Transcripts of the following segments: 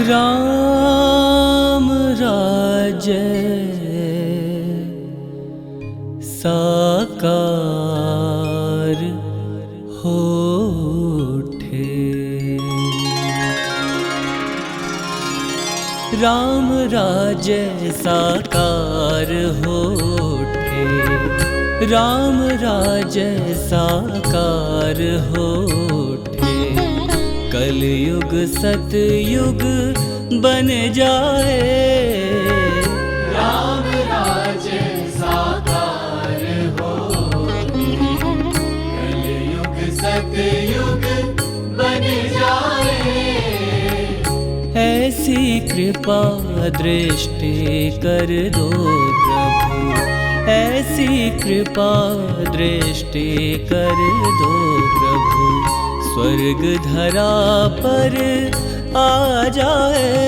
राम राज्य साकार होठे। राम राज्य साकार होठे। राम राज्य साकार होठे। कलयुग सतयुग बन जाए। राम राज्य साकार होठे। कलयुग सतयुग बन जाए। ऐसी कृपा दृष्टि कर दो प्रभु। ऐसी कृपा दृष्टि कर दो प्रभु। स्वर्ग धरा पर आ जाए।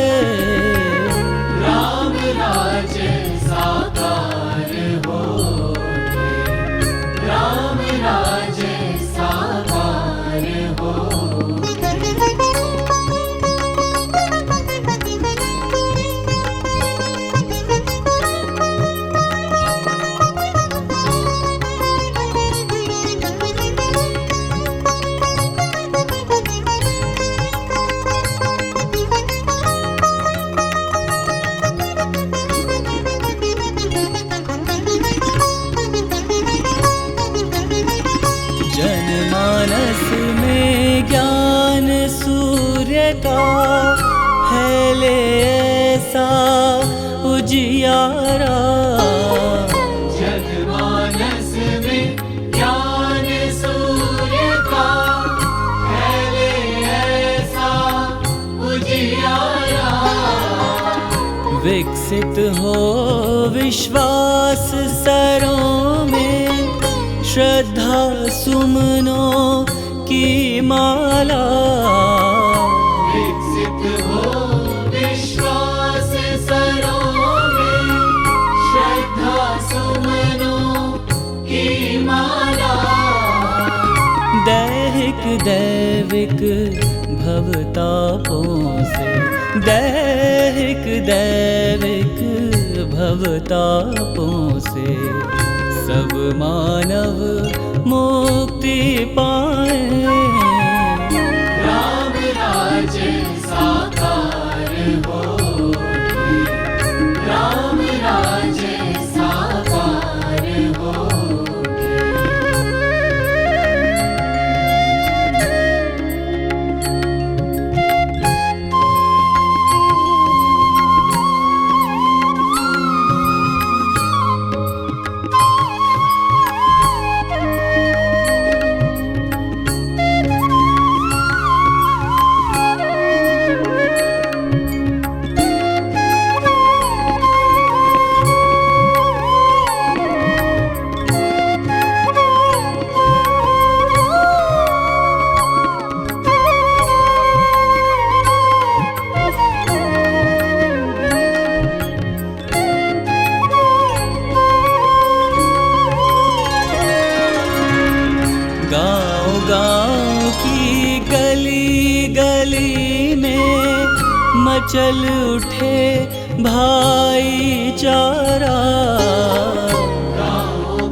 राम राज्य साकार होठे। राम राज्य साकार होठे। जनमानस में ज्ञान सूर्य का फैले ऐसा उजियारा। जनमानस में ज्ञान सूर्य का फैले ऐसा उजियारा। विकसित हो विश्वास सरों में। श्रद्धा सुमनों की माला। विकसित हो विश्वास सरों में। श्रद्धा सुमनों की माला। दैहिक दैविक भवतापों से। दैहिक दैविक भवतापों से सब मानव मुक्ति पाए। राम राज्य साकार होठे। राम राज्य साकार होठे। गाँव की गली गली में मचल उठे भाईचारा।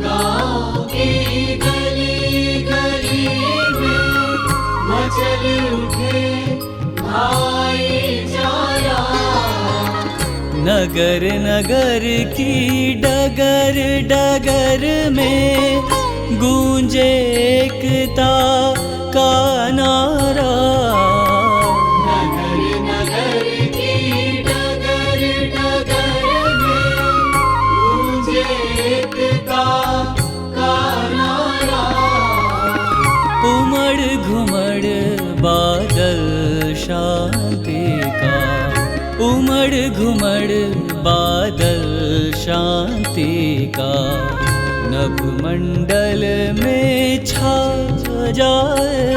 गाँव की गली गली में मचल उठे भाईचारा। नगर नगर की डगर डगर में गूंजे एकता का नारा। नगर नगर की डगर डगर में गूंजे एकता का नारा। उमड़ घुमड़ बादल शांति का। उमड़ घुमड़ बादल शांति का। नभ मंडल में छा जाए।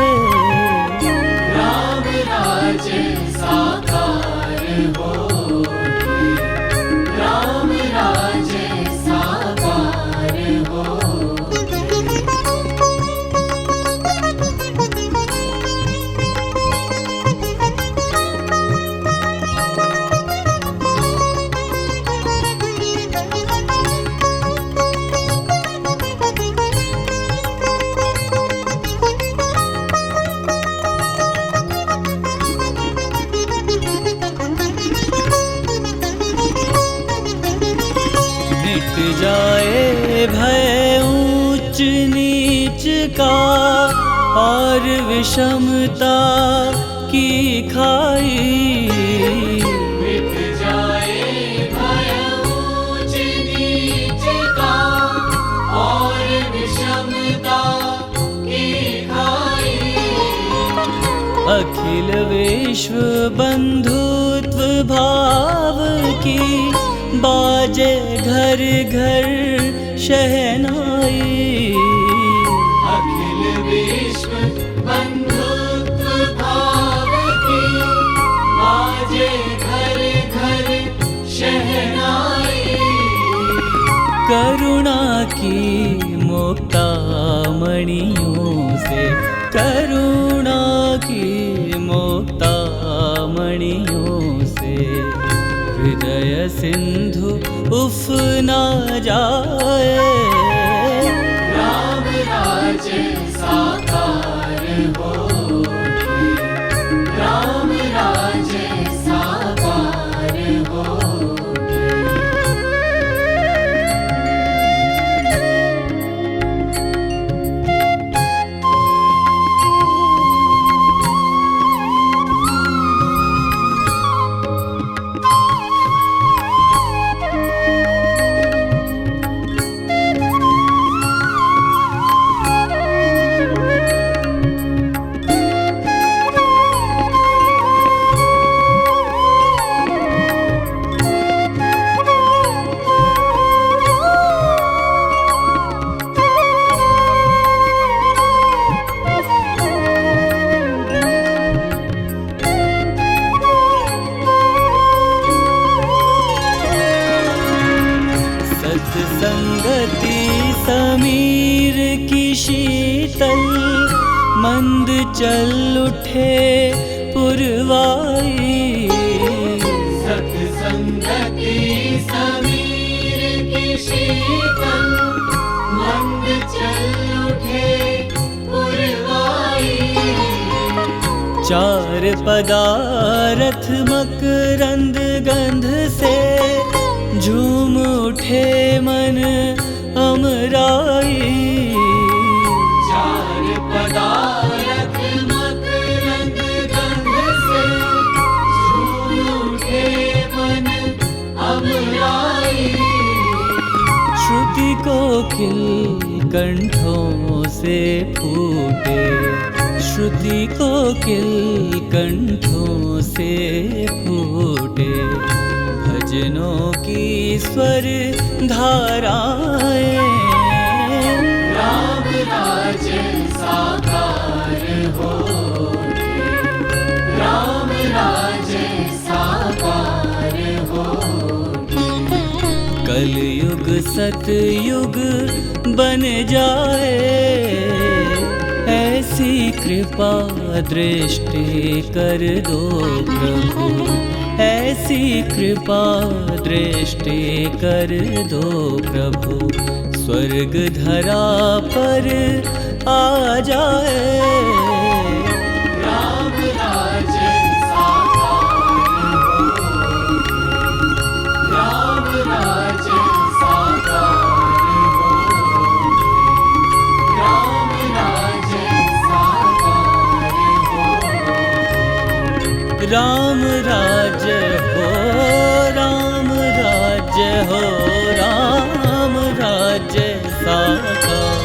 राम राज्य साकार होठे। राम राज्य साकार होठे। जाए भय ऊंच नीच का और विषमता की खाई। मिट जाए भय ऊंच नीच का और विषमता की खाई। अखिल विश्व बंधुत्व भाव की बाजे घर घर शहनाई। अखिल विश्व बंधुत्व भाव की बाजे घर घर शहनाई। करुणा की मुक्तामणियों से, करुणा की मुक्तामणियों से हृदय सिंधु उफ ना जाए। राम राज्य साकार होके, राम राज्य साकार होके। सत्संगति समीर की शीतल मंद चल उठे पुरवाई। सत्संगति समीर की शीतल मंद चल उठे पुरवाई। चार पदारथ मकरंद गंध से झूम उठे मन अमराई। चार पदारथ मकरंद गंध से झूम उठे मन अमराई। श्रुति कोकिल कंठों से फूटे, श्रुति कोकिल कंठों से फूटे भजनों की स्वर धाराएं। राम राज्य साकार होके, राम राज्य साकार होके। कलयुग सतयुग बन जाए, ऐसी कृपा दृष्टि कर दो प्रभु, ऐसी कृपा दृष्टि कर दो प्रभु। स्वर्ग धरा पर आ जाए। राम राज्य साकार होके, राम राज्य साकार होके, राम राज्य साकार होके। राम राज्य हो, राम राज्य हो, राम राज्य साकार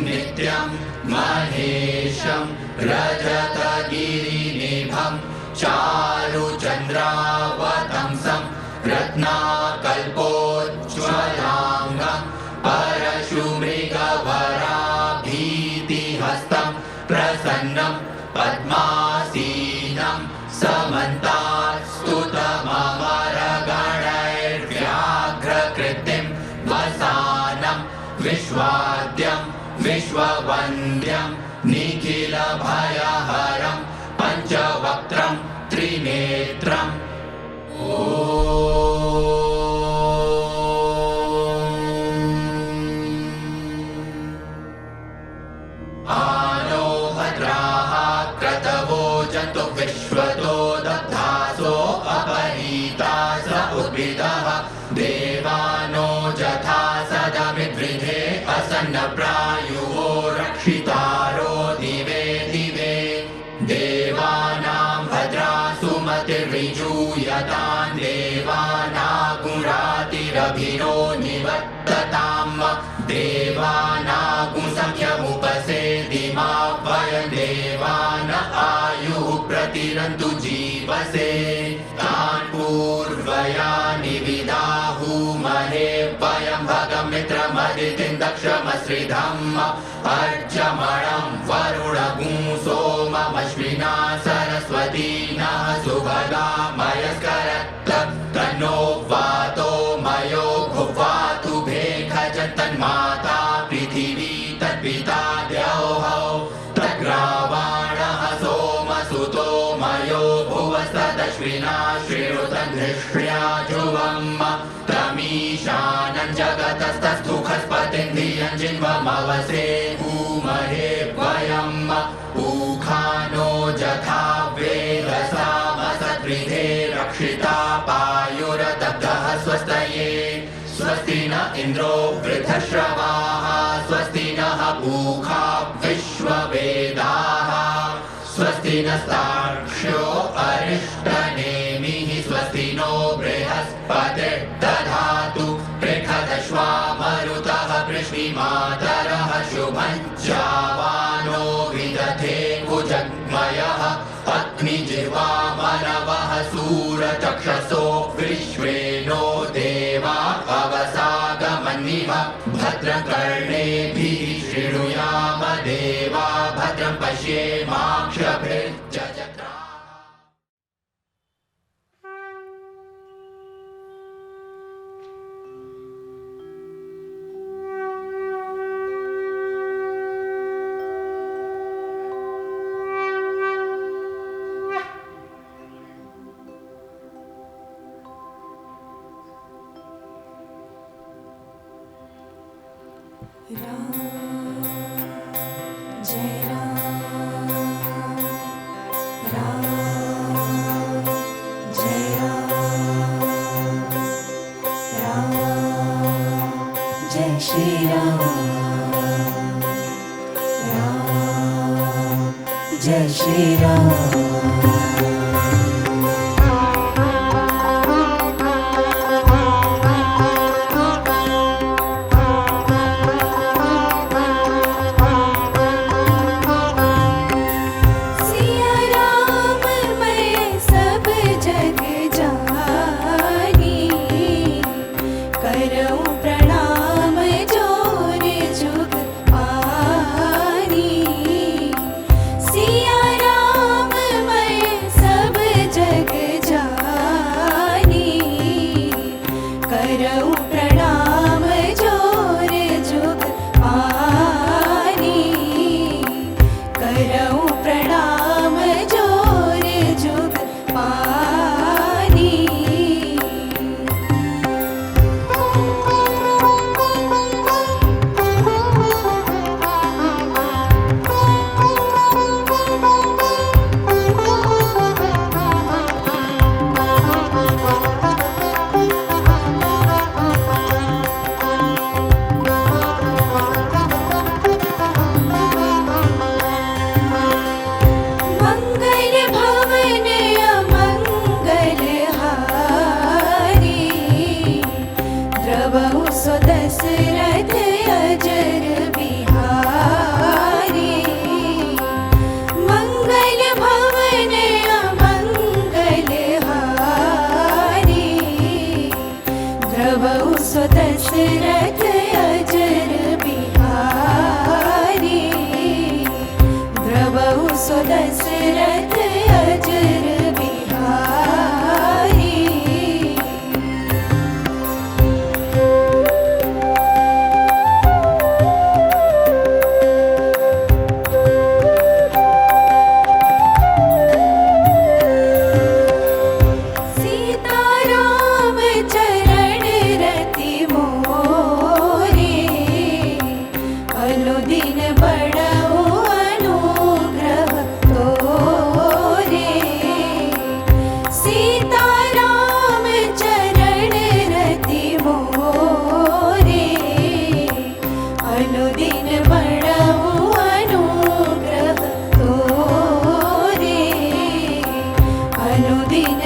नित्यं महेशं रजतगिरिनिभं चारुचन्द्रावतंसं रत्नाकल्पोज्ज्वलाङ्गं परशुमृगवराभीतिहस्तं प्रसन्नं पद्मासीनं समन्तास्तुतममरगणैर्व्याघ्रकृतिं वसानं विश्वाद्यं विश्ववन्द्यं निखिलभयहरं पञ्चवक्त्रं त्रिनेत्रम्। त्वतो दग्धासो अपनीता स उद्भिदः देवानो जथा सदमिद्वृधे असन्नप्रायुवो रक्षितारो दिवे दिवे देवानां भद्रासु मतिर्विजूयतान् देवानागुरातिरभिनो निवर्तताम् देवानागुसंख्यमुपसेदिमा वयं देवान आयुः प्रतिरन्तु जीवसे तान् पूर्वयानि विदाहुमहे वयं भगमित्रमदितिं दक्षमश्रिधम् अर्चमणं वरुणगुं सोममश्विना सरस्वती नः सुभगा मयस्करत्त तन्नो वातो मयो भुवातु भेखजन्तन्माता पृथिवी तद्पिता द्यौः तद्ग्रावाणः सोमसुतो मयो भुवस्तदश्विना श्रीरुतधृष्ट्या ध्रुवम् तमीशानं जगतस्तस्थुखस्पतिं धियं जिन्वमवसे भूमहे वयम् ऊखानो जथा वेदसामसद्विधे रक्षिता पायुरदब्धः स्वस्तये स्वस्ति न इन्द्रो वृद्धश्रवाः स्वस्ति नः पूषा विश्ववेदाः स्वस्ति नस्तार्क्ष्यो अरिष्टनेमिः स्वस्ति नो बृहस्पतिर्दधातु पृषदश्वा मरुतः पृश्निमातरः शुभं जावानो विदधे कुजग्मयः अग्निजिह्वा मनवः सूरचक्षसो विश्वेनो देवा अवसागमन्निव भद्रकर्णेभिः शृणुयाम देवा भद्रं पश्येमाक्षभिर्जजत्रा। राम जय राम राम जय राम राम जय श्री राम राम जय श्री राम। सिया राम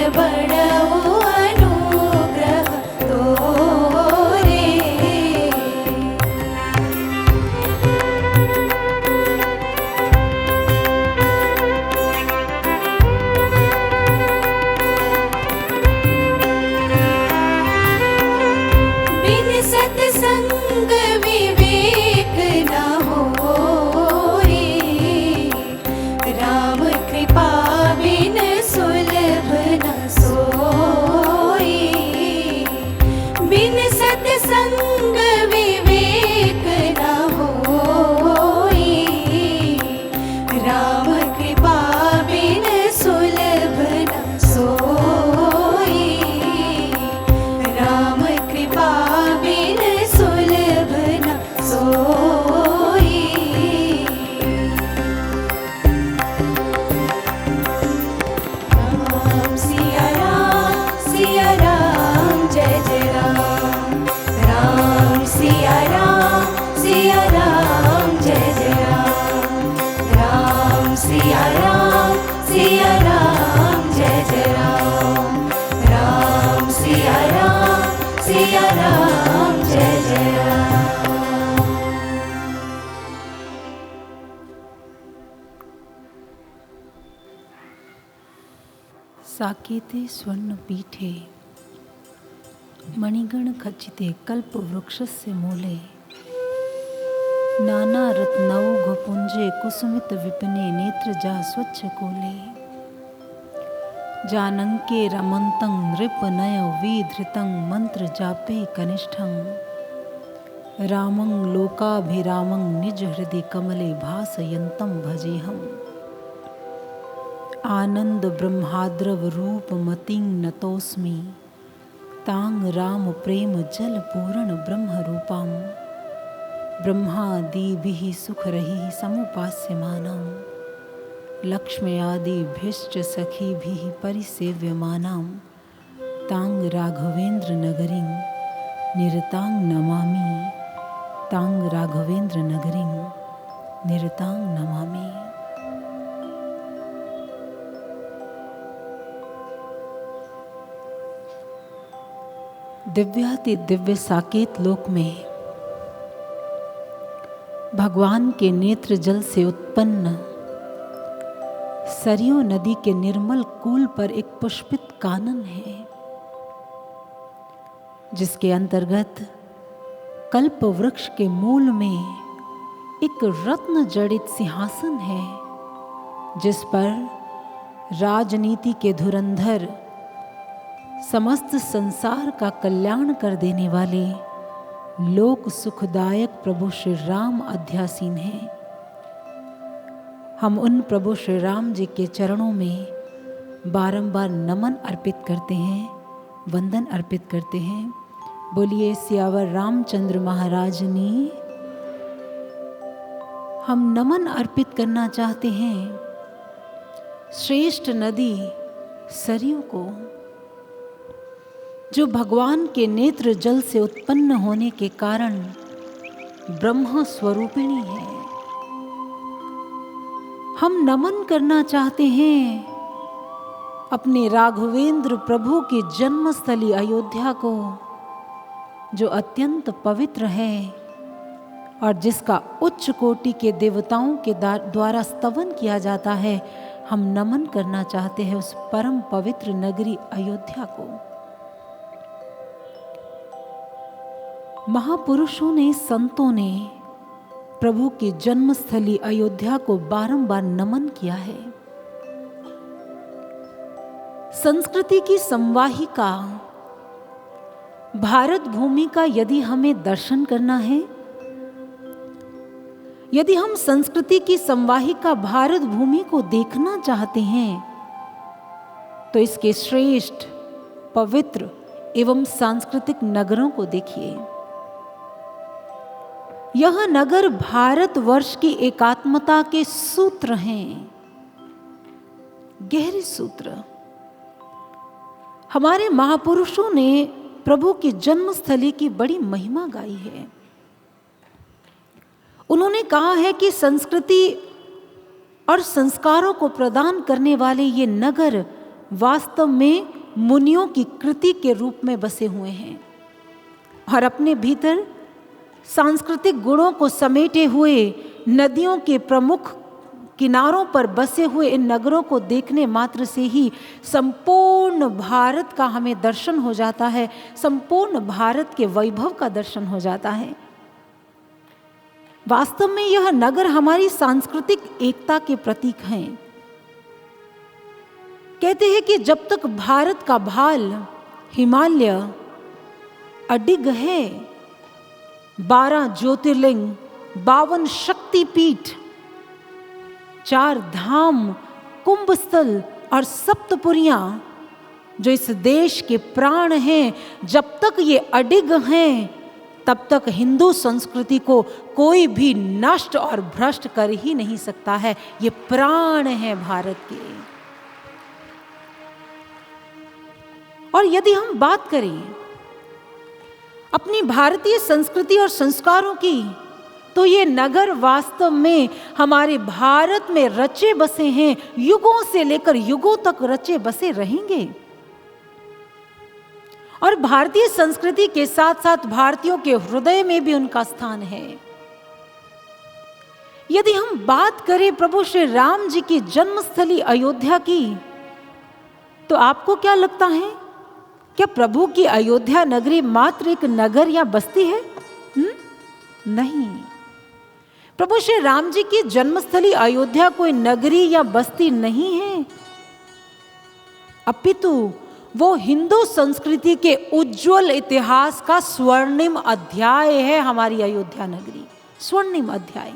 बड़ो अनुग्रह तोरे। बिन सत्संग विवेक न होए, राम कृपा बिन सुलभ न सोए। बिन सत्संग विवेक न होए, राम कृपा बिन सुलभ न सोए। राम कृपा बिन सुलभ न सोए। राम सिया राम जय जय राम। राम सिया राम जय जय राम। राम सिया राम जय जय राम। राम सिया राम जय जय राम। साकेते स्वर्णपीठे मणिगण खचिते कल्पवृक्षस्य मूले, नानारत्नौघपुञ्जे कुसुमित विपिने नेत्रजा स्वच्छकोले। जानङ्के रमन्तं नृपनयविधृतं मन्त्रजापे कनिष्ठं, रामं लोकाभिरामं निजहृदि कमले भासयन्तं भजेऽहम्। आनंद ब्रह्माद्रव रूपमतिं नतोऽस्मि, तां राम प्रेम जल पूर्ण ब्रह्म रूपां। ब्रह्मादिभिः सुखरहिः समुपास्यमानां, लक्ष्म्यादिभिश्च सखीभिः परिसेव्यमानां। तां राघवेन्द्र नगरीं निरतां नमामि। तां राघवेन्द्र नगरीं निरतां नमामि। दिव्याति दिव्य साकेत लोक में भगवान के नेत्र जल से उत्पन्न सरयू नदी के निर्मल कूल पर एक पुष्पित कानन है, जिसके अंतर्गत कल्प वृक्ष के मूल में एक रत्न जड़ित सिंहासन है, जिस पर राजनीति के धुरंधर समस्त संसार का कल्याण कर देने वाले लोक सुखदायक प्रभु श्री राम अध्यासीन हैं। हम उन प्रभु श्री राम जी के चरणों में बारंबार नमन अर्पित करते हैं, वंदन अर्पित करते हैं। बोलिए सियावर रामचंद्र महाराज ने। हम नमन अर्पित करना चाहते हैं श्रेष्ठ नदी सरयू को, जो भगवान के नेत्र जल से उत्पन्न होने के कारण ब्रह्म स्वरूपिणी है। हम नमन करना चाहते हैं अपने राघवेंद्र प्रभु की जन्मस्थली अयोध्या को, जो अत्यंत पवित्र है और जिसका उच्च कोटि के देवताओं के द्वारा स्तवन किया जाता है। हम नमन करना चाहते हैं उस परम पवित्र नगरी अयोध्या को। महापुरुषों ने, संतों ने प्रभु की जन्मस्थली अयोध्या को बारंबार नमन किया है। संस्कृति की संवाहिका भारत भूमि का यदि हमें दर्शन करना है, यदि हम संस्कृति की संवाहिका भारत भूमि को देखना चाहते हैं, तो इसके श्रेष्ठ, पवित्र एवं सांस्कृतिक नगरों को देखिए। यह नगर भारतवर्ष की एकात्मता के सूत्र हैं, गहरे सूत्र। हमारे महापुरुषों ने प्रभु की जन्मस्थली की बड़ी महिमा गाई है। उन्होंने कहा है कि संस्कृति और संस्कारों को प्रदान करने वाले ये नगर वास्तव में मुनियों की कृति के रूप में बसे हुए हैं और अपने भीतर सांस्कृतिक गुणों को समेटे हुए नदियों के प्रमुख किनारों पर बसे हुए इन नगरों को देखने मात्र से ही संपूर्ण भारत का हमें दर्शन हो जाता है, संपूर्ण भारत के वैभव का दर्शन हो जाता है। वास्तव में यह नगर हमारी सांस्कृतिक एकता के प्रतीक हैं। कहते हैं कि जब तक भारत का भाल हिमालय अडिग है, 12 ज्योतिर्लिंग, 52 शक्तिपीठ, 4 धाम, कुंभ स्थल और सप्तपुरियां जो इस देश के प्राण हैं, जब तक ये अडिग हैं तब तक हिंदू संस्कृति को कोई भी नष्ट और भ्रष्ट कर ही नहीं सकता है। ये प्राण हैं भारत के। और यदि हम बात करें अपनी भारतीय संस्कृति और संस्कारों की, तो ये नगर वास्तव में हमारे भारत में रचे बसे हैं, युगों से लेकर युगों तक रचे बसे रहेंगे। और भारतीय संस्कृति के साथ साथ भारतीयों के हृदय में भी उनका स्थान है। यदि हम बात करें प्रभु श्री राम जी की जन्मस्थली अयोध्या की, तो आपको क्या लगता है, क्या प्रभु की अयोध्या नगरी मात्र एक नगर या बस्ती है? नहीं, प्रभु श्री राम जी की जन्मस्थली अयोध्या कोई नगरी या बस्ती नहीं है, अपितु वो हिंदू संस्कृति के उज्जवल इतिहास का स्वर्णिम अध्याय है। हमारी अयोध्या नगरी स्वर्णिम अध्याय।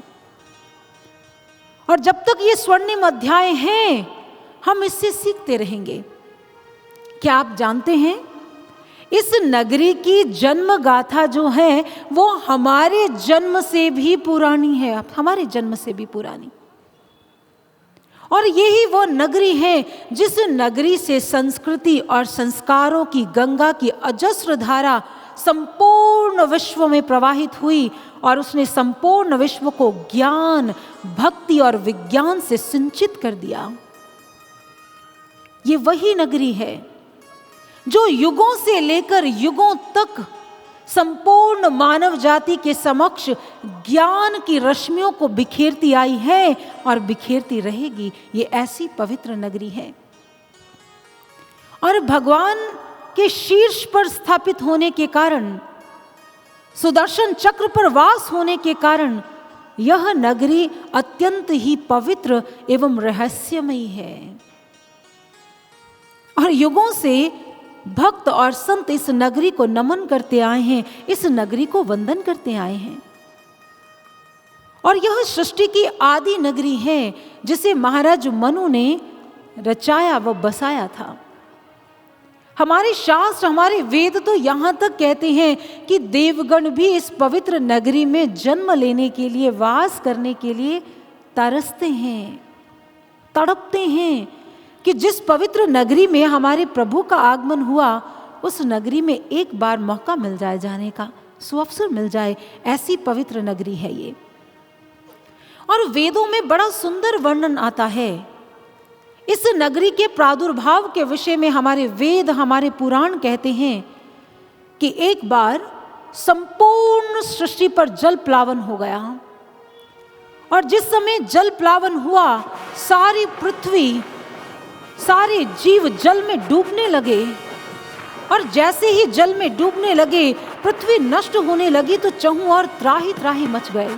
और जब तक ये स्वर्णिम अध्याय है, हम इससे सीखते रहेंगे। क्या आप जानते हैं, इस नगरी की जन्म गाथा जो है वो हमारे जन्म से भी पुरानी है, हमारे जन्म से भी पुरानी। और यही वो नगरी है जिस नगरी से संस्कृति और संस्कारों की गंगा की अजस्र धारा संपूर्ण विश्व में प्रवाहित हुई और उसने संपूर्ण विश्व को ज्ञान, भक्ति और विज्ञान से सिंचित कर दिया। ये वही नगरी है जो युगों से लेकर युगों तक संपूर्ण मानव जाति के समक्ष ज्ञान की रश्मियों को बिखेरती आई है और बिखेरती रहेगी। ये ऐसी पवित्र नगरी है। और भगवान के शीर्ष पर स्थापित होने के कारण, सुदर्शन चक्र पर वास होने के कारण यह नगरी अत्यंत ही पवित्र एवं रहस्यमयी है। और युगों से भक्त और संत इस नगरी को नमन करते आए हैं, इस नगरी को वंदन करते आए हैं। और यह सृष्टि की आदि नगरी है जिसे महाराज मनु ने रचाया व बसाया था। हमारे शास्त्र, हमारे वेद तो यहाँ तक कहते हैं कि देवगण भी इस पवित्र नगरी में जन्म लेने के लिए, वास करने के लिए तरसते हैं, तड़पते हैं कि जिस पवित्र नगरी में हमारे प्रभु का आगमन हुआ, उस नगरी में एक बार मौका मिल जाए जाने का, सुअवसर मिल जाए। ऐसी पवित्र नगरी है ये। और वेदों में बड़ा सुंदर वर्णन आता है इस नगरी के प्रादुर्भाव के विषय में। हमारे वेद, हमारे पुराण कहते हैं कि एक बार संपूर्ण सृष्टि पर जल प्लावन हो गया। और जिस समय जल प्लावन हुआ, सारी पृथ्वी, सारे जीव जल में डूबने लगे। और जैसे ही जल में डूबने लगे, पृथ्वी नष्ट होने लगी, तो चहुं ओर त्राहि त्राहि मच गए।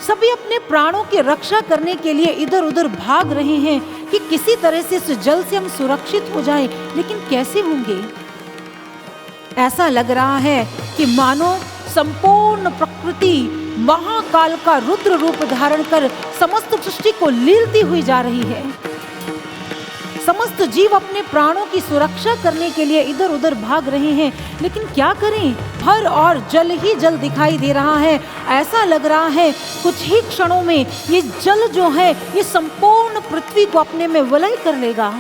सभी अपने प्राणों की रक्षा करने के लिए इधर उधर भाग रहे हैं कि किसी तरह से इस जल से हम सुरक्षित हो जाएं, लेकिन कैसे होंगे? ऐसा लग रहा है कि मानो संपूर्ण प्रकृति महाकाल का रुद्र रूप धारण कर समस्त सृष्टि को लीलती हुई जा रही है। समस्त जीव अपने प्राणों की सुरक्षा करने के लिए इधर उधर भाग रहे हैं, लेकिन क्या करें, हर और जल ही जल दिखाई दे रहा है। ऐसा लग रहा है कुछ ही क्षणों में ये जल जो है ये संपूर्ण पृथ्वी को अपने में विलय कर लेगा।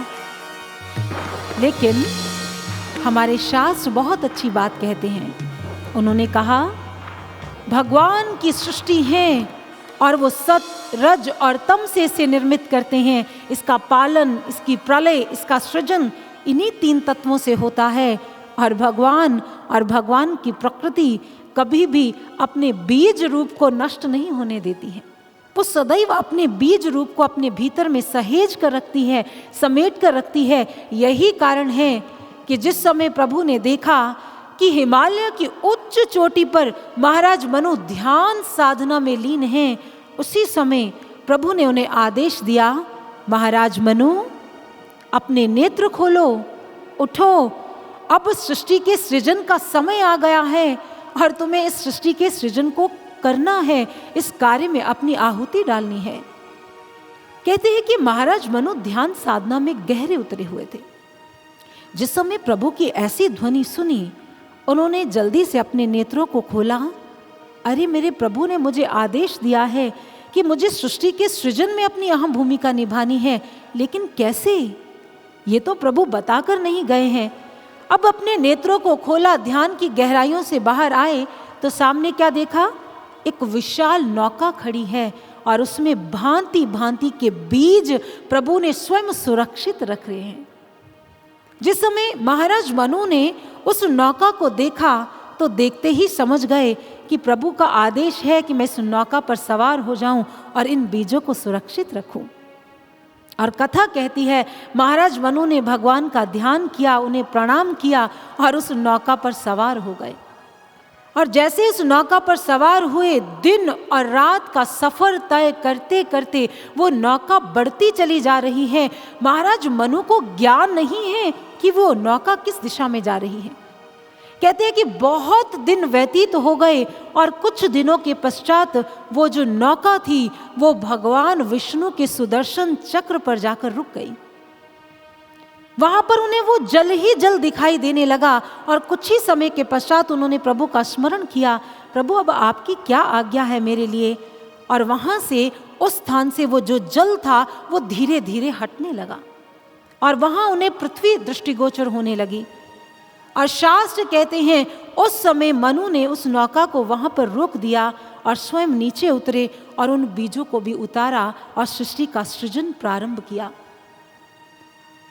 लेकिन हमारे शास्त्र बहुत अच्छी बात कहते हैं। उन्होंने कहा, भगवान की सृष्टि है और वो सत, रज और तम से इसे निर्मित करते हैं। इसका पालन, इसकी प्रलय, इसका सृजन इन्हीं 3 तत्वों से होता है। और भगवान की प्रकृति कभी भी अपने बीज रूप को नष्ट नहीं होने देती है। वो सदैव अपने बीज रूप को अपने भीतर में सहेज कर रखती है, समेट कर रखती है। यही कारण है कि जिस समय प्रभु ने देखा कि हिमालय की उच्च चोटी पर महाराज मनु ध्यान साधना में लीन हैं, उसी समय प्रभु ने उन्हें आदेश दिया, महाराज मनु अपने नेत्र खोलो, उठो, अब सृष्टि के सृजन का समय आ गया है और तुम्हें इस सृष्टि के सृजन को करना है, इस कार्य में अपनी आहुति डालनी है। कहते हैं कि महाराज मनु ध्यान साधना में गहरे उतरे हुए थे। जिस समय प्रभु की ऐसी ध्वनि सुनी, उन्होंने जल्दी से अपने नेत्रों को खोला। अरे मेरे प्रभु ने मुझे आदेश दिया है कि मुझे सृष्टि के सृजन में अपनी अहम भूमिका निभानी है, लेकिन कैसे, ये तो प्रभु बताकर नहीं गए हैं। अब अपने नेत्रों को खोला, ध्यान की गहराइयों से बाहर आए तो सामने क्या देखा? एक विशाल नौका खड़ी है और उसमें भांति भांति के बीज प्रभु ने स्वयं सुरक्षित रख रहे हैं। जिस समय महाराज मनु ने उस नौका को देखा तो देखते ही समझ गए कि प्रभु का आदेश है कि मैं इस नौका पर सवार हो जाऊं और इन बीजों को सुरक्षित रखूं। और कथा कहती है महाराज मनु ने भगवान का ध्यान किया, उन्हें प्रणाम किया और उस नौका पर सवार हो गए। और जैसे इस नौका पर सवार हुए, दिन और रात का सफर तय करते करते वो नौका बढ़ती चली जा रही है। महाराज मनु को ज्ञान नहीं है कि वो नौका किस दिशा में जा रही है। कहते हैं कि बहुत दिन व्यतीत हो गए और कुछ दिनों के पश्चात वो जो नौका थी वो भगवान विष्णु के सुदर्शन चक्र पर जाकर रुक गई। वहां पर उन्हें वो जल ही जल दिखाई देने लगा और कुछ ही समय के पश्चात उन्होंने प्रभु का स्मरण किया, प्रभु अब आपकी क्या आज्ञा है मेरे लिए। और वहां से उस स्थान से वो जो जल था वो धीरे धीरे हटने लगा और वहां उन्हें पृथ्वी दृष्टिगोचर होने लगी। और शास्त्र कहते हैं उस समय मनु ने उस नौका को वहां पर रोक दिया और स्वयं नीचे उतरे और उन बीजों को भी उतारा और सृष्टि का सृजन प्रारंभ किया।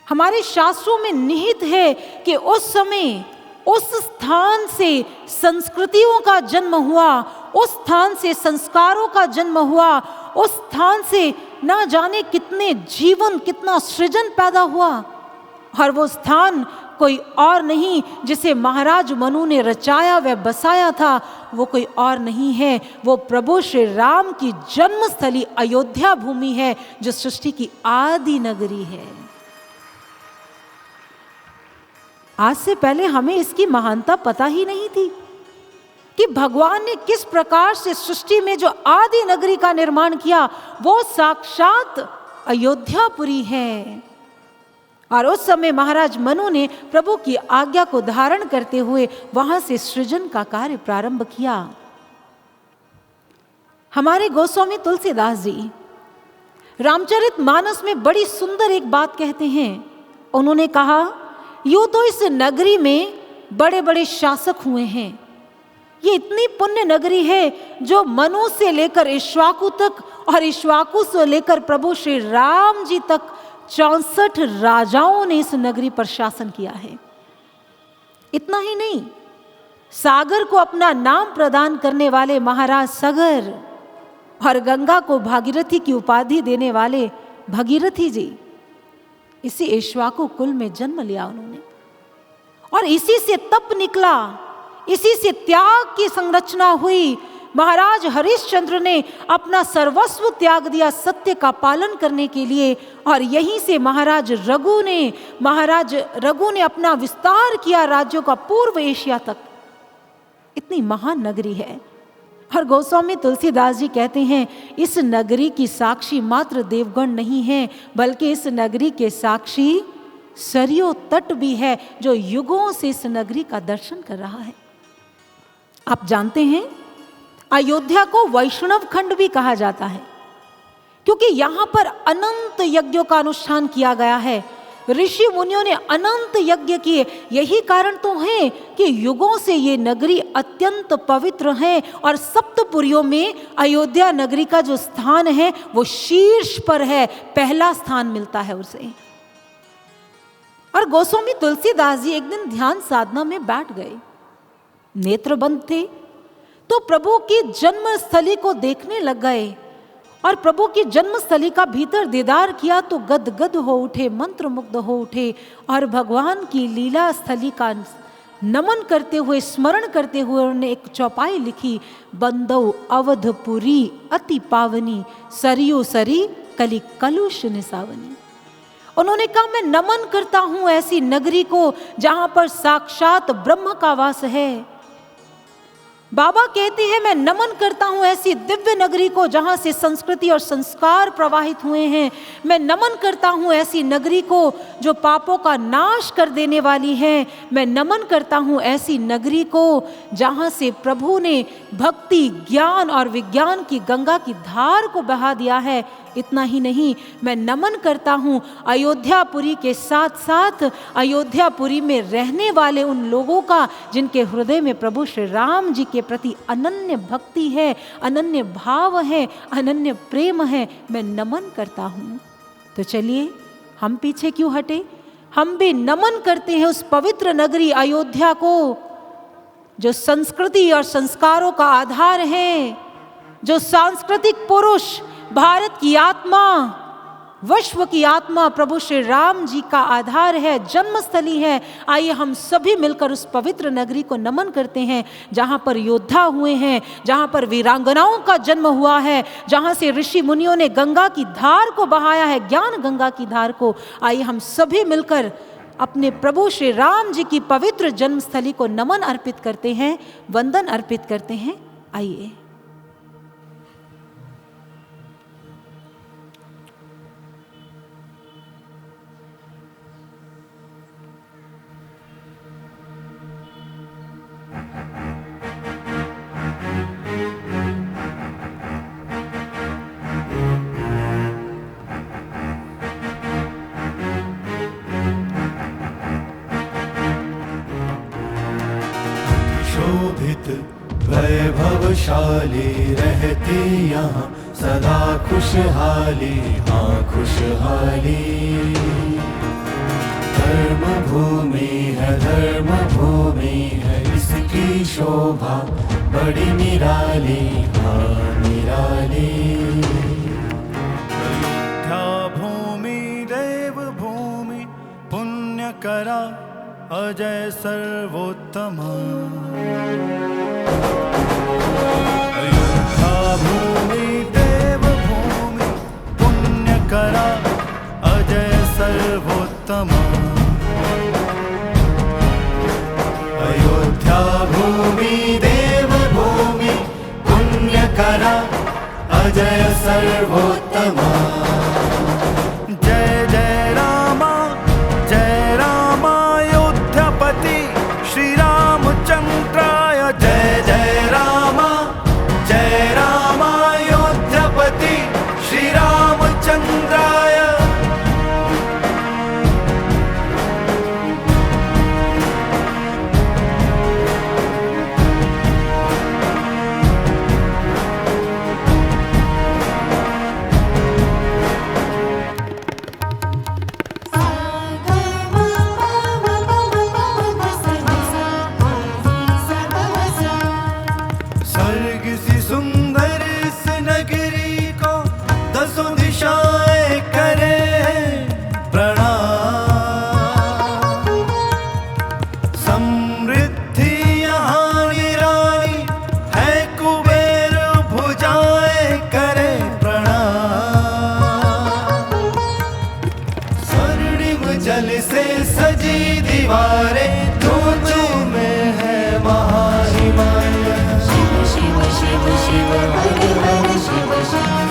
हमारे शास्त्रों में निहित है कि उस समय उस स्थान से संस्कृतियों का जन्म हुआ, उस स्थान से संस्कारों का जन्म हुआ, उस स्थान से ना जाने कितने जीवन, कितना सृजन पैदा हुआ। और वो स्थान कोई और नहीं जिसे महाराज मनु ने रचाया व बसाया था, वो कोई और नहीं है, वो प्रभु श्री राम की जन्मस्थली अयोध्या भूमि है जो सृष्टि की आदि नगरी है। आज से पहले हमें इसकी महानता पता ही नहीं थी कि भगवान ने किस प्रकार से सृष्टि में जो आदि नगरी का निर्माण किया वो साक्षात अयोध्यापुरी है। और उस समय महाराज मनु ने प्रभु की आज्ञा को धारण करते हुए वहां से सृजन का कार्य प्रारंभ किया। हमारे गोस्वामी तुलसीदास जी रामचरितमानस में बड़ी सुंदर एक बात कहते हैं। उन्होंने कहा, यूं तो इस नगरी में बड़े बड़े शासक हुए हैं, ये इतनी पुण्य नगरी है जो मनु से लेकर इक्ष्वाकु तक और इक्ष्वाकु से लेकर प्रभु श्री राम जी तक 64 राजाओं ने इस नगरी पर शासन किया है। इतना ही नहीं, सागर को अपना नाम प्रदान करने वाले महाराज सगर और गंगा को भागीरथी की उपाधि देने वाले भगीरथी जी, इसी इक्ष्वाकु कुल में जन्म लिया उन्होंने और इसी से तप निकला, इसी से त्याग की संरचना हुई। महाराज हरिश्चंद्र ने अपना सर्वस्व त्याग दिया सत्य का पालन करने के लिए और यहीं से महाराज रघु ने अपना विस्तार किया राज्यों का पूर्व एशिया तक। इतनी महान नगरी है। और गोस्वामी तुलसीदास जी कहते हैं इस नगरी की साक्षी मात्र देवगण नहीं है, बल्कि इस नगरी के साक्षी सरयू तट भी है जो युगों से इस नगरी का दर्शन कर रहा है। आप जानते हैं अयोध्या को वैष्णव खंड भी कहा जाता है क्योंकि यहां पर अनंत यज्ञों का अनुष्ठान किया गया है। ऋषि मुनियों ने अनंत यज्ञ किए। यही कारण तो है कि युगों से ये नगरी अत्यंत पवित्र है और सप्तपुरियों में अयोध्या नगरी का जो स्थान है वो शीर्ष पर है, पहला स्थान मिलता है उसे। और पर गोस्वामी तुलसीदास जी एक दिन ध्यान साधना में बैठ गए, नेत्र बंद थे, तो प्रभु की जन्मस्थली को देखने लग गए और प्रभु की जन्मस्थली का भीतर दीदार किया तो गदगद हो उठे, मंत्रमुग्ध हो उठे और भगवान की लीला स्थली का नमन करते हुए, स्मरण करते हुए उन्होंने एक चौपाई लिखी, बंदौ अवधपुरी अति पावनी, सरयू सरी कली कलुष निसावनी। उन्होंने कहा मैं नमन करता हूं ऐसी नगरी को जहां पर साक्षात ब्रह्म का वास है। बाबा कहते हैं मैं नमन करता हूं ऐसी दिव्य नगरी को जहां से संस्कृति और संस्कार प्रवाहित हुए हैं। मैं नमन करता हूं ऐसी नगरी को जो पापों का नाश कर देने वाली है। मैं नमन करता हूं ऐसी नगरी को जहां से प्रभु ने भक्ति, ज्ञान और विज्ञान की गंगा की धार को बहा दिया है। इतना ही नहीं, मैं नमन करता हूँ अयोध्यापुरी के साथ साथ अयोध्यापुरी में रहने वाले उन लोगों का जिनके हृदय में प्रभु श्री राम जी के प्रति अनन्य भक्ति है, अनन्य भाव है, अनन्य प्रेम है। मैं नमन करता हूँ। तो चलिए हम पीछे क्यों हटे, हम भी नमन करते हैं उस पवित्र नगरी अयोध्या को जो संस्कृति और संस्कारों का आधार है, जो सांस्कृतिक पुरुष, भारत की आत्मा, विश्व की आत्मा प्रभु श्री राम जी का आधार है, जन्मस्थली है। आइए हम सभी मिलकर उस पवित्र नगरी को नमन करते हैं जहां पर योद्धा हुए हैं, जहां पर वीरांगनाओं का जन्म हुआ है, जहां से ऋषि मुनियों ने गंगा की धार को बहाया है, ज्ञान गंगा की धार को। आइए हम सभी मिलकर अपने प्रभु श्री राम जी की पवित्र जन्मस्थली को नमन अर्पित करते हैं, वंदन अर्पित करते हैं। आइए वैभवशाली रहती यहाँ सदा खुशहाली, हाँ खुशहाली। धर्म भूमि है, धर्म भूमि है, इसकी शोभा बड़ी निराली, हाँ निराली। अयोध्या भूमि देव भूमि पुण्य करा अजय सर्वोत्तमा। अयोध्या भूमि देव भूमि पुण्य करा अजय सर्वोत्तमा। अयोध्या भूमि देव भूमि पुण्य करा अजय सर्वोत्तमा। जय जय रामा, जय रामायोध्यापति श्री रामचंद्राय। जय जय रामा, जय रामायोध्यापति श्री रामचंद्राय।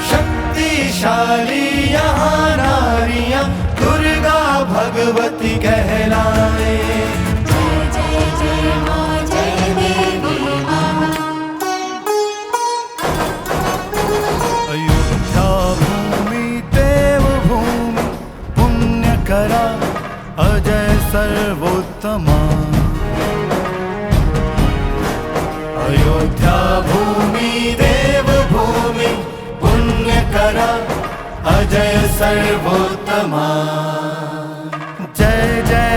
शक्तिशाली यहाँ नारियां दुर्गा भगवती कहलाए। जय जय जय माँ, जय देवी माँ। अयोध्या भूमि देव भूमि पुण्य करा अजय सर्वोत्तमा। अयोध्या भूमि देव भूमि पुण्य करा अजय सर्वोत्तमा। जय जय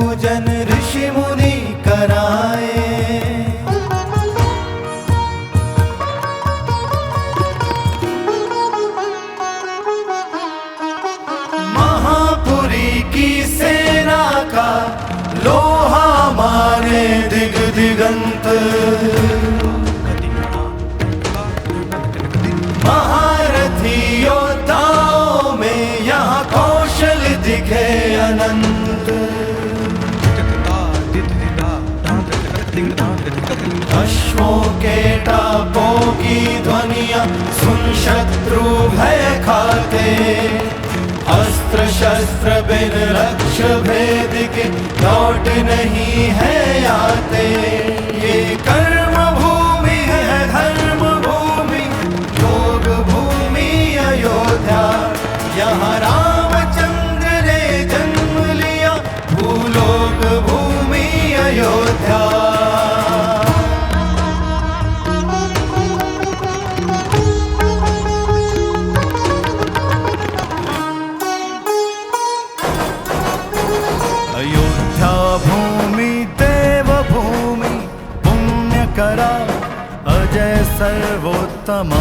पूजन ऋषि मुनि कराए। महापुरी की सेना का लोहा मारे दिग दिगंत, महारथी योद्धाओं में यहाँ कौशल दिखे अनंत। अश्वों के टापों की ध्वनियाँ सुन शत्रु भय खाते, अस्त्र शस्त्र बिन लक्ष्य भेद के लौट नहीं है आते। ये कर्म भूमि है धर्म भूमि, योग भूमि अयोध्या, यहाँ रामचंद्र ने जन्म लिया, भूलोक भूमि अयोध्या। करा अजय सर्वोत्तमा,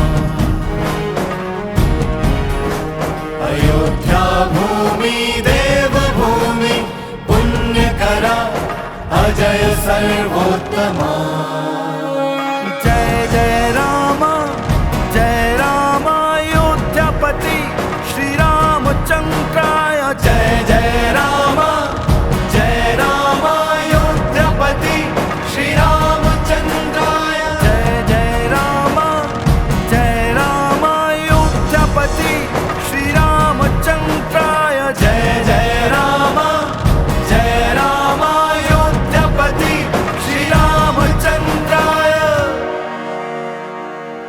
अयोध्या भूमि देव भूमि पुण्य करा अजय सर्वोत्तमा। जय जय राम अयोध्यापति श्री रामचंद्राय। जय जय राम अयोध्यापति श्री राम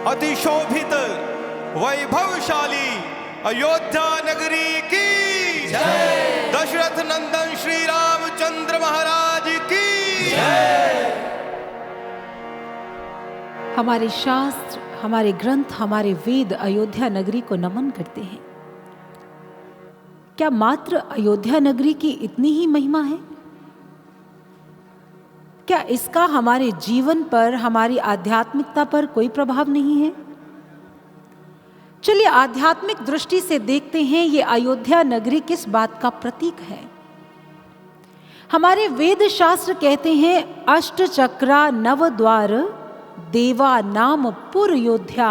अतिशोभित वैभवशाली अयोध्या नगरी की जय। दशरथ नंदन श्री रामचंद्र महाराज की जय। हमारे शास्त्र, हमारे ग्रंथ, हमारे वेद अयोध्या नगरी को नमन करते हैं। क्या मात्र अयोध्या नगरी की इतनी ही महिमा है? क्या इसका हमारे जीवन पर, हमारी आध्यात्मिकता पर कोई प्रभाव नहीं है? चलिए आध्यात्मिक दृष्टि से देखते हैं ये अयोध्या नगरी किस बात का प्रतीक है। हमारे वेद शास्त्र कहते हैं अष्टचक्रा नवद्वार देवा नाम पुर योध्या,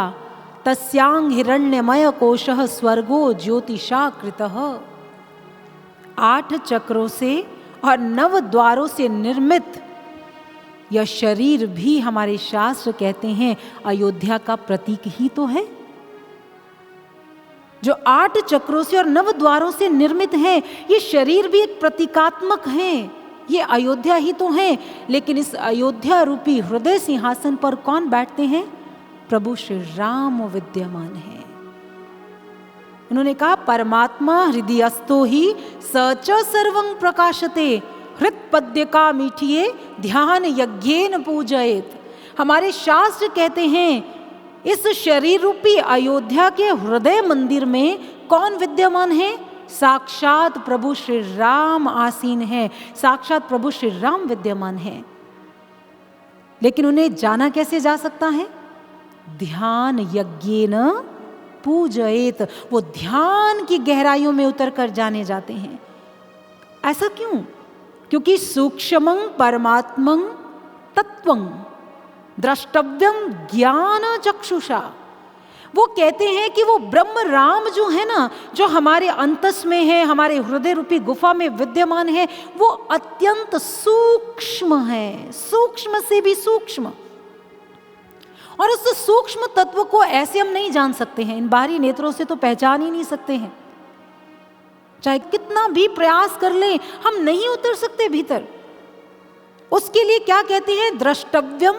तस्यांग हिरण्यमय कोशः स्वर्गो ज्योतिषाकृतः। 8 चक्रों से और 9 द्वारों से निर्मित यह शरीर भी हमारे शास्त्र कहते हैं अयोध्या का प्रतीक ही तो है। जो 8 चक्रों से और 9 द्वारों से निर्मित है, ये शरीर भी एक प्रतीकात्मक है, ये अयोध्या ही तो है। लेकिन इस अयोध्या रूपी हृदय सिंहासन पर कौन बैठते हैं? प्रभु श्री राम विद्यमान है। उन्होंने कहा परमात्मा हृदयस्थो ही सच सर्वं प्रकाशते, हृत्पद्य का मीठिए ध्यान यज्ञेन पूजयेत। हमारे शास्त्र कहते हैं इस शरीर रूपी अयोध्या के हृदय मंदिर में कौन विद्यमान है? साक्षात प्रभु श्री राम आसीन है, साक्षात प्रभु श्री राम विद्यमान है। लेकिन उन्हें जाना कैसे जा सकता है? ध्यान यज्ञेन पूजयेत। वो ध्यान की गहराइयों में उतरकर जाने जाते हैं। ऐसा क्यों? क्योंकि सूक्ष्मं परमात्मं तत्वं द्रष्टव्यम ज्ञान चक्षुषा। वो कहते हैं कि वो ब्रह्म राम जो है ना, जो हमारे अंतस में है, हमारे हृदय रूपी गुफा में विद्यमान है, वो अत्यंत सूक्ष्म है, सूक्ष्म से भी सूक्ष्म। और उस सूक्ष्म तत्व को ऐसे हम नहीं जान सकते हैं, इन बाहरी नेत्रों से तो पहचान ही नहीं सकते हैं। चाहे कितना भी प्रयास कर लें, हम नहीं उतर सकते भीतर। उसके लिए क्या कहते हैं? द्रष्टव्यम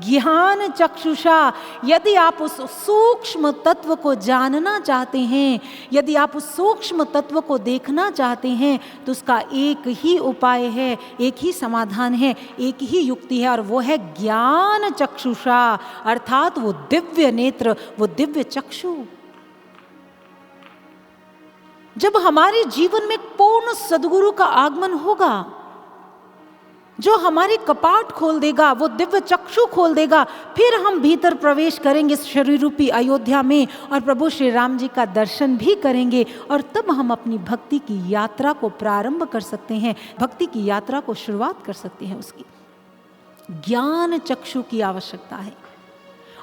ज्ञान चक्षुषा। यदि आप उस सूक्ष्म तत्व को जानना चाहते हैं, यदि आप उस सूक्ष्म तत्व को देखना चाहते हैं, तो उसका एक ही उपाय है, एक ही समाधान है, एक ही युक्ति है, और वो है ज्ञान चक्षुषा, अर्थात वो दिव्य नेत्र, वो दिव्य चक्षु। जब हमारे जीवन में पूर्ण सद्गुरु का आगमन होगा, जो हमारे कपाट खोल देगा, वो दिव्य चक्षु खोल देगा, फिर हम भीतर प्रवेश करेंगे शरीर रूपी अयोध्या में और प्रभु श्री राम जी का दर्शन भी करेंगे। और तब हम अपनी भक्ति की यात्रा को प्रारंभ कर सकते हैं, भक्ति की यात्रा को शुरुआत कर सकते हैं। उसकी ज्ञान चक्षु की आवश्यकता है।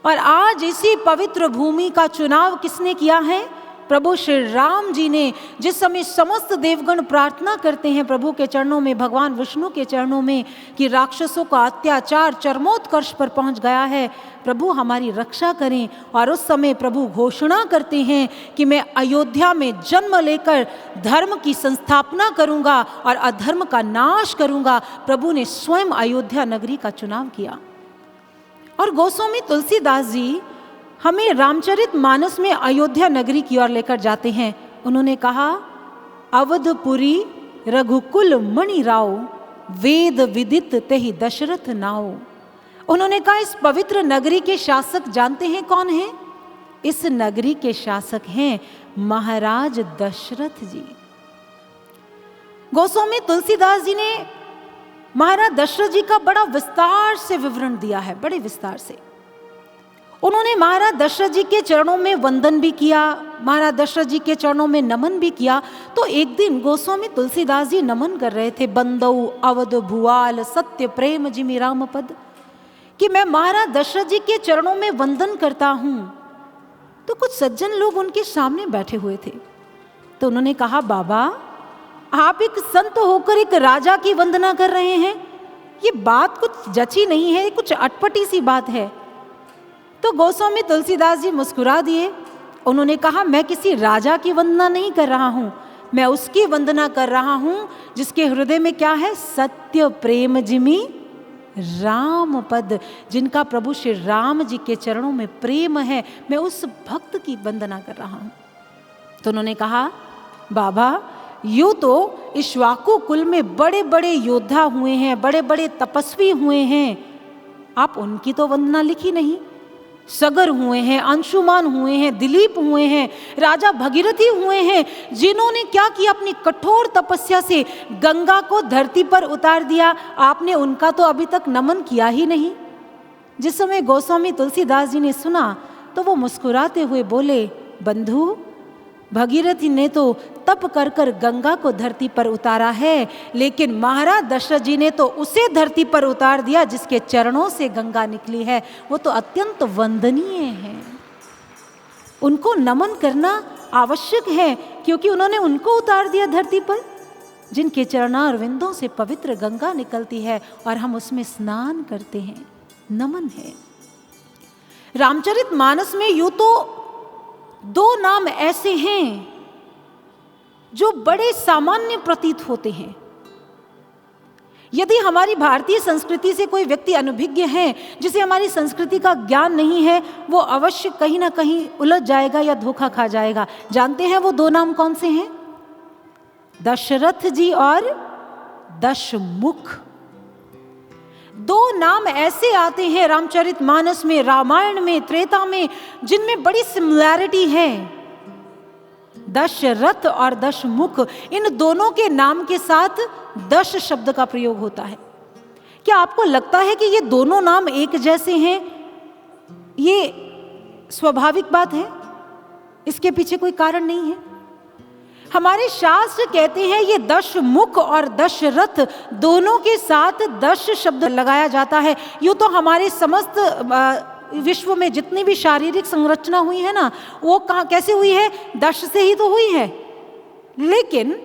और आज इसी पवित्र भूमि का चुनाव किसने किया है? प्रभु श्री राम जी ने। जिस समय समस्त देवगण प्रार्थना करते हैं प्रभु के चरणों में, भगवान विष्णु के चरणों में, कि राक्षसों का अत्याचार चरमोत्कर्ष पर पहुंच गया है, प्रभु हमारी रक्षा करें। और उस समय प्रभु घोषणा करते हैं कि मैं अयोध्या में जन्म लेकर धर्म की संस्थापना करूंगा और अधर्म का नाश करूंगा। प्रभु ने स्वयं अयोध्या नगरी का चुनाव किया। और गोस्वामी तुलसीदास जी हमें रामचरित मानस में अयोध्या नगरी की ओर लेकर जाते हैं। उन्होंने कहा, अवधपुरी रघुकुल मणि राव, वेद विदित तेहि दशरथ नाव। उन्होंने कहा, इस पवित्र नगरी के शासक जानते हैं कौन है? इस नगरी के शासक हैं महाराज दशरथ जी। गोस्वामी तुलसीदास जी ने महाराज दशरथ जी का बड़ा विस्तार से विवरण दिया है, बड़े विस्तार से। उन्होंने महाराज दशरथ जी के चरणों में वंदन भी किया, महाराज दशरथ जी के चरणों में नमन भी किया। तो एक दिन गोस्वामी तुलसीदास जी नमन कर रहे थे, बंदऊ अवध भुआल सत्य प्रेम जिमि राम पद, कि मैं महाराज दशरथ जी के चरणों में वंदन करता हूं। तो कुछ सज्जन लोग उनके सामने बैठे हुए थे। तो उन्होंने कहा, बाबा आप एक संत होकर एक राजा की वंदना कर रहे हैं, ये बात कुछ जची नहीं है, कुछ अटपटी सी बात है। तो गोस्वामी तुलसीदास जी मुस्कुरा दिए। उन्होंने कहा, मैं किसी राजा की वंदना नहीं कर रहा हूं, मैं उसकी वंदना कर रहा हूं जिसके हृदय में क्या है? सत्य प्रेम जिमि राम पद, जिनका प्रभु श्री राम जी के चरणों में प्रेम है, मैं उस भक्त की वंदना कर रहा हूं। तो उन्होंने कहा, बाबा यूं तो इक्ष्वाकु कुल में बड़े बड़े योद्धा हुए हैं, बड़े बड़े तपस्वी हुए हैं, आप उनकी तो वंदना लिखी नहीं। सगर हुए हैं, अंशुमान हुए हैं, दिलीप हुए हैं, राजा भगीरथी हुए हैं, जिन्होंने क्या किया? अपनी कठोर तपस्या से गंगा को धरती पर उतार दिया। आपने उनका तो अभी तक नमन किया ही नहीं। जिस समय गोस्वामी तुलसीदास जी ने सुना तो वो मुस्कुराते हुए बोले, बंधु भगीरथी ने तो तप कर कर गंगा को धरती पर उतारा है, लेकिन महाराज दशरथ जी ने तो उसे धरती पर उतार दिया जिसके चरणों से गंगा निकली है। वो तो अत्यंत वंदनीय है, उनको नमन करना आवश्यक है, क्योंकि उन्होंने उनको उतार दिया धरती पर जिनके चरणारविंदों से पवित्र गंगा निकलती है और हम उसमें स्नान करते हैं। नमन है। रामचरित मानस में यूं तो दो नाम ऐसे हैं जो बड़े सामान्य प्रतीत होते हैं। यदि हमारी भारतीय संस्कृति से कोई व्यक्ति अनभिज्ञ है, जिसे हमारी संस्कृति का ज्ञान नहीं है, वो अवश्य कहीं ना कहीं उलझ जाएगा या धोखा खा जाएगा। जानते हैं वो दो नाम कौन से हैं? दशरथ जी और दशमुख। दो नाम ऐसे आते हैं रामचरित मानस में, रामायण में, त्रेता में, जिनमें बड़ी सिमिलैरिटी है। दशरथ और दशमुख, इन दोनों के नाम के साथ दश शब्द का प्रयोग होता है। क्या आपको लगता है कि ये दोनों नाम एक जैसे हैं? ये स्वाभाविक बात है, इसके पीछे कोई कारण नहीं है। हमारे शास्त्र कहते हैं ये दशमुख और दशरथ दोनों के साथ दश शब्द लगाया जाता है। यूँ तो हमारे समस्त विश्व में जितनी भी शारीरिक संरचना हुई है ना, वो कहाँ कैसे हुई है? दश से ही तो हुई है। लेकिन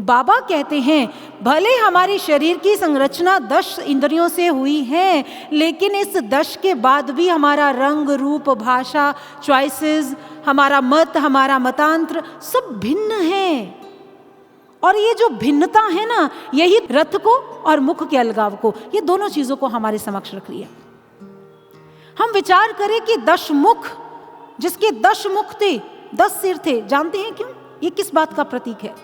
बाबा कहते हैं भले हमारी शरीर की संरचना 10 इंद्रियों से हुई है, लेकिन इस 10 के बाद भी हमारा रंग, रूप, भाषा, चॉइसेस, हमारा मत, हमारा मतांत्र सब भिन्न है। और ये जो भिन्नता है ना, यही रथ को और मुख के अलगाव को, ये दोनों चीजों को हमारे समक्ष रख लिया। हम विचार करें कि दशमुख, जिसके 10 मुख थे, 10 सिर थे, जानते हैं क्यों? ये किस बात का प्रतीक है?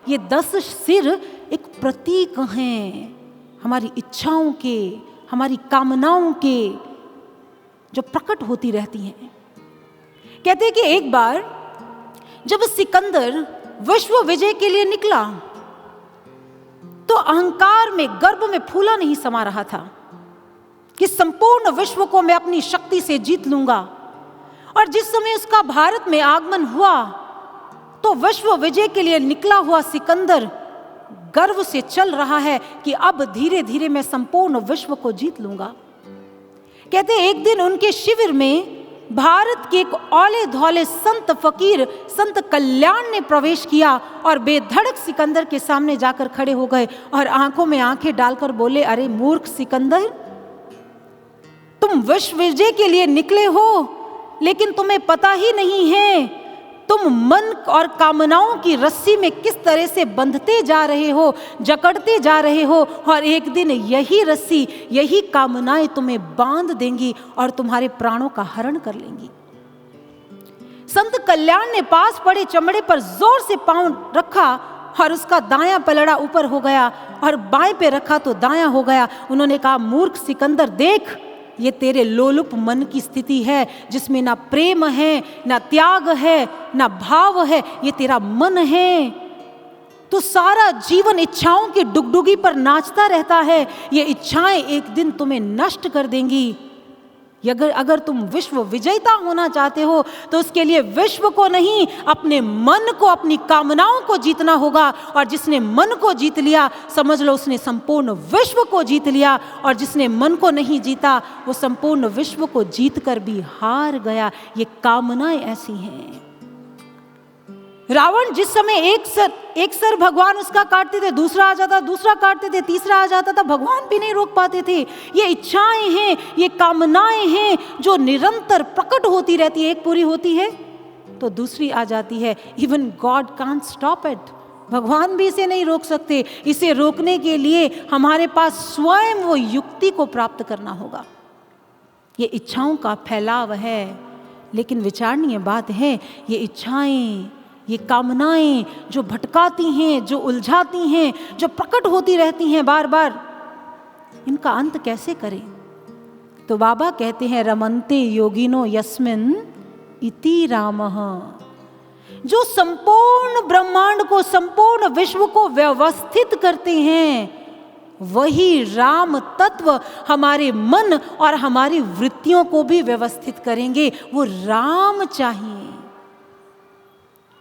ये 10 सिर एक प्रतीक हैं हमारी इच्छाओं के, हमारी कामनाओं के, जो प्रकट होती रहती हैं। कहते हैं कि एक बार जब सिकंदर विश्व विजय के लिए निकला, तो अहंकार में, गर्व में फूला नहीं समा रहा था कि संपूर्ण विश्व को मैं अपनी शक्ति से जीत लूंगा। और जिस समय उसका भारत में आगमन हुआ तो विश्व विजय के लिए निकला हुआ सिकंदर गर्व से चल रहा है कि अब धीरे धीरे मैं संपूर्ण विश्व को जीत लूंगा। कहते एक दिन उनके शिविर में भारत के एक औले धौले संत फकीर संत कल्याण ने प्रवेश किया और बेधड़क सिकंदर के सामने जाकर खड़े हो गए और आंखों में आंखें डालकर बोले, अरे मूर्ख सिकंदर, तुम विश्व विजय के लिए निकले हो, लेकिन तुम्हें पता ही नहीं है तुम मन और कामनाओं की रस्सी में किस तरह से बंधते जा रहे हो, जकड़ते जा रहे हो, और एक दिन यही रस्सी, यही कामनाएं तुम्हें बांध देंगी और तुम्हारे प्राणों का हरण कर लेंगी। संत कल्याण ने पास पड़े चमड़े पर जोर से पांव रखा और उसका दायां पलड़ा ऊपर हो गया और बाएं पे रखा तो दायां हो गया। उन्होंने कहा, मूर्ख सिकंदर, देख, ये तेरे लोलुप मन की स्थिति है जिसमें ना प्रेम है, ना त्याग है, ना भाव है। ये तेरा मन है। तो सारा जीवन इच्छाओं की डुगडुगी पर नाचता रहता है। ये इच्छाएं एक दिन तुम्हें नष्ट कर देंगी। अगर तुम विश्व विजेता होना चाहते हो तो उसके लिए विश्व को नहीं, अपने मन को, अपनी कामनाओं को जीतना होगा। और जिसने मन को जीत लिया, समझ लो उसने संपूर्ण विश्व को जीत लिया। और जिसने मन को नहीं जीता, वो संपूर्ण विश्व को जीत कर भी हार गया। ये कामनाएं ऐसी हैं। रावण जिस समय एक सर भगवान उसका काटते थे, दूसरा आ जाता, दूसरा काटते थे, तीसरा आ जाता था, भगवान भी नहीं रोक पाते थे। ये इच्छाएं हैं, ये कामनाएं हैं जो निरंतर प्रकट होती रहती है। एक पूरी होती है तो दूसरी आ जाती है। Even God can't stop it. भगवान भी इसे नहीं रोक सकते। इसे रोकने के लिए हमारे पास स्वयं वो युक्ति को प्राप्त करना होगा। ये इच्छाओं का फैलाव है। लेकिन विचारणीय बात है, ये इच्छाएं, ये कामनाएं जो भटकाती हैं, जो उलझाती हैं, जो प्रकट होती रहती हैं बार बार, इनका अंत कैसे करें? तो बाबा कहते हैं, रमन्ते योगिनो यस्मिन इति रामः। जो संपूर्ण ब्रह्मांड को, संपूर्ण विश्व को व्यवस्थित करते हैं, वही राम तत्व हमारे मन और हमारी वृत्तियों को भी व्यवस्थित करेंगे। वो राम चाहिए।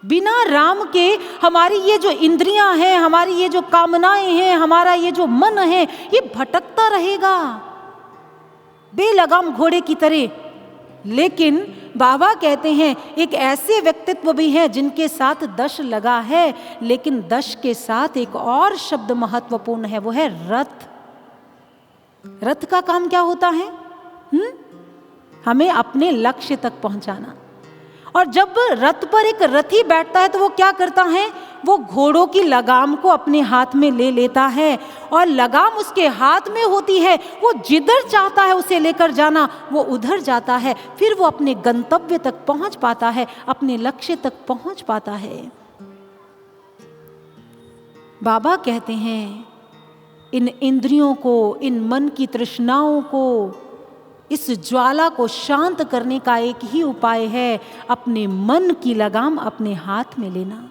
बिना राम के हमारी ये जो इंद्रियां हैं, हमारी ये जो कामनाएं हैं, हमारा ये जो मन है, ये भटकता रहेगा बेलगाम घोड़े की तरह। लेकिन बाबा कहते हैं, एक ऐसे व्यक्तित्व भी हैं जिनके साथ दश लगा है, लेकिन दश के साथ एक और शब्द महत्वपूर्ण है, वो है रथ। रथ का काम क्या होता है? हमें अपने लक्ष्य तक पहुंचाना। और जब रथ पर एक रथी बैठता है तो वो क्या करता है? वो घोड़ों की लगाम को अपने हाथ में ले लेता है और लगाम उसके हाथ में होती है। वो जिधर चाहता है उसे लेकर जाना, वो उधर जाता है। फिर वो अपने गंतव्य तक पहुंच पाता है, अपने लक्ष्य तक पहुंच पाता है। बाबा कहते हैं, इन इंद्रियों को, इन मन की तृष्णाओं को, इस ज्वाला को शांत करने का एक ही उपाय है, अपने मन की लगाम अपने हाथ में लेना,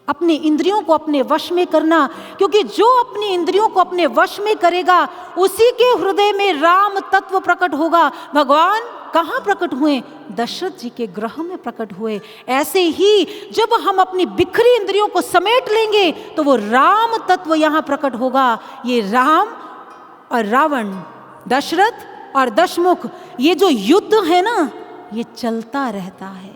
अपने इंद्रियों को अपने वश में करना। क्योंकि जो अपनी इंद्रियों को अपने वश में करेगा, उसी के हृदय में राम तत्व प्रकट होगा। भगवान कहाँ प्रकट हुए? दशरथ जी के गृह में प्रकट हुए। ऐसे ही जब हम अपनी बिखरी इंद्रियों को समेट लेंगे तो वो राम तत्व यहाँ प्रकट होगा। ये राम और रावण, दशरथ और दशमुख, ये जो युद्ध है ना, ये चलता रहता है।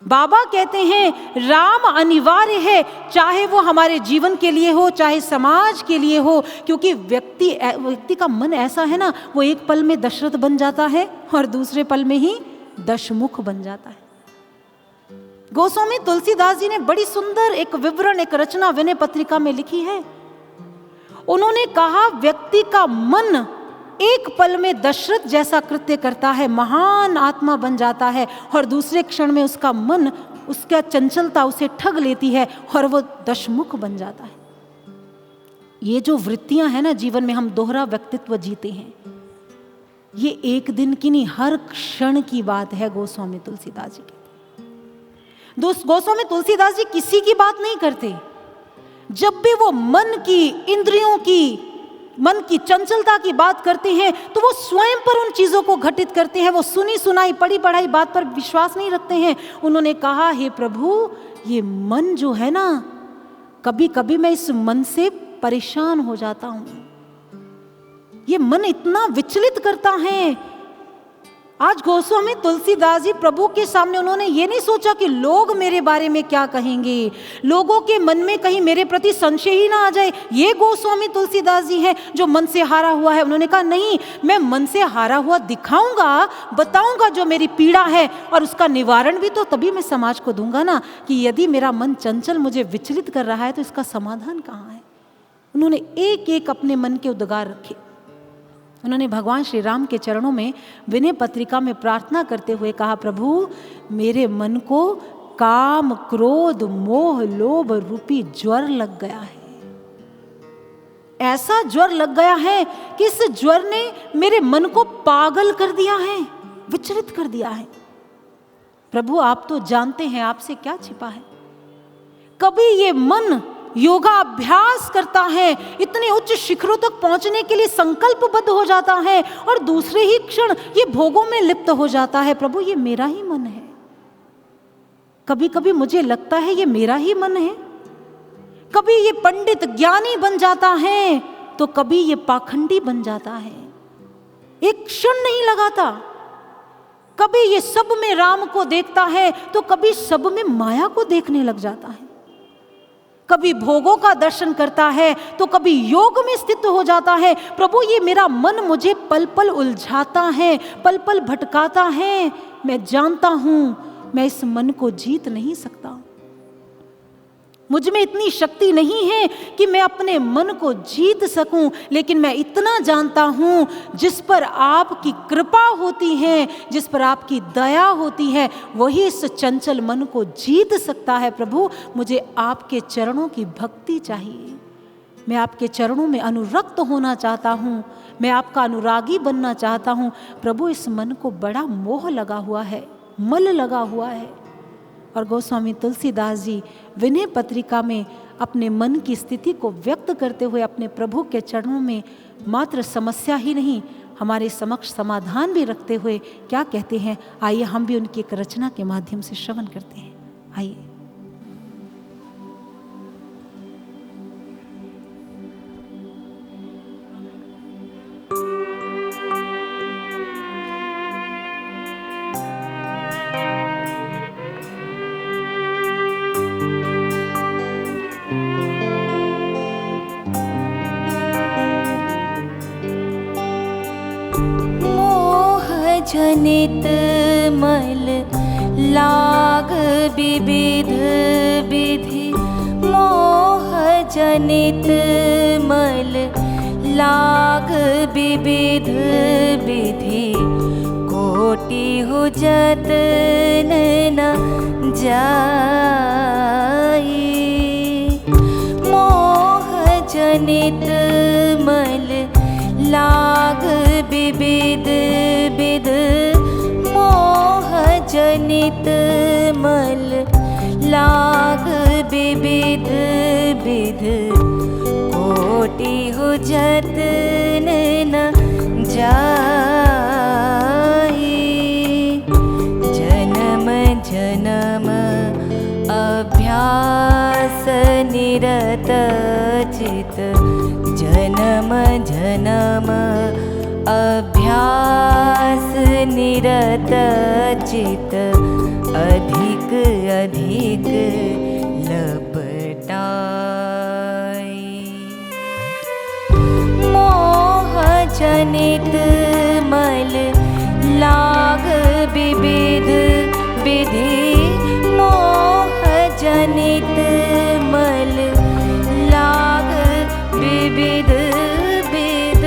बाबा कहते हैं, राम अनिवार्य है, चाहे वो हमारे जीवन के लिए हो, चाहे समाज के लिए हो। क्योंकि व्यक्ति का मन ऐसा है ना, वो एक पल में दशरथ बन जाता है और दूसरे पल में ही दशमुख बन जाता है। गोस्वामी तुलसीदास जी ने बड़ी सुंदर एक विवरण, एक रचना विनय पत्रिका में लिखी है। उन्होंने कहा, व्यक्ति का मन एक पल में दशरथ जैसा कृत्य करता है, महान आत्मा बन जाता है, और दूसरे क्षण में उसका मन, उसका चंचलता उसे ठग लेती है और वो दशमुख बन जाता है। ये जो वृत्तियां हैं ना जीवन में, हम दोहरा व्यक्तित्व जीते हैं, ये एक दिन की नहीं, हर क्षण की बात है। गोस्वामी तुलसीदास जी कहते, गोस्वामी तुलसीदास जी किसी की बात नहीं करते। जब भी वो मन की, इंद्रियों की, मन की चंचलता की बात करते हैं तो वो स्वयं पर उन चीज़ों को घटित करते हैं। वो सुनी सुनाई पढ़ी पढ़ाई बात पर विश्वास नहीं रखते हैं। उन्होंने कहा, हे प्रभु, ये मन जो है ना, कभी कभी मैं इस मन से परेशान हो जाता हूं। ये मन इतना विचलित करता है। आज गोस्वामी तुलसीदास जी प्रभु के सामने उन्होंने ये नहीं सोचा कि लोग मेरे बारे में क्या कहेंगे, लोगों के मन में कहीं मेरे प्रति संशय ही ना आ जाए। ये गोस्वामी तुलसीदास जी हैं जो मन से हारा हुआ है। उन्होंने कहा, नहीं, मैं मन से हारा हुआ दिखाऊंगा, बताऊंगा जो मेरी पीड़ा है, और उसका निवारण भी तो तभी मैं समाज को दूंगा ना, कि यदि मेरा मन चंचल मुझे विचलित कर रहा है तो इसका समाधान कहाँ है। उन्होंने एक एक अपने मन के उद्गार रखे। उन्होंने भगवान श्री राम के चरणों में विनय पत्रिका में प्रार्थना करते हुए कहा, प्रभु, मेरे मन को काम, क्रोध, मोह, लोभ रूपी ज्वर लग गया है। ऐसा ज्वर लग गया है कि इस ज्वर ने मेरे मन को पागल कर दिया है, विचलित कर दिया है। प्रभु, आप तो जानते हैं, आपसे क्या छिपा है। कभी ये मन योगाभ्यास करता है, इतने उच्च शिखरों तक पहुंचने के लिए संकल्पबद्ध हो जाता है, और दूसरे ही क्षण ये भोगों में लिप्त हो जाता है। प्रभु, ये मेरा ही मन है। कभी कभी मुझे लगता है ये मेरा ही मन है। कभी ये पंडित ज्ञानी बन जाता है तो कभी ये पाखंडी बन जाता है, एक क्षण नहीं लगाता। कभी ये सब में राम को देखता है तो कभी सब में माया को देखने लग जाता है। कभी भोगों का दर्शन करता है तो कभी योग में स्थित हो जाता है। प्रभु, ये मेरा मन मुझे पल पल उलझाता है, पल पल भटकाता है। मैं जानता हूं मैं इस मन को जीत नहीं सकता। मुझ में इतनी शक्ति नहीं है कि मैं अपने मन को जीत सकूं, लेकिन मैं इतना जानता हूं, जिस पर आपकी कृपा होती है, जिस पर आपकी दया होती है, वही इस चंचल मन को जीत सकता है। प्रभु, मुझे आपके चरणों की भक्ति चाहिए। मैं आपके चरणों में अनुरक्त होना चाहता हूं, मैं आपका अनुरागी बनना चाहता हूं। प्रभु, इस मन को बड़ा मोह लगा हुआ है, मल लगा हुआ है। और गोस्वामी तुलसीदास जी विनय पत्रिका में अपने मन की स्थिति को व्यक्त करते हुए अपने प्रभु के चरणों में मात्र समस्या ही नहीं, हमारे समक्ष समाधान भी रखते हुए क्या कहते हैं, आइए हम भी उनकी एक रचना के माध्यम से श्रवण करते हैं। आइए। जनित मल लाग विविध विधि, मोह जनित मल लाग विविध विधि, कोटि हो जतन न जाई। मोह जनित मल लाग विविध विध, मोह जनित मल लाग विविध विध, कोटि हो जतन न जाई। जन्म जन्म अभ्यास निरत चित, जन्म जन्म अभ्यास निरत चित, अधिक अधिक लपटाई। मोह जनित मल लाग विविध विधि, मोह जनित मल लाग विविध विध।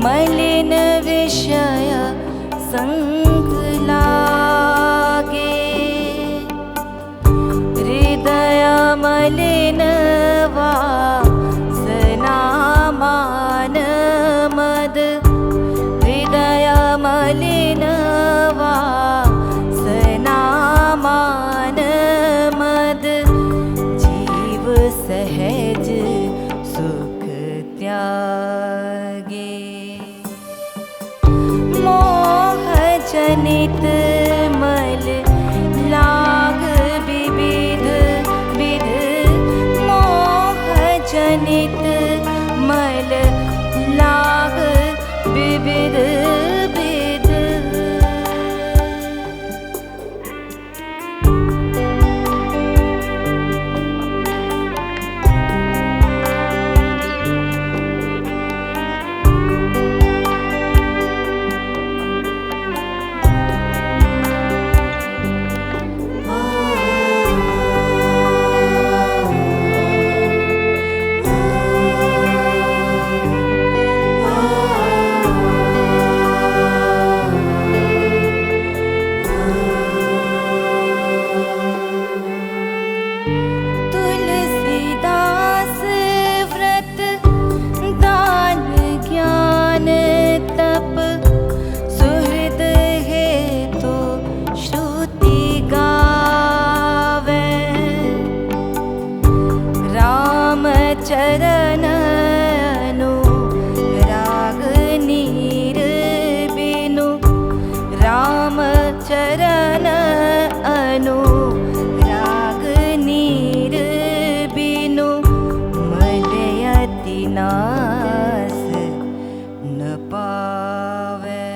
मलिन विषय संग लागे, हृदय मलिन वासना मान मद, हृदय मलिन वासना मान मद, जीव सहज सुख त्यागे। मोह जनित मल लाग विविध विध, मोह जनित मल लाग विविध विध। तुलसीदास व्रत दान ज्ञान तप, सुहृद हेतु श्रुति गावे, राम चरण अनुराग नीर बिनु, राम चरण अनुराग नीर बिनु, मलयति नास न पावे।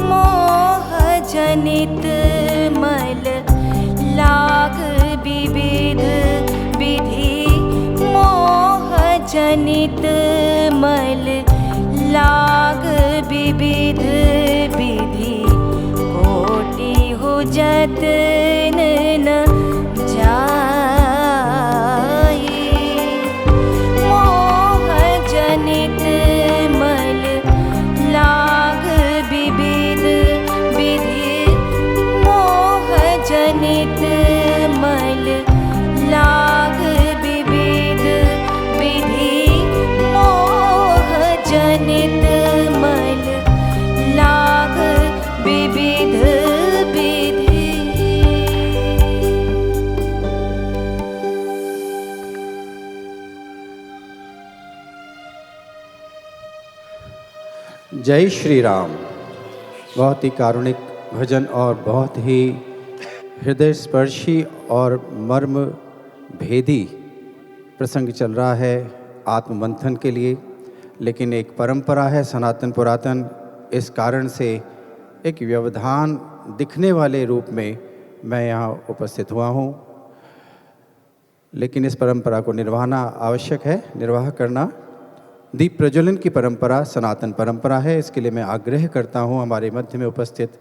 मोह जनित मल लाग विविध विधि, मोह जनित मल लाग विविध विधि, कोटि हो जतन न जाए। मोह जनित मल लाग विविध विधि, मोह जनित मल लाग विविध विधि, मोह जनित मल लाग विविध विधि। जय श्री राम। बहुत ही कारुणिक भजन और बहुत ही हृदय स्पर्शी और मर्म भेदी प्रसंग चल रहा है आत्ममंथन के लिए। लेकिन एक परंपरा है सनातन पुरातन, इस कारण से एक व्यवधान दिखने वाले रूप में मैं यहाँ उपस्थित हुआ हूँ। लेकिन इस परंपरा को निभाना आवश्यक है, निर्वाह करना। दीप प्रज्वलन की परंपरा सनातन परंपरा है। इसके लिए मैं आग्रह करता हूँ हमारे मध्य में उपस्थित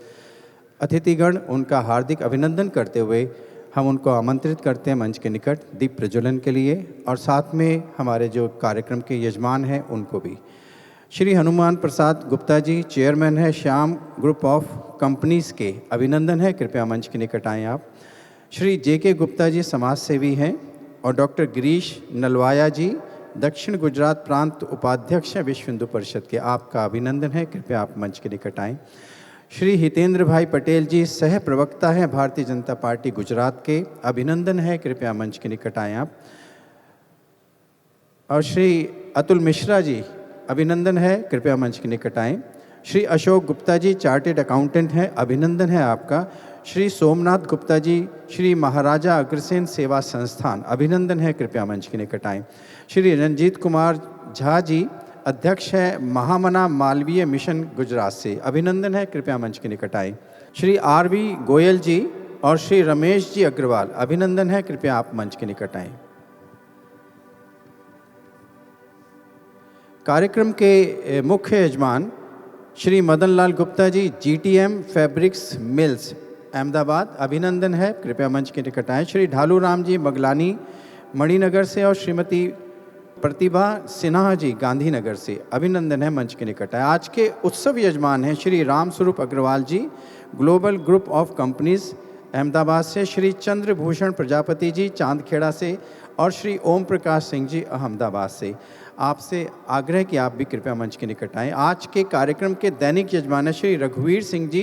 अतिथिगण, उनका हार्दिक अभिनंदन करते हुए हम उनको आमंत्रित करते हैं मंच के निकट दीप प्रज्वलन के लिए। और साथ में हमारे जो कार्यक्रम के यजमान हैं उनको भी। श्री हनुमान प्रसाद गुप्ता जी चेयरमैन है श्याम ग्रुप ऑफ कंपनीज़ के, अभिनंदन है, कृपया मंच के निकट आएँ आप। श्री जे.के. गुप्ता जी समाज सेवी हैं और डॉक्टर गिरीश नलवाया जी दक्षिण गुजरात प्रांत उपाध्यक्ष हैं विश्व हिंदू परिषद के, आपका अभिनंदन है, कृपया आप मंच के निकट आएँ। श्री हितेंद्र भाई पटेल जी सह प्रवक्ता हैं भारतीय जनता पार्टी गुजरात के, अभिनंदन है, कृपया मंच के निकट आएँ आप। और श्री अतुल मिश्रा जी अभिनंदन है, कृपया मंच के निकट आएँ। श्री अशोक गुप्ता जी चार्टेड अकाउंटेंट हैं, अभिनंदन है आपका। श्री सोमनाथ गुप्ता जी श्री महाराजा अग्रसेन सेवा संस्थान, अभिनंदन है, कृपया मंच के निकट आएँ। श्री रंजीत कुमार झा जी अध्यक्ष है महामना मालवीय मिशन गुजरात से, अभिनंदन है, कृपया मंच के निकट आएँ। श्री आर.वी. गोयल जी और श्री रमेश जी अग्रवाल, अभिनंदन है, कृपया आप मंच के निकट आएँ। कार्यक्रम के मुख्य यजमान Shri Madan Lal Gupta ji GTM fabrics mills Ahmedabad, अभिनंदन है, कृपया मंच के निकट आएँ। श्री ढालू राम जी मगलानी मणिनगर से और श्रीमती प्रतिभा सिन्हा जी गांधीनगर से, अभिनंदन है, मंच के निकट है। आज के उत्सव यजमान हैं Shri Ramswaroop Agarwal ji, global group of companies Ahmedabad से, श्री चंद्रभूषण प्रजापति जी चांदखेड़ा से और श्री ओम प्रकाश सिंह जी अहमदाबाद से। आपसे आग्रह कि आप भी कृपया मंच के निकट आएँ। आज के कार्यक्रम के दैनिक यजमान है श्री रघुवीर सिंह जी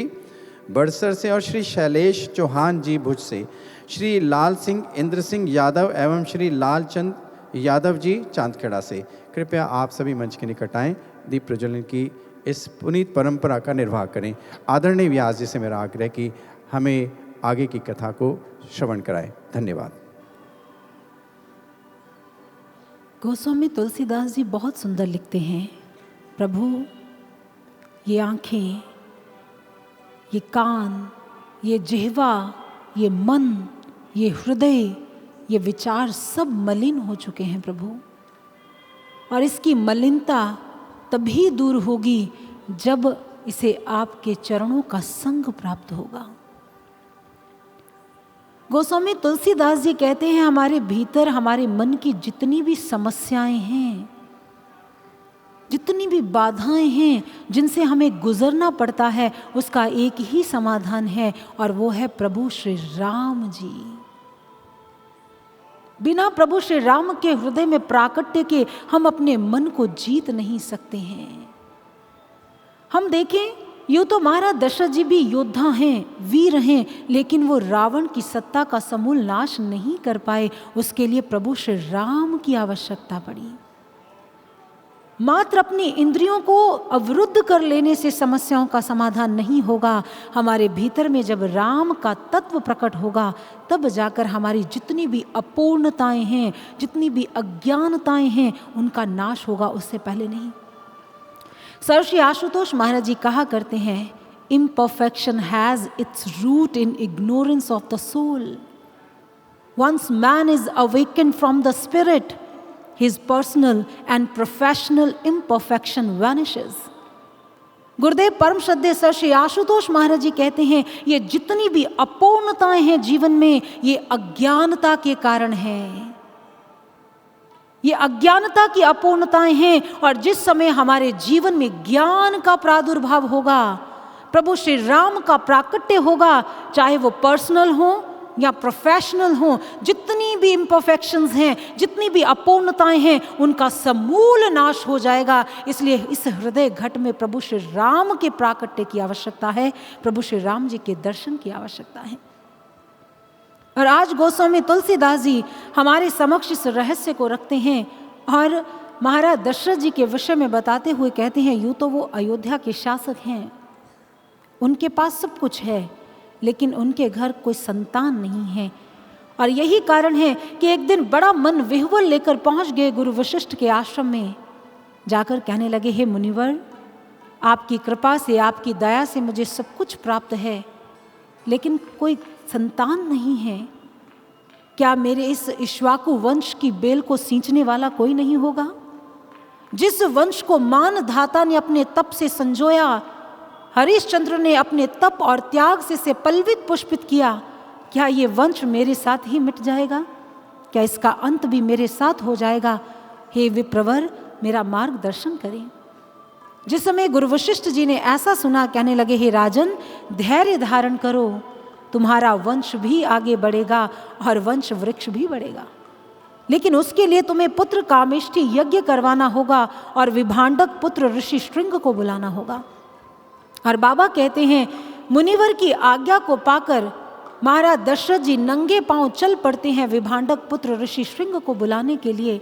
बड़सर से और श्री शैलेश चौहान जी भुज से, श्री लाल सिंह इंद्र सिंह यादव एवं श्री लालचंद यादव जी चांदखेड़ा से। कृपया आप सभी मंच के निकट आएँ, दीप प्रज्वलन की इस पुनीत परंपरा का निर्वाह करें। आदरणीय व्यास जी से मेरा आग्रह कि हमें आगे की कथा को श्रवण कराएं। धन्यवाद। गोस्वामी तुलसीदास जी बहुत सुंदर लिखते हैं, प्रभु ये आँखें, ये कान, ये जिह्वा, ये मन, ये हृदय, ये विचार सब मलिन हो चुके हैं प्रभु, और इसकी मलिनता तभी दूर होगी जब इसे आपके चरणों का संग प्राप्त होगा। गोस्वामी तुलसीदास जी कहते हैं, हमारे भीतर हमारे मन की जितनी भी समस्याएं हैं, जितनी भी बाधाएं हैं जिनसे हमें गुजरना पड़ता है, उसका एक ही समाधान है और वो है प्रभु श्री राम जी। बिना प्रभु श्री राम के हृदय में प्राकट्य के हम अपने मन को जीत नहीं सकते हैं। हम देखें, यूँ तो महाराज दशरथ जी भी योद्धा हैं, वीर हैं, लेकिन वो रावण की सत्ता का समूल नाश नहीं कर पाए। उसके लिए प्रभु श्री राम की आवश्यकता पड़ी। मात्र अपनी इंद्रियों को अवरुद्ध कर लेने से समस्याओं का समाधान नहीं होगा। हमारे भीतर में जब राम का तत्व प्रकट होगा, तब जाकर हमारी जितनी भी अपूर्णताएं हैं, जितनी भी अज्ञानताएं हैं, उनका नाश होगा, उससे पहले नहीं। सर श्री आशुतोष महाराज जी कहा करते हैं, imperfection has its root in ignorance of the soul. Once man is awakened from the spirit, his personal and professional imperfection vanishes. गुरुदेव परम श्रद्धेय सर श्री आशुतोष महाराज जी कहते हैं, ये जितनी भी अपूर्णताएं हैं जीवन में, ये अज्ञानता के कारण हैं। ये अज्ञानता की अपूर्णताएं हैं, और जिस समय हमारे जीवन में ज्ञान का प्रादुर्भाव होगा, प्रभु श्री राम का प्राकट्य होगा, चाहे वो पर्सनल हो या प्रोफेशनल हो, जितनी भी इम्परफेक्शंस हैं, जितनी भी अपूर्णताएं हैं, उनका समूल नाश हो जाएगा। इसलिए इस हृदय घट में प्रभु श्री राम के प्राकट्य की आवश्यकता है, प्रभु श्री राम जी के दर्शन की आवश्यकता है। और आज गोस्वामी तुलसीदास जी हमारे समक्ष इस रहस्य को रखते हैं और महाराज दशरथ जी के विषय में बताते हुए कहते हैं, यूँ तो वो अयोध्या के शासक हैं, उनके पास सब कुछ है, लेकिन उनके घर कोई संतान नहीं है। और यही कारण है कि एक दिन बड़ा मन विह्वल लेकर पहुंच गए गुरु वशिष्ठ के आश्रम में। जाकर कहने लगे, हे मुनिवर, आपकी कृपा से, आपकी दया से मुझे सब कुछ प्राप्त है, लेकिन कोई संतान नहीं है। क्या मेरे इस इक्ष्वाकु वंश की बेल को सींचने वाला कोई नहीं होगा? जिस वंश को मानधाता ने अपने तप से संजोया, हरिश्चंद्र ने अपने तप और त्याग से इसे पल्वित पुष्पित किया, क्या ये वंश मेरे साथ ही मिट जाएगा? क्या इसका अंत भी मेरे साथ हो जाएगा? हे विप्रवर, मेरा मार्गदर्शन करें। जिस समय गुरु वशिष्ठ जी ने ऐसा सुना, कहने लगे, हे राजन, धैर्य धारण करो, तुम्हारा वंश भी आगे बढ़ेगा और वंश वृक्ष भी बढ़ेगा, लेकिन उसके लिए तुम्हें पुत्र कामेष्टि यज्ञ करवाना होगा और विभांडक पुत्र ऋषि श्रृंग को बुलाना होगा। और बाबा कहते हैं, मुनिवर की आज्ञा को पाकर महाराज दशरथ जी नंगे पांव चल पड़ते हैं विभांडक पुत्र ऋषि श्रृंग को बुलाने के लिए।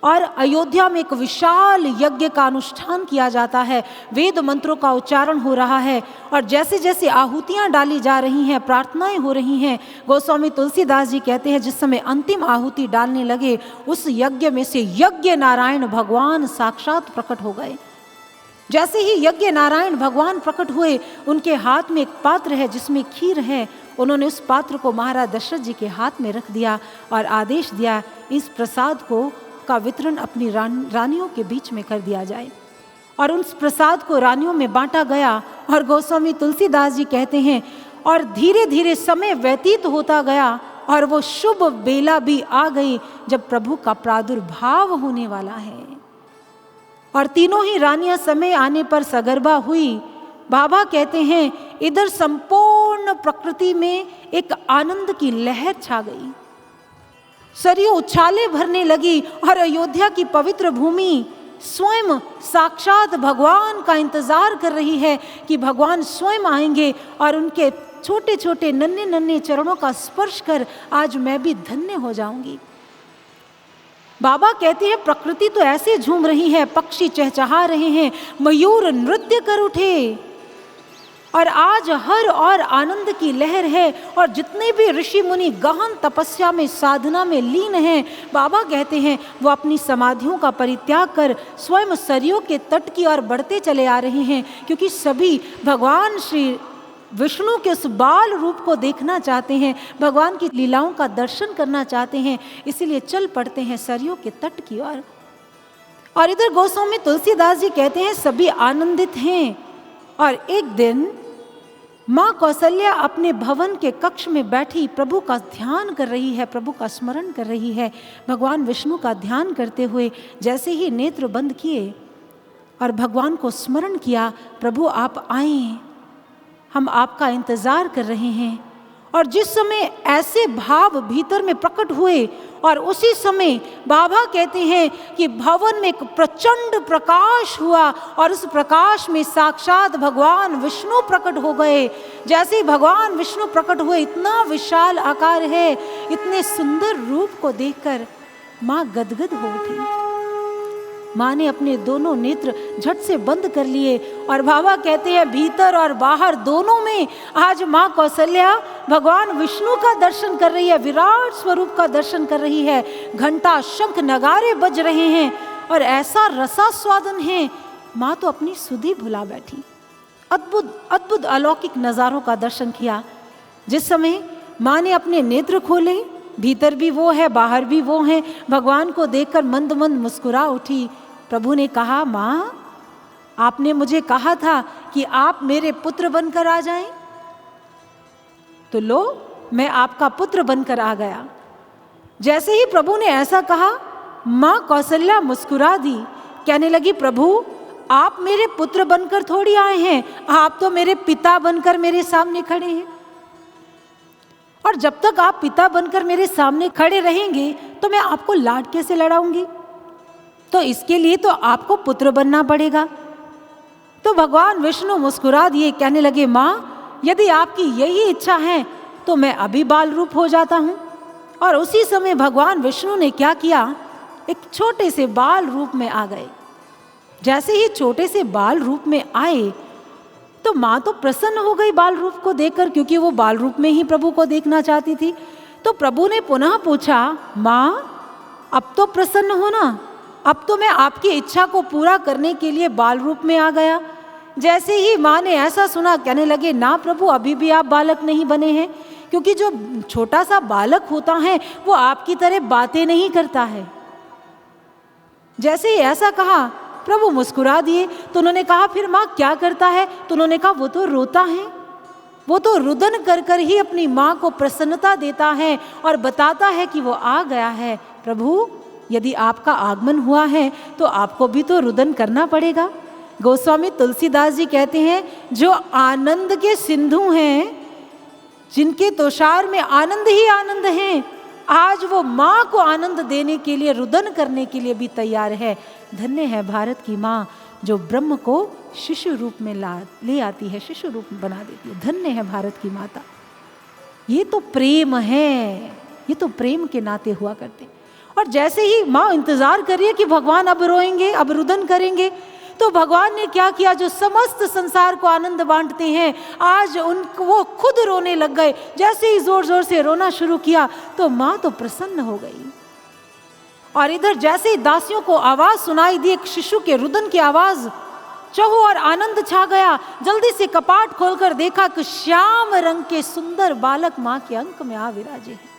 और अयोध्या में एक विशाल यज्ञ का अनुष्ठान किया जाता है, वेद मंत्रों का उच्चारण हो रहा है, और जैसे जैसे आहुतियां डाली जा रही हैं, प्रार्थनाएं हो रही हैं, गोस्वामी तुलसीदास जी कहते हैं, जिस समय अंतिम आहुति डालने लगे, उस यज्ञ में से यज्ञ नारायण भगवान साक्षात प्रकट हो गए। जैसे ही यज्ञ नारायण भगवान प्रकट हुए, उनके हाथ में एक पात्र है जिसमें खीर है। उन्होंने उस पात्र को महाराज दशरथ जी के हाथ में रख दिया और आदेश दिया, इस प्रसाद का वितरण अपनी रानियों के बीच में कर दिया जाए। और उस प्रसाद को रानियों में बांटा गया। और गोस्वामी तुलसीदास जी कहते हैं, और धीरे धीरे समय व्यतीत होता गया और वो शुभ बेला भी आ गई जब प्रभु का प्रादुर्भाव होने वाला है। और तीनों ही रानियां समय आने पर सगर्भा हुई। बाबा कहते हैं इधर संपूर्ण प्रकृति में एक आनंद की लहर छा गई, सरयू उछाले भरने लगी और अयोध्या की पवित्र भूमि स्वयं साक्षात भगवान का इंतजार कर रही है कि भगवान स्वयं आएंगे और उनके छोटे छोटे नन्हे नन्हे चरणों का स्पर्श कर आज मैं भी धन्य हो जाऊंगी। बाबा कहते हैं प्रकृति तो ऐसे झूम रही है, पक्षी चहचहा रहे हैं, मयूर नृत्य कर उठे और आज हर और आनंद की लहर है। और जितने भी ऋषि मुनि गहन तपस्या में साधना में लीन हैं, बाबा कहते हैं वो अपनी समाधियों का परित्याग कर स्वयं सरयू के तट की ओर बढ़ते चले आ रहे हैं, क्योंकि सभी भगवान श्री विष्णु के उस बाल रूप को देखना चाहते हैं, भगवान की लीलाओं का दर्शन करना चाहते हैं, इसीलिए चल पड़ते हैं सरयू के तट की ओर। और इधर गोस्वामी तुलसीदास जी कहते हैं सभी आनंदित हैं। और एक दिन माँ कौशल्या अपने भवन के कक्ष में बैठी प्रभु का ध्यान कर रही है, प्रभु का स्मरण कर रही है। भगवान विष्णु का ध्यान करते हुए जैसे ही नेत्र बंद किए और भगवान को स्मरण किया, प्रभु आप आए, हम आपका इंतजार कर रहे हैं। और जिस समय ऐसे भाव भीतर में प्रकट हुए और उसी समय बाबा कहते हैं कि भवन में एक प्रचंड प्रकाश हुआ और उस प्रकाश में साक्षात भगवान विष्णु प्रकट हो गए। जैसे ही भगवान विष्णु प्रकट हुए, इतना विशाल आकार है, इतने सुंदर रूप को देखकर माँ गदगद हो उठी। माँ ने अपने दोनों नेत्र झट से बंद कर लिए और बाबा कहते हैं भीतर और बाहर दोनों में आज माँ कौशल्या भगवान विष्णु का दर्शन कर रही है, विराट स्वरूप का दर्शन कर रही है। घंटा शंख नगारे बज रहे हैं और ऐसा रसास्वादन है, माँ तो अपनी सुधि भुला बैठी। अद्भुत अद्भुत अलौकिक नज़ारों का दर्शन किया। जिस समय माँ ने अपने नेत्र खोले, भीतर भी वो है, बाहर भी वो है, भगवान को देखकर मंद मंद मुस्कुरा उठी। प्रभु ने कहा, माँ आपने मुझे कहा था कि आप मेरे पुत्र बनकर आ जाएं, तो लो मैं आपका पुत्र बनकर आ गया। जैसे ही प्रभु ने ऐसा कहा, माँ कौशल्या मुस्कुरा दी, कहने लगी प्रभु आप मेरे पुत्र बनकर थोड़ी आए हैं, आप तो मेरे पिता बनकर मेरे सामने खड़े हैं। और जब तक आप पिता बनकर मेरे सामने खड़े रहेंगे तो मैं आपको लाड कैसे लड़ाऊंगी, तो इसके लिए तो आपको पुत्र बनना पड़ेगा। तो भगवान विष्णु मुस्कुरा दिए, कहने लगे माँ यदि आपकी यही इच्छा है तो मैं अभी बाल रूप हो जाता हूँ। और उसी समय भगवान विष्णु ने क्या किया, एक छोटे से बाल रूप में आ गए। जैसे ही छोटे से बाल रूप में आए तो माँ तो प्रसन्न हो गई बाल रूप को देखकर, क्योंकि वो बाल रूप में ही प्रभु को देखना चाहती थी। तो प्रभु ने पुनः पूछा, माँ अब तो प्रसन्न हो ना, अब तो मैं आपकी इच्छा को पूरा करने के लिए बाल रूप में आ गया। जैसे ही माँ ने ऐसा सुना, कहने लगे ना प्रभु अभी भी आप बालक नहीं बने हैं, क्योंकि जो छोटा सा बालक होता है वो आपकी तरह बातें नहीं करता है। जैसे ही ऐसा कहा प्रभु मुस्कुरा दिए। तो उन्होंने कहा फिर माँ क्या करता है, तो उन्होंने कहा वो तो रोता है, वो तो रुदन कर कर ही अपनी माँ को प्रसन्नता देता है और बताता है कि वो आ गया है। प्रभु यदि आपका आगमन हुआ है तो आपको भी तो रुदन करना पड़ेगा। गोस्वामी तुलसीदास जी कहते हैं जो आनंद के सिंधु हैं, जिनके तुषार में आनंद ही आनंद है, आज वो माँ को आनंद देने के लिए, रुदन करने के लिए भी तैयार है। धन्य है भारत की माँ जो ब्रह्म को शिशु रूप में ले आती है, शिशु रूप में बना देती है। धन्य है भारत की माता। ये तो प्रेम है, ये तो प्रेम के नाते हुआ करते। और जैसे ही माँ इंतजार कर रही है कि भगवान अब रोएंगे, अब रुदन करेंगे, तो भगवान ने क्या किया, जो समस्त संसार को आनंद बांटते हैं, आज उनको वो खुद रोने लग गए। जैसे ही जोर जोर से रोना शुरू किया तो माँ तो प्रसन्न हो गई। और इधर जैसे ही दासियों को आवाज सुनाई दी, एक शिशु के रुदन की आवाज, चहु और आनंद छा गया। जल्दी से कपाट खोलकर देखा कि श्याम रंग के सुंदर बालक माँ के अंक में आ विराजे हैं।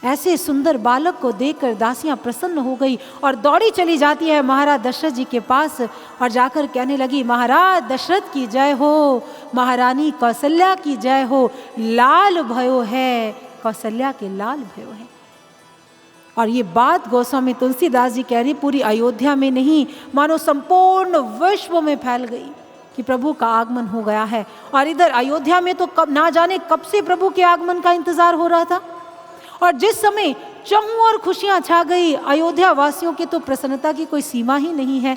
ऐसे सुंदर बालक को देखकर दासियां प्रसन्न हो गई और दौड़ी चली जाती है महाराज दशरथ जी के पास और जाकर कहने लगी, महाराज दशरथ की जय हो, महारानी कौशल्या की जय हो, लाल भयो है कौशल्या के लाल भयो हैं। और ये बात गोस्वामी तुलसीदास जी कह रही पूरी अयोध्या में नहीं, मानो संपूर्ण विश्व में फैल गई कि प्रभु का आगमन हो गया है। और इधर अयोध्या में तो कब ना जाने कब से प्रभु के आगमन का इंतजार हो रहा था। और जिस समय चहुं और खुशियां छा गई, अयोध्या वासियों की तो प्रसन्नता की कोई सीमा ही नहीं है।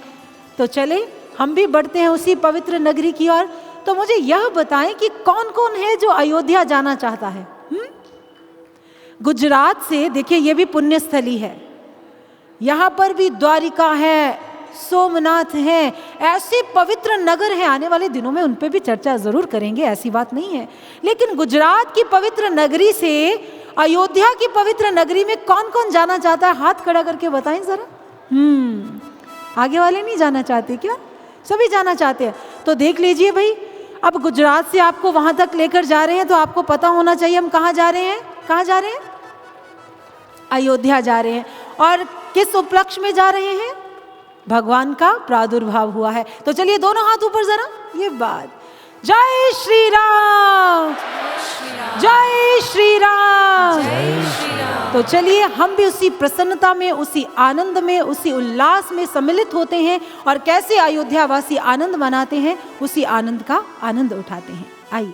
तो चले हम भी बढ़ते हैं उसी पवित्र नगरी की ओर। तो मुझे यह बताएं कि कौन कौन है जो अयोध्या जाना चाहता है। गुजरात से देखिए, ये भी पुण्य स्थली है, यहाँ पर भी द्वारिका है, सोमनाथ है, ऐसे पवित्र नगर हैं। आने वाले दिनों में उन पे भी चर्चा जरूर करेंगे, ऐसी बात नहीं है। लेकिन गुजरात की पवित्र नगरी से अयोध्या की पवित्र नगरी में कौन कौन जाना चाहता है? हाथ खड़ा करके बताएं जरा। आगे वाले नहीं जाना चाहते क्या? सभी जाना चाहते हैं। तो देख लीजिए भाई, अब गुजरात से आपको वहां तक लेकर जा रहे हैं तो आपको पता होना चाहिए हम कहाँ जा रहे हैं। कहाँ जा रहे हैं? अयोध्या जा रहे हैं। और किस उपलक्ष्य में जा रहे हैं? भगवान का प्रादुर्भाव हुआ है। तो चलिए दोनों हाथ ऊपर जरा, ये बात। जय श्री राम, जय श्री राम। तो चलिए हम भी उसी प्रसन्नता में, उसी आनंद में, उसी उल्लास में सम्मिलित होते हैं और कैसे अयोध्या वासी आनंद मनाते हैं उसी आनंद का आनंद उठाते हैं। आइए।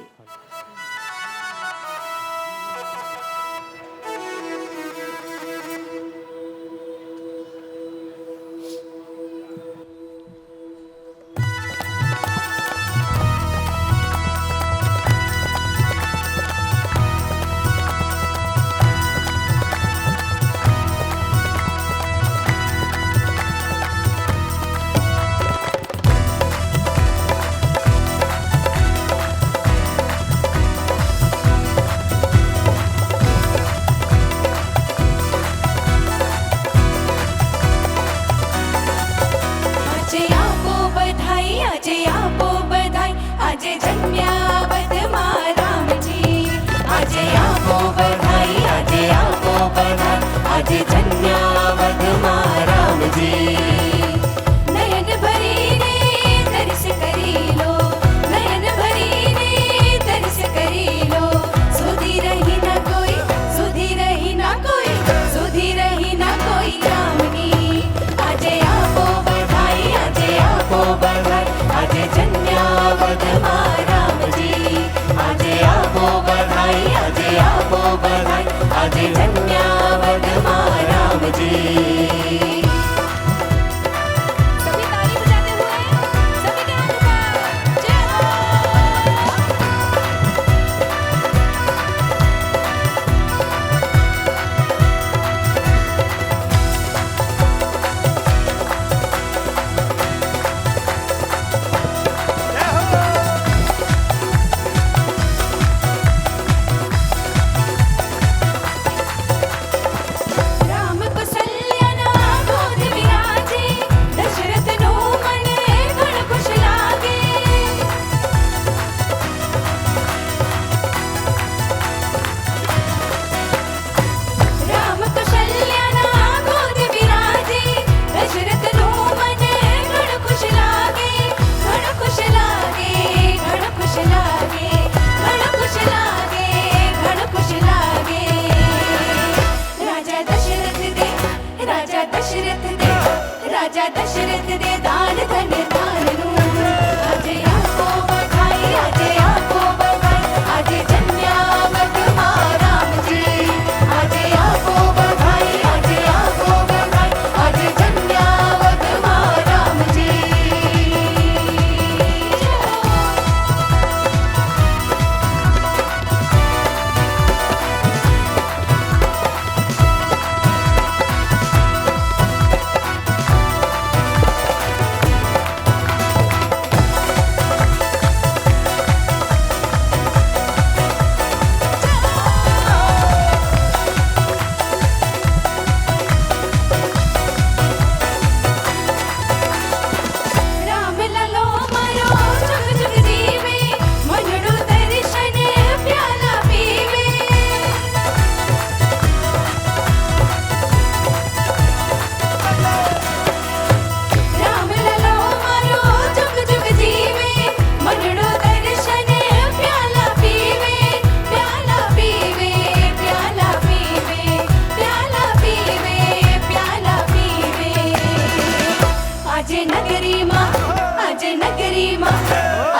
नगरी मां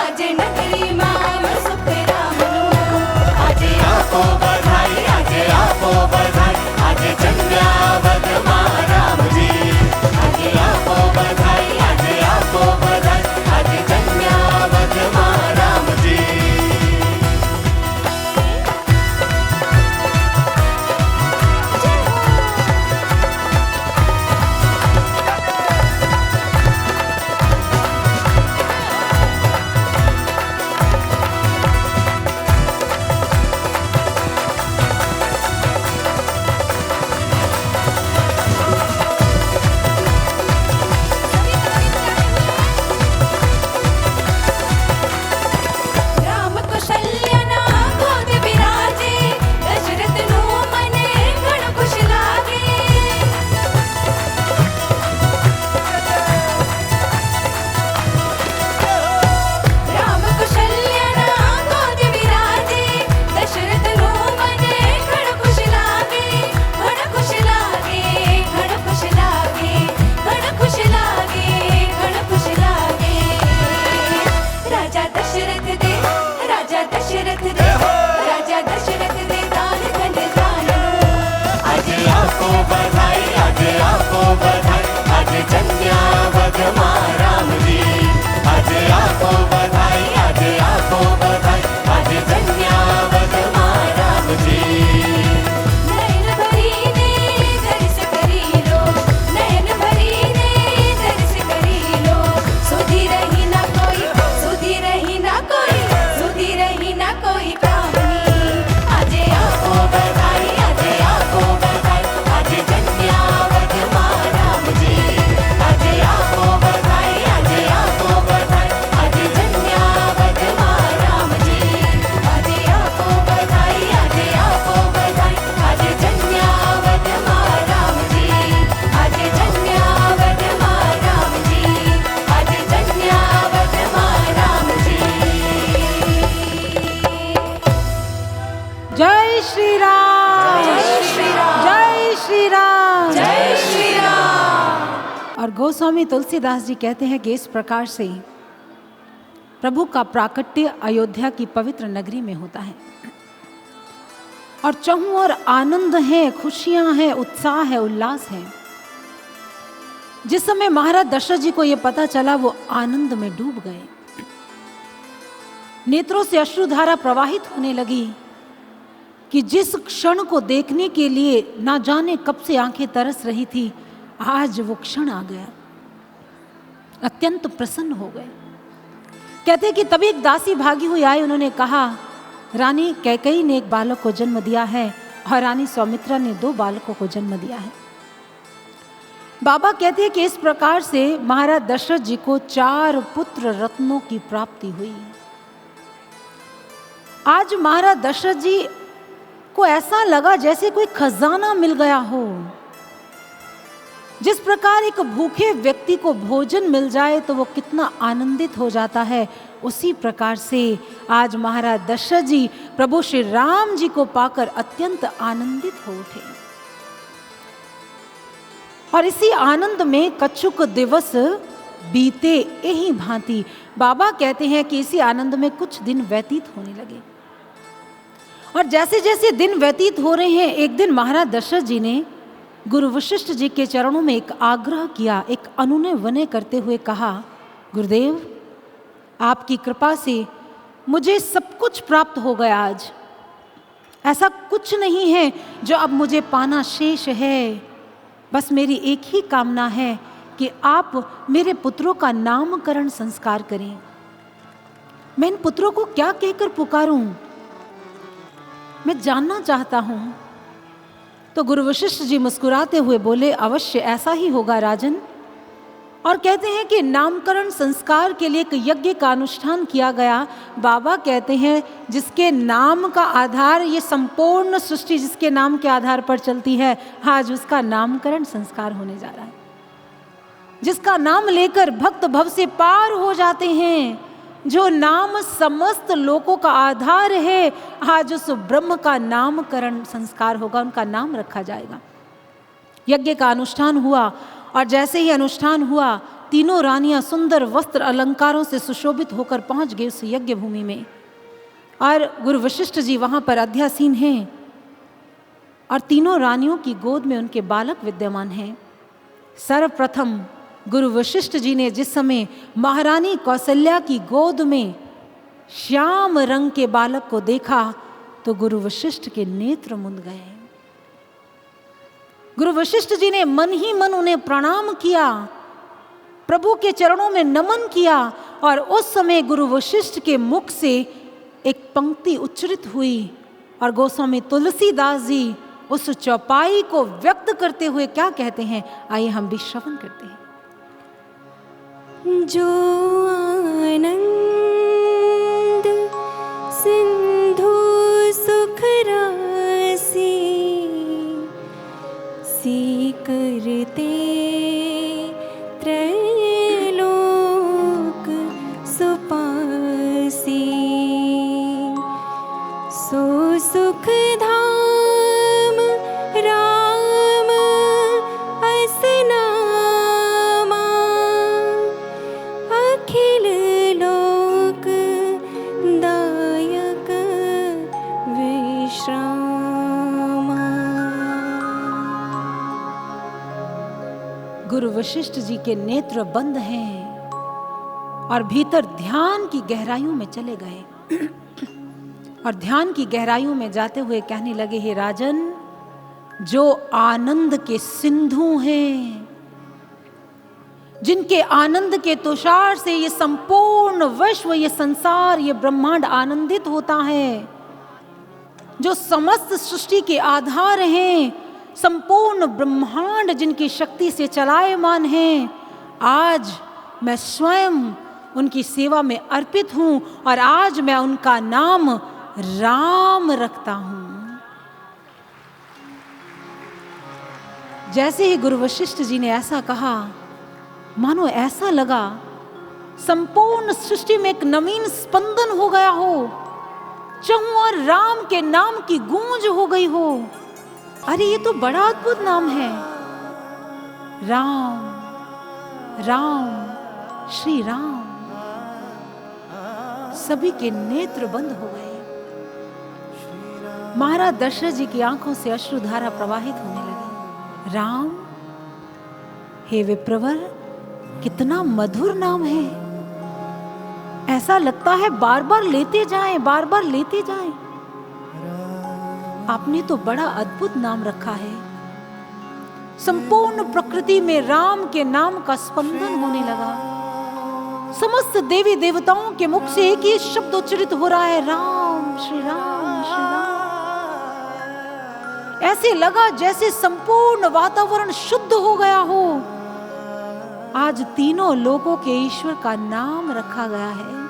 आज नगरी मां में सुख रामनु आज आपो बधाई आज आपो बधाई आज जन्यावद मां राम जी आज आपो बधाई आज आपो बधाई आज जन्यावद मां राम जी राम कौशल्या ना गोद विराजे दशरथ नु मने घण खुश लागे राम कौशल्या ना गोद विराजे दशरथ नु मने घण खुश लागे घण खुश लागे घण खुश लागे घण खुश लागे घण खुश लागे राजा दशरथ दे राजा दशरथ दे राजा दशरथ दे दान धन दान आज आपको बधाई आज आपको बधाई आज जन्यावद मां राम जी आज आपको बधाई आज आपको बधाई आज जन्यावद मां राम जी नयन भरी ने दर्श करी लो नयन भरी ने दर्श करी लो सुधी रही ना कोई सुधी रही ना कोई सुधी रही ना कोई कहानी आज आपको बधाई आज आपको बधाई आज जन्यावद मां राम जी आज आपको बधाई आज आपको बधाई आज जन्यावद मां राम जी आज आपको बधाई आज आपको बधाई आज जन्यावद मां राम जी आज जन्यावद मां राम जी आज जन्यावद मां राम जी जय श्री राम जय श्री राम जय श्री राम जय श्री राम और गोस्वामी तुलसीदास जी कहते हैं कि इस प्रकार से प्रभु का प्राकट्य अयोध्या की पवित्र नगरी में होता है और चहुं ओर आनंद है, खुशियां हैं, उत्साह है, उल्लास है। जिस समय महाराज दशरथ जी को यह पता चला वो आनंद में डूब गए, नेत्रों से अश्रुधारा प्रवाहित होने लगी कि जिस क्षण को देखने के लिए ना जाने कब से आंखें तरस रही थी, आज वो क्षण आ गया। अत्यंत प्रसन्न हो गए। कहते कि तभी एक दासी भागी हुई आई, उन्होंने कहा रानी कैकेयी ने एक बालक को जन्म दिया है और रानी सौमित्रा ने 2 बालकों को जन्म दिया है। बाबा कहते हैं कि इस प्रकार से महाराज दशरथ जी को 4 पुत्र रत्नों की प्राप्ति हुई। आज महाराज दशरथ जी को ऐसा लगा जैसे कोई खजाना मिल गया हो। जिस प्रकार एक भूखे व्यक्ति को भोजन मिल जाए तो वो कितना आनंदित हो जाता है, उसी प्रकार से आज महाराज दशरथ जी प्रभु श्री राम जी को पाकर अत्यंत आनंदित हो उठे। और इसी आनंद में कच्छुक दिवस बीते यही भांति। बाबा कहते हैं कि इसी आनंद में कुछ दिन व्यतीत होने लगे और जैसे जैसे दिन व्यतीत हो रहे हैं, एक दिन महाराज दशरथ जी ने गुरु वशिष्ठ जी के चरणों में एक आग्रह किया, एक अनुनय विनय करते हुए कहा, गुरुदेव आपकी कृपा से मुझे सब कुछ प्राप्त हो गया। आज ऐसा कुछ नहीं है जो अब मुझे पाना शेष है। बस मेरी एक ही कामना है कि आप मेरे पुत्रों का नामकरण संस्कार करें। मैं इन पुत्रों को क्या कहकर पुकारूं, मैं जानना चाहता हूं। तो गुरु वशिष्ठ जी मुस्कुराते हुए बोले, अवश्य ऐसा ही होगा राजन। और कहते हैं कि नामकरण संस्कार के लिए एक यज्ञ का अनुष्ठान किया गया। बाबा कहते हैं जिसके नाम का आधार, ये संपूर्ण सृष्टि जिसके नाम के आधार पर चलती है, आज उसका नामकरण संस्कार होने जा रहा है। जिसका नाम लेकर भक्त भव से पार हो जाते हैं, जो नाम समस्त लोकों का आधार है, आज उस ब्रह्म का नामकरण संस्कार होगा, उनका नाम रखा जाएगा। यज्ञ का अनुष्ठान हुआ और जैसे ही अनुष्ठान हुआ तीनों रानियां सुंदर वस्त्र अलंकारों से सुशोभित होकर पहुंच गई उस यज्ञ भूमि में। और गुरु वशिष्ठ जी वहां पर अध्यासीन हैं और तीनों रानियों की गोद में उनके बालक विद्यमान हैं। सर्वप्रथम गुरु वशिष्ठ जी ने जिस समय महारानी कौशल्या की गोद में श्याम रंग के बालक को देखा तो गुरु वशिष्ठ के नेत्र मुंद गए। गुरु वशिष्ठ जी ने मन ही मन उन्हें प्रणाम किया, प्रभु के चरणों में नमन किया और उस समय गुरु वशिष्ठ के मुख से एक पंक्ति उच्चरित हुई और गोस्वामी तुलसीदास जी उस चौपाई को व्यक्त करते हुए क्या कहते हैं, आइए हम भी श्रवण करते हैं। जो आनंद सिंधु सुख राशि सी करते त्रैलोक सुपासी सो सुख धाम राम असनामा अखिल लोक दायक विश्रामा। गुरु वशिष्ठ जी के नेत्र बंद हैं और भीतर ध्यान की गहराइयों में चले गए और ध्यान की गहराइयों में जाते हुए कहने लगे, हे राजन, जो आनंद के सिंधु हैं, जिनके आनंद के तुषार से ये संपूर्ण विश्व, ये संसार, ये ब्रह्मांड आनंदित होता है, जो समस्त सृष्टि के आधार हैं, संपूर्ण ब्रह्मांड जिनकी शक्ति से चलायमान हैं, आज मैं स्वयं उनकी सेवा में अर्पित हूं और आज मैं उनका नाम राम रखता हूं। जैसे ही गुरु वशिष्ठ जी ने ऐसा कहा, मानो ऐसा लगा संपूर्ण सृष्टि में एक नवीन स्पंदन हो गया हो, चहुओर राम के नाम की गूंज हो गई हो। अरे ये तो बड़ा अद्भुत नाम है, राम राम श्री राम। सभी के नेत्र बंद हो गए। महाराज दशरथ जी की आंखों से अश्रुधारा प्रवाहित होने लगी। राम, हे विप्रवर, कितना मधुर नाम है, ऐसा लगता है बार बार लेते जाएं, बार बार लेते जाएं। आपने तो बड़ा अद्भुत नाम रखा है। संपूर्ण प्रकृति में राम के नाम का स्पंदन होने लगा। समस्त देवी देवताओं के मुख से एक ही शब्द उच्चरित हो रहा है, राम श्री राम श्री राम। ऐसे लगा जैसे संपूर्ण वातावरण शुद्ध हो गया हो। आज तीनों लोगों के ईश्वर का नाम रखा गया है।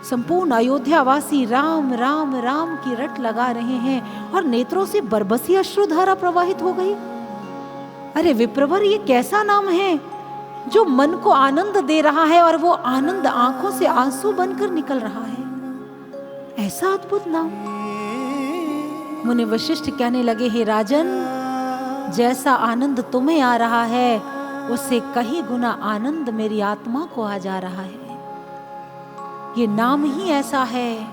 संपूर्ण अयोध्यावासी राम राम राम की रट लगा रहे हैं और नेत्रों से बरबसी अश्रुधारा प्रवाहित हो गई। अरे विप्रवर, ये कैसा नाम है जो मन को आनंद दे रहा है और वो आनंद आंखों से आंसू बनकर निकल रहा है। ऐसा अद्भुत नाम। मुनि वशिष्ठ कहने लगे, हे राजन, जैसा आनंद तुम्हें आ रहा है उससे कहीं गुना आनंद मेरी आत्मा को आ जा रहा है। ये नाम ही ऐसा है,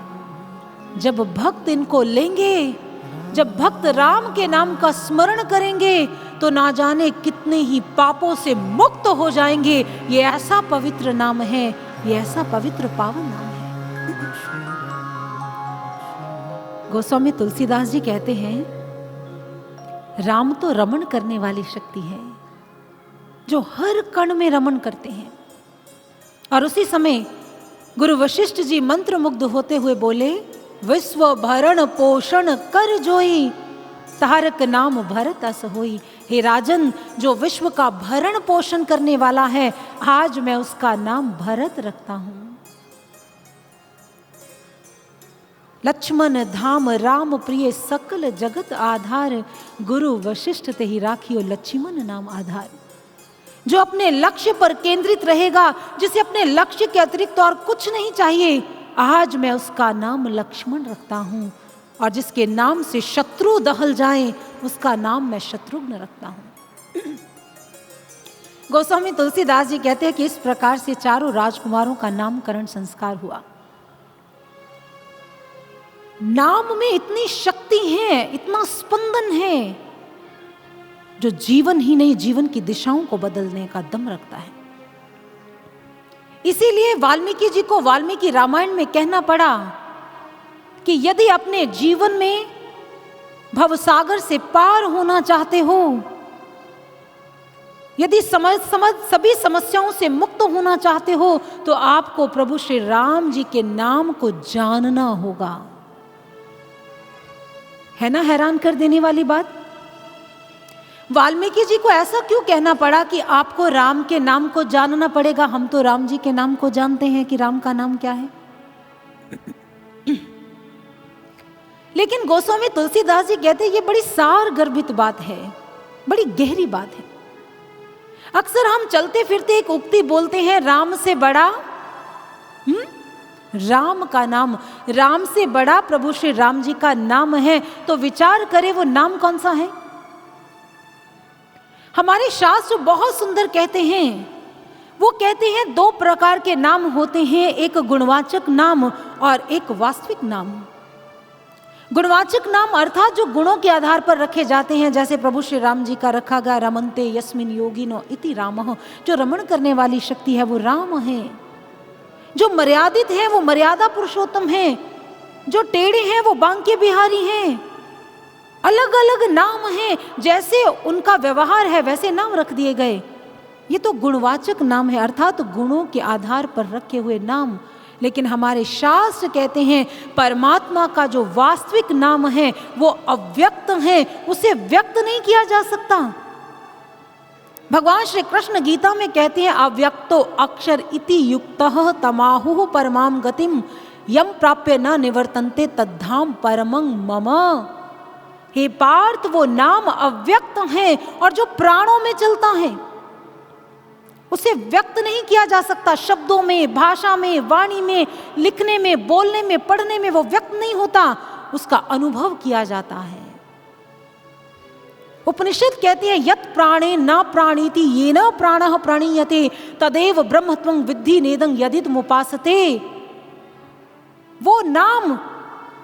जब भक्त इनको लेंगे, जब भक्त राम के नाम का स्मरण करेंगे तो ना जाने कितने ही पापों से मुक्त हो जाएंगे। ये ऐसा पवित्र नाम है, ये ऐसा पवित्र पावन नाम है। गोस्वामी तुलसीदास जी कहते हैं, राम तो रमण करने वाली शक्ति है जो हर कण में रमण करते हैं। और उसी समय गुरु वशिष्ठ जी मंत्र मुग्ध होते हुए बोले, विश्व भरण पोषण कर जोई, तारक नाम भरत अस होई। हे राजन, जो विश्व का भरण पोषण करने वाला है, आज मैं उसका नाम भरत रखता हूं। लक्ष्मण धाम राम प्रिय, सकल जगत आधार, गुरु वशिष्ठ ते ही राखियो लक्ष्मण नाम आधार। जो अपने लक्ष्य पर केंद्रित रहेगा, जिसे अपने लक्ष्य के अतिरिक्त और कुछ नहीं चाहिए, आज मैं उसका नाम लक्ष्मण रखता हूं। और जिसके नाम से शत्रु दहल जाए, उसका नाम मैं शत्रुघ्न रखता हूं। गोस्वामी तुलसीदास जी कहते हैं कि इस प्रकार से चारों राजकुमारों का नामकरण संस्कार हुआ। नाम में इतनी शक्ति है, इतना स्पंदन है, जो जीवन ही नहीं जीवन की दिशाओं को बदलने का दम रखता है। इसीलिए वाल्मीकि जी को वाल्मीकि रामायण में कहना पड़ा कि यदि अपने जीवन में भवसागर से पार होना चाहते हो, यदि सभी समस्याओं से मुक्त होना चाहते हो, तो आपको प्रभु श्री राम जी के नाम को जानना होगा। है ना हैरान कर देने वाली बात? वाल्मीकि जी को ऐसा क्यों कहना पड़ा कि आपको राम के नाम को जानना पड़ेगा? हम तो राम जी के नाम को जानते हैं कि राम का नाम क्या है। लेकिन गोस्वामी तुलसीदास जी कहते हैं ये बड़ी सार गर्भित बात है, बड़ी गहरी बात है। अक्सर हम चलते फिरते एक उक्ति बोलते हैं, राम से बड़ा राम का नाम, राम से बड़ा प्रभु श्री राम जी का नाम है। तो विचार करें वो नाम कौन सा है। हमारे शास्त्र बहुत सुंदर कहते हैं, वो कहते हैं दो प्रकार के नाम होते हैं, एक गुणवाचक नाम और एक वास्तविक नाम। गुणवाचक नाम अर्थात जो गुणों के आधार पर रखे जाते हैं, जैसे प्रभु श्री राम जी का रखा गया रमन्ते यस्मिन योगिनो इति रामः, जो रमण करने वाली शक्ति है वो राम है। जो मर्यादित है वो मर्यादा पुरुषोत्तम है, जो टेढ़े हैं वो बांके बिहारी हैं। अलग अलग नाम हैं, जैसे उनका व्यवहार है वैसे नाम रख दिए गए। ये तो गुणवाचक नाम है, अर्थात गुणों के आधार पर रखे हुए नाम। लेकिन हमारे शास्त्र कहते हैं परमात्मा का जो वास्तविक नाम है वो अव्यक्त है, उसे व्यक्त नहीं किया जा सकता। भगवान श्री कृष्ण गीता में कहते हैं अव्यक्तो अक्षर इति युक्तः तमाहुः परमाम गतिम यम प्राप्य न निवर्तन्ते तद्धाम परमं मम। हे पार्थ, वो नाम अव्यक्त है और जो प्राणों में चलता है उसे व्यक्त नहीं किया जा सकता। शब्दों में, भाषा में, वाणी में, लिखने में, बोलने में, पढ़ने में वो व्यक्त नहीं होता, उसका अनुभव किया जाता है। उपनिषद कहते हैं यत् प्राणे न प्राणीति येन प्राणः प्रणीयते तदेव ब्रह्मत्वं विद्धि नेदं यदिदमुपासते। वो नाम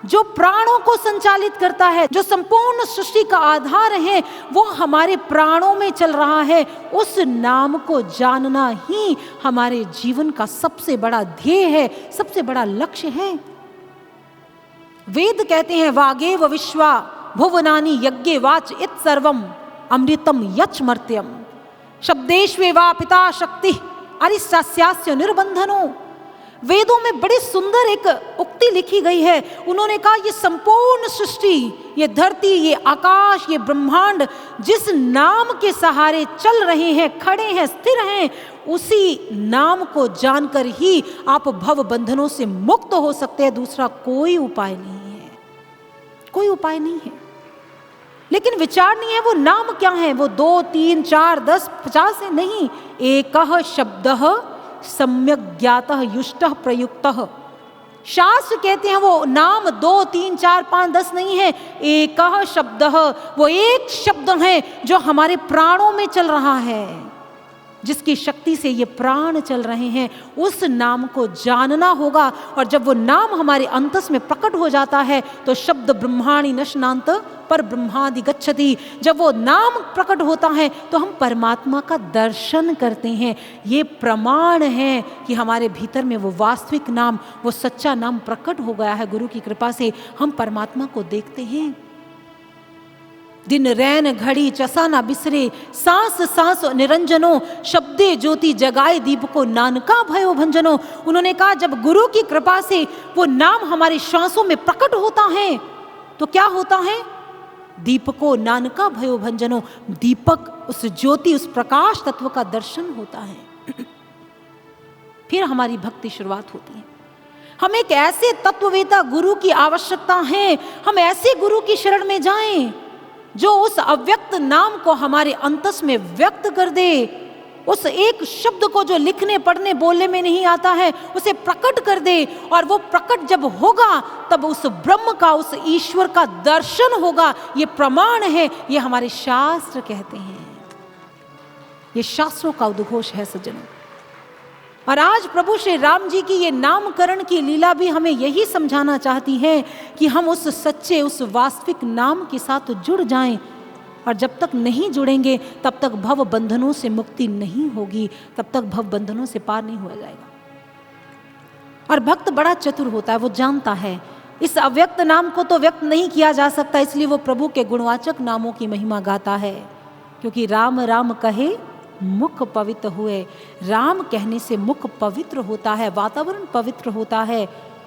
जो प्राणों को संचालित करता है, जो संपूर्ण सृष्टि का आधार है, वो हमारे प्राणों में चल रहा है। उस नाम को जानना ही हमारे जीवन का सबसे बड़ा ध्येय है, सबसे बड़ा लक्ष्य है। वेद कहते हैं वागेव विश्वा भुवनानि यज्ञे वाच इत सर्वम अमृतम यच मर्त्यम शब्देष्वेवा पिता शक्ति अरिष्टास्यास्य निर्बंधनो। वेदों में बड़ी सुंदर एक उक्ति लिखी गई है। उन्होंने कहा ये संपूर्ण सृष्टि, ये धरती, ये आकाश, ये ब्रह्मांड जिस नाम के सहारे चल रहे हैं, खड़े हैं, स्थिर हैं, उसी नाम को जानकर ही आप भव बंधनों से मुक्त हो सकते हैं। दूसरा कोई उपाय नहीं है, कोई उपाय नहीं है। लेकिन विचार नहीं है वो नाम क्या है, वो 2, 3, 4, 10, 50 है, नहीं। एकः शब्दः सम्यक ज्ञातः युष्टः प्रयुक्तः। शास्त्र कहते हैं वो नाम 2, 3, 4, 5, 10 नहीं है, एकः शब्दः, वो एक शब्द है जो हमारे प्राणों में चल रहा है, जिसकी शक्ति से ये प्राण चल रहे हैं। उस नाम को जानना होगा। और जब वो नाम हमारे अंतस में प्रकट हो जाता है तो शब्द ब्रह्माणि नश्नान्त पर ब्रह्मादि गच्छति। जब वो नाम प्रकट होता है तो हम परमात्मा का दर्शन करते हैं। ये प्रमाण है कि हमारे भीतर में वो वास्तविक नाम, वो सच्चा नाम प्रकट हो गया है। गुरु की कृपा से हम परमात्मा को देखते हैं। दिन रैन घड़ी चसा ना बिसरे, सांस सांस निरंजनो, शब्दे ज्योति जगाए दीप को नानका भयो भंजनो। उन्होंने कहा जब गुरु की कृपा से वो नाम हमारी श्वासों में प्रकट होता है तो क्या होता है? दीपको नानका भयो भंजनो, दीपक, उस ज्योति, उस प्रकाश तत्व का दर्शन होता है। फिर हमारी भक्ति शुरुआत होती है। हम एक ऐसे तत्ववेता गुरु की आवश्यकता है, हम ऐसे गुरु की शरण में जाएं जो उस अव्यक्त नाम को हमारे अंतस में व्यक्त कर दे। उस एक शब्द को जो लिखने, पढ़ने, बोलने में नहीं आता है, उसे प्रकट कर दे। और वो प्रकट जब होगा तब उस ब्रह्म का, उस ईश्वर का दर्शन होगा। ये प्रमाण है, ये हमारे शास्त्र कहते हैं। ये शास्त्रों का उद्घोष है सज्जनों। और आज प्रभु श्री राम जी की ये नामकरण की लीला भी हमें यही समझाना चाहती है कि हम उस सच्चे, उस वास्तविक नाम के साथ जुड़ जाएं। और जब तक नहीं जुड़ेंगे तब तक भव बंधनों से मुक्ति नहीं होगी, तब तक भव बंधनों से पार नहीं हुआ जाएगा। और भक्त बड़ा चतुर होता है, वो जानता है इस अव्यक्त नाम को तो व्यक्त नहीं किया जा सकता, इसलिए वो प्रभु के गुणवाचक नामों की महिमा गाता है। क्योंकि राम राम कहे मुख पवित्र हुए, राम कहने से मुख पवित्र होता है, वातावरण पवित्र होता है।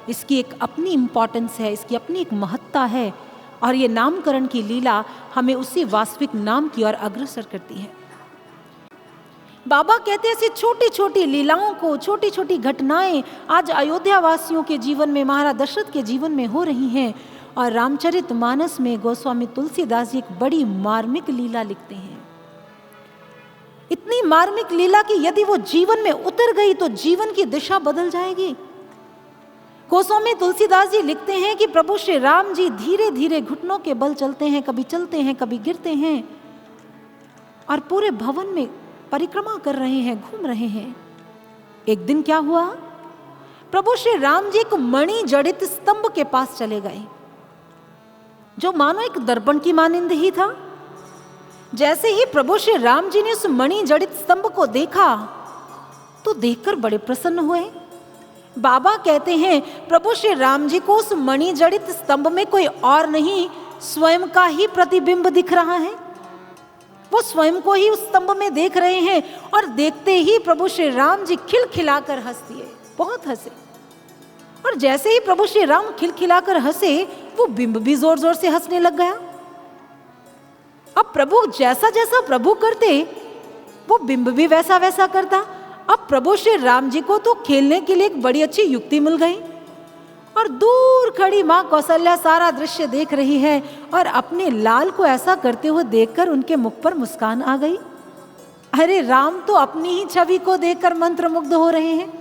इसकी एक अपनी इम्पॉर्टेंस है, इसकी अपनी एक महत्ता है। और ये नामकरण की लीला हमें उसी वास्तविक नाम की ओर अग्रसर करती है। बाबा कहते हैं ऐसी छोटी छोटी लीलाओं को, छोटी छोटी घटनाएं आज अयोध्या वासियों के जीवन में, महाराज दशरथ के जीवन में हो रही हैं। और रामचरितमानस में गोस्वामी तुलसीदास जी एक बड़ी मार्मिक लीला लिखते हैं। इतनी मार्मिक लीला कि यदि वो जीवन में उतर गई तो जीवन की दिशा बदल जाएगी। गोस्वामी तुलसीदास जी लिखते हैं कि प्रभु श्री राम जी धीरे धीरे घुटनों के बल चलते हैं, कभी चलते हैं, कभी गिरते हैं, और पूरे भवन में परिक्रमा कर रहे हैं, घूम रहे हैं। एक दिन क्या हुआ, प्रभु श्री राम जी एक मणि जड़ित स्तंभ के पास चले गए, जो मानो एक दर्पण की मानिंद ही था। जैसे ही प्रभु श्री राम जी ने उस मणि जड़ित स्तंभ को देखा तो देखकर बड़े प्रसन्न हुए। बाबा कहते हैं प्रभु श्री राम जी को उस मणि जड़ित स्तंभ में कोई और नहीं, स्वयं का ही प्रतिबिंब दिख रहा है। वो स्वयं को ही उस स्तंभ में देख रहे हैं। और देखते ही प्रभु श्री राम जी खिलखिलाकर हंस दिए, बहुत हंसे। और जैसे ही प्रभु श्री राम खिलखिलाकर हंसे, वो बिंब भी जोर जोर से हंसने लग गया। अब प्रभु जैसा जैसा प्रभु करते, वो बिंब भी वैसा वैसा करता। अब प्रभु श्री राम जी को तो खेलने के लिए एक बड़ी अच्छी युक्ति मिल गई। और दूर खड़ी माँ कौशल्या सारा दृश्य देख रही है और अपने लाल को ऐसा करते हुए देखकर उनके मुख पर मुस्कान आ गई। अरे राम तो अपनी ही छवि को देखकर मंत्रमुग्ध हो रहे हैं।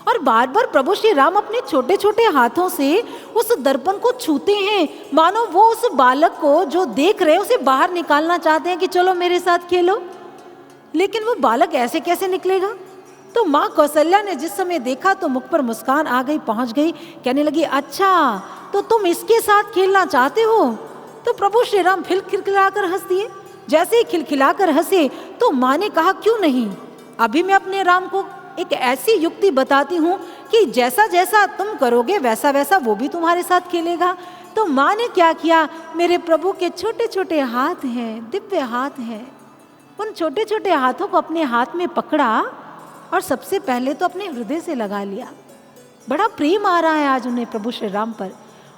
और बार बार प्रभु श्री राम अपने छोटे छोटे हाथों से उस दर्पण को छूते हैं, मानो वो उस बालक को जो देख रहे हैं उसे बाहर निकालना चाहते हैं कि चलो मेरे साथ खेलो। लेकिन वो बालक ऐसे कैसे निकलेगा। तो माँ कौशल्या ने जिस समय देखा तो मुख पर मुस्कान आ गई, पहुंच गई, कहने लगी अच्छा तो तुम इसके साथ खेलना चाहते हो। तो प्रभु श्री राम फिर खिलखिलाकर हंस दिए। जैसे ही खिलखिलाकर हंसे तो माँ ने कहा क्यों नहीं, अभी मैं अपने राम को एक ऐसी युक्ति बताती हूँ कि जैसा जैसा तुम करोगे वैसा वैसा वो भी तुम्हारे साथ खेलेगा। तो माँ ने क्या किया, मेरे प्रभु के छोटे छोटे हाथ हैं, दिव्य हाथ हैं, उन छोटे छोटे हाथों को अपने हाथ में पकड़ा और सबसे पहले तो अपने हृदय से लगा लिया। बड़ा प्रेम आ रहा है आज उन्हें प्रभु श्री राम पर।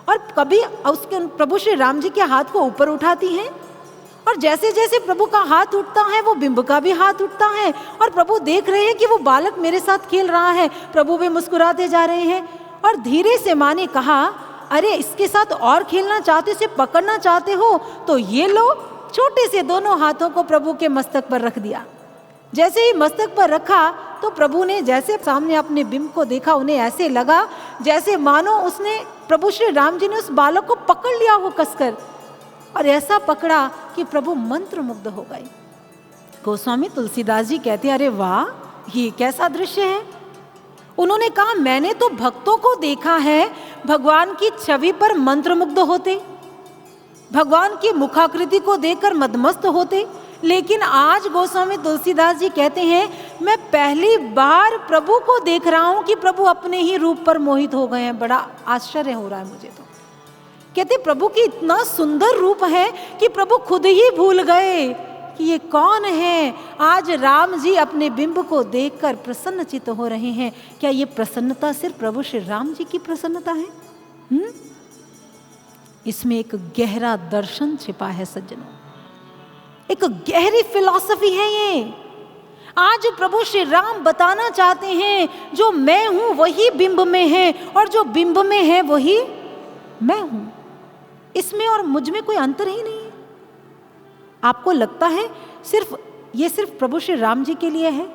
और कभी उसके प्रभु श्री राम जी के हाथ को ऊपर उठाती हैं और जैसे जैसे प्रभु का हाथ उठता है वो बिंब का भी हाथ उठता है। और प्रभु देख रहे हैं कि वो बालक मेरे साथ खेल रहा है। प्रभु भी मुस्कुराते जा रहे हैं। और धीरे से माँ ने कहा अरे इसके साथ और खेलना चाहते, इसे पकड़ना चाहते हो तो ये लो। छोटे से दोनों हाथों को प्रभु के मस्तक पर रख दिया। जैसे ही मस्तक पर रखा तो प्रभु ने जैसे सामने अपने बिंब को देखा, उन्हें ऐसे लगा जैसे मानो उसने प्रभु श्री राम जी ने उस बालक को पकड़ लिया हो कसकर, और ऐसा पकड़ा कि प्रभु मंत्रमुग्ध हो गए। गोस्वामी तुलसीदास जी कहते हैं अरे वाह, ये कैसा दृश्य है। उन्होंने कहा मैंने तो भक्तों को देखा है भगवान की छवि पर मंत्रमुग्ध होते, भगवान की मुखाकृति को देखकर मदमस्त होते, लेकिन आज गोस्वामी तुलसीदास जी कहते हैं मैं पहली बार प्रभु को देख रहा हूं कि प्रभु अपने ही रूप पर मोहित हो गए हैं। बड़ा आश्चर्य हो रहा है मुझे तो। कहते प्रभु की इतना सुंदर रूप है कि प्रभु खुद ही भूल गए कि ये कौन है। आज राम जी अपने बिंब को देखकर प्रसन्नचित्त हो रहे हैं। क्या ये प्रसन्नता सिर्फ प्रभु श्री राम जी की प्रसन्नता है? इसमें एक गहरा दर्शन छिपा है सज्जनों, एक गहरी फिलॉसफी है ये। आज प्रभु श्री राम बताना चाहते हैं जो मैं हूं वही बिंब में है और जो बिंब में है वही मैं हूं। इसमें और मुझ में कोई अंतर ही नहीं है। आपको लगता है ये सिर्फ प्रभु श्री राम जी के लिए है?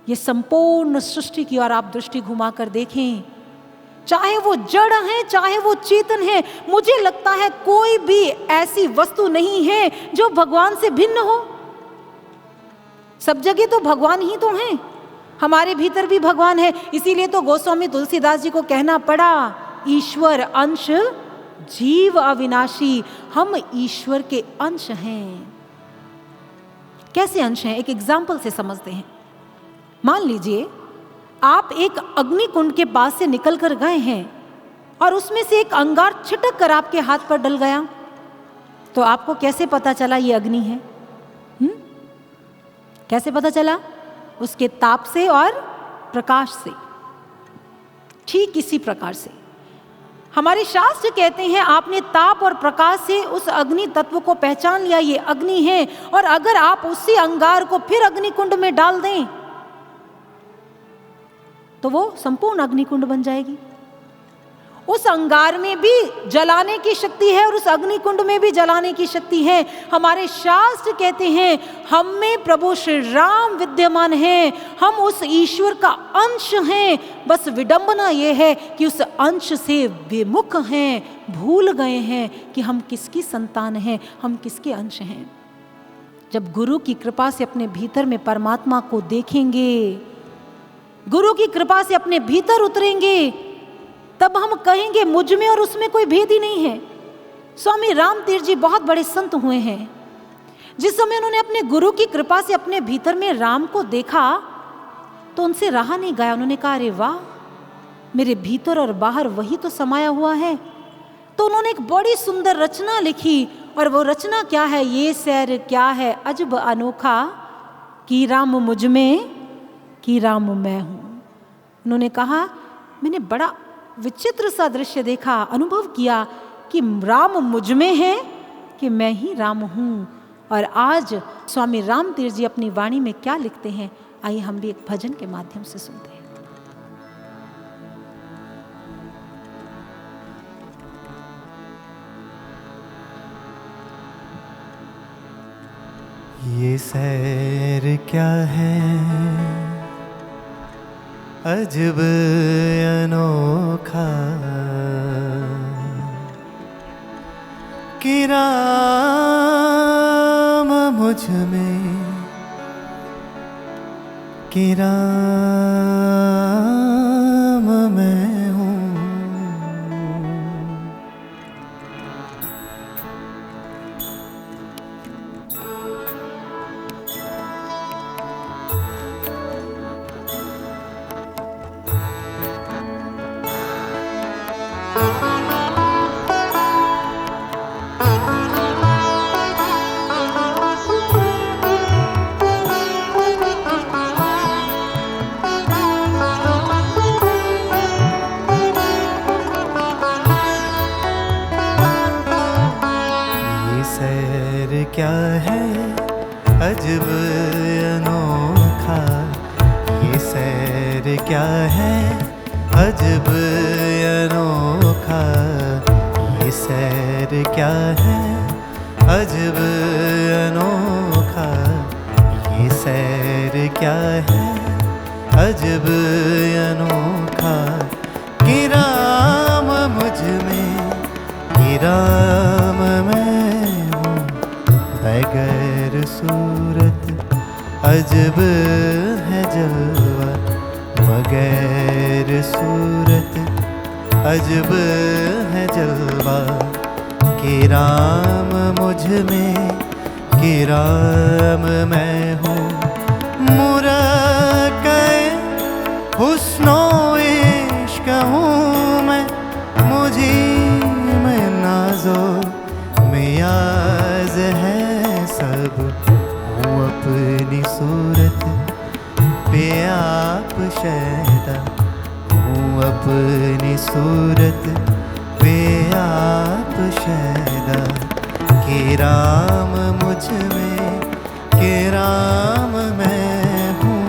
ये संपूर्ण सृष्टि की ओर आप दृष्टि घुमाकर देखें, चाहे वो जड़ है चाहे वो चेतन है, मुझे लगता है कोई भी ऐसी वस्तु नहीं है जो भगवान से भिन्न हो। सब जगह तो भगवान ही तो हैं, हमारे भीतर भी भगवान है। इसीलिए तो गोस्वामी तुलसीदास जी को कहना पड़ा, ईश्वर अंश जीव अविनाशी। हम ईश्वर के अंश हैं। कैसे अंश हैं? एक एग्जाम्पल से समझते हैं। मान लीजिए आप एक अग्नि कुंड के पास से निकल कर गए हैं और उसमें से एक अंगार छिटक कर आपके हाथ पर डल गया, तो आपको कैसे पता चला ये अग्नि है? कैसे पता चला? उसके ताप से और प्रकाश से। ठीक इसी प्रकार से हमारे शास्त्र कहते हैं, आपने ताप और प्रकाश से उस अग्नि तत्व को पहचान लिया, ये अग्नि है। और अगर आप उसी अंगार को फिर अग्निकुंड में डाल दें तो वो संपूर्ण अग्निकुंड बन जाएगी। उस अंगार में भी जलाने की शक्ति है और उस अग्निकुंड में भी जलाने की शक्ति है। हमारे शास्त्र कहते हैं, हम में प्रभु श्री राम विद्यमान हैं, हम उस ईश्वर का अंश हैं। बस विडंबना ये है कि उस अंश से विमुख हैं, भूल गए हैं कि हम किसकी संतान हैं, हम किसके अंश हैं। जब गुरु की कृपा से अपने भीतर में परमात्मा को देखेंगे, गुरु की कृपा से अपने भीतर उतरेंगे, तब हम कहेंगे मुझ में और उसमें कोई भेद ही नहीं है। स्वामी राम तीर्थ जी बहुत बड़े संत हुए हैं। जिस समय उन्होंने अपने गुरु की कृपा से अपने भीतर में राम को देखा तो उनसे रहा नहीं गया। उन्होंने कहा, अरे वाह, मेरे भीतर और बाहर वही तो समाया हुआ है। तो उन्होंने एक बड़ी सुंदर रचना लिखी, और वो रचना क्या है? ये सैर क्या है अजब अनोखा, कि राम मुझ में, कि राम मैं हूं। उन्होंने कहा, मैंने बड़ा विचित्र सा दृश्य देखा, अनुभव किया कि राम मुझ में है कि मैं ही राम हूं। और आज स्वामी राम तीर्थ जी अपनी वाणी में क्या लिखते हैं, आइए हम भी एक भजन के माध्यम से सुनते हैं। ये सैर क्या है अजब अनोखा, कि राम मुझ में, कि राम मैं हूँ। क्या है अजब अनोखा, ये सैर क्या है अजब अनोखा, ये सैर क्या है अजब अनोखा, ये सैर क्या है अजब अनोखा, कि राम मुझ में, कि राम मैं बगैर सूरत अजब है जलवा, बगैर सूरत अजब है जलवा, कि राम मुझ में, कि राम मैं हूँ। मुरक़्क़े हुस्नो इश्क़ हूँ मैं, मुझे में नाज़ो मियाज़ है सब, हूँ अपनी सूरत पे आप शैदा, हूँ अपनी सूरत पे आप शैदा, कि राम मुझ में, कि राम मैं हूँ।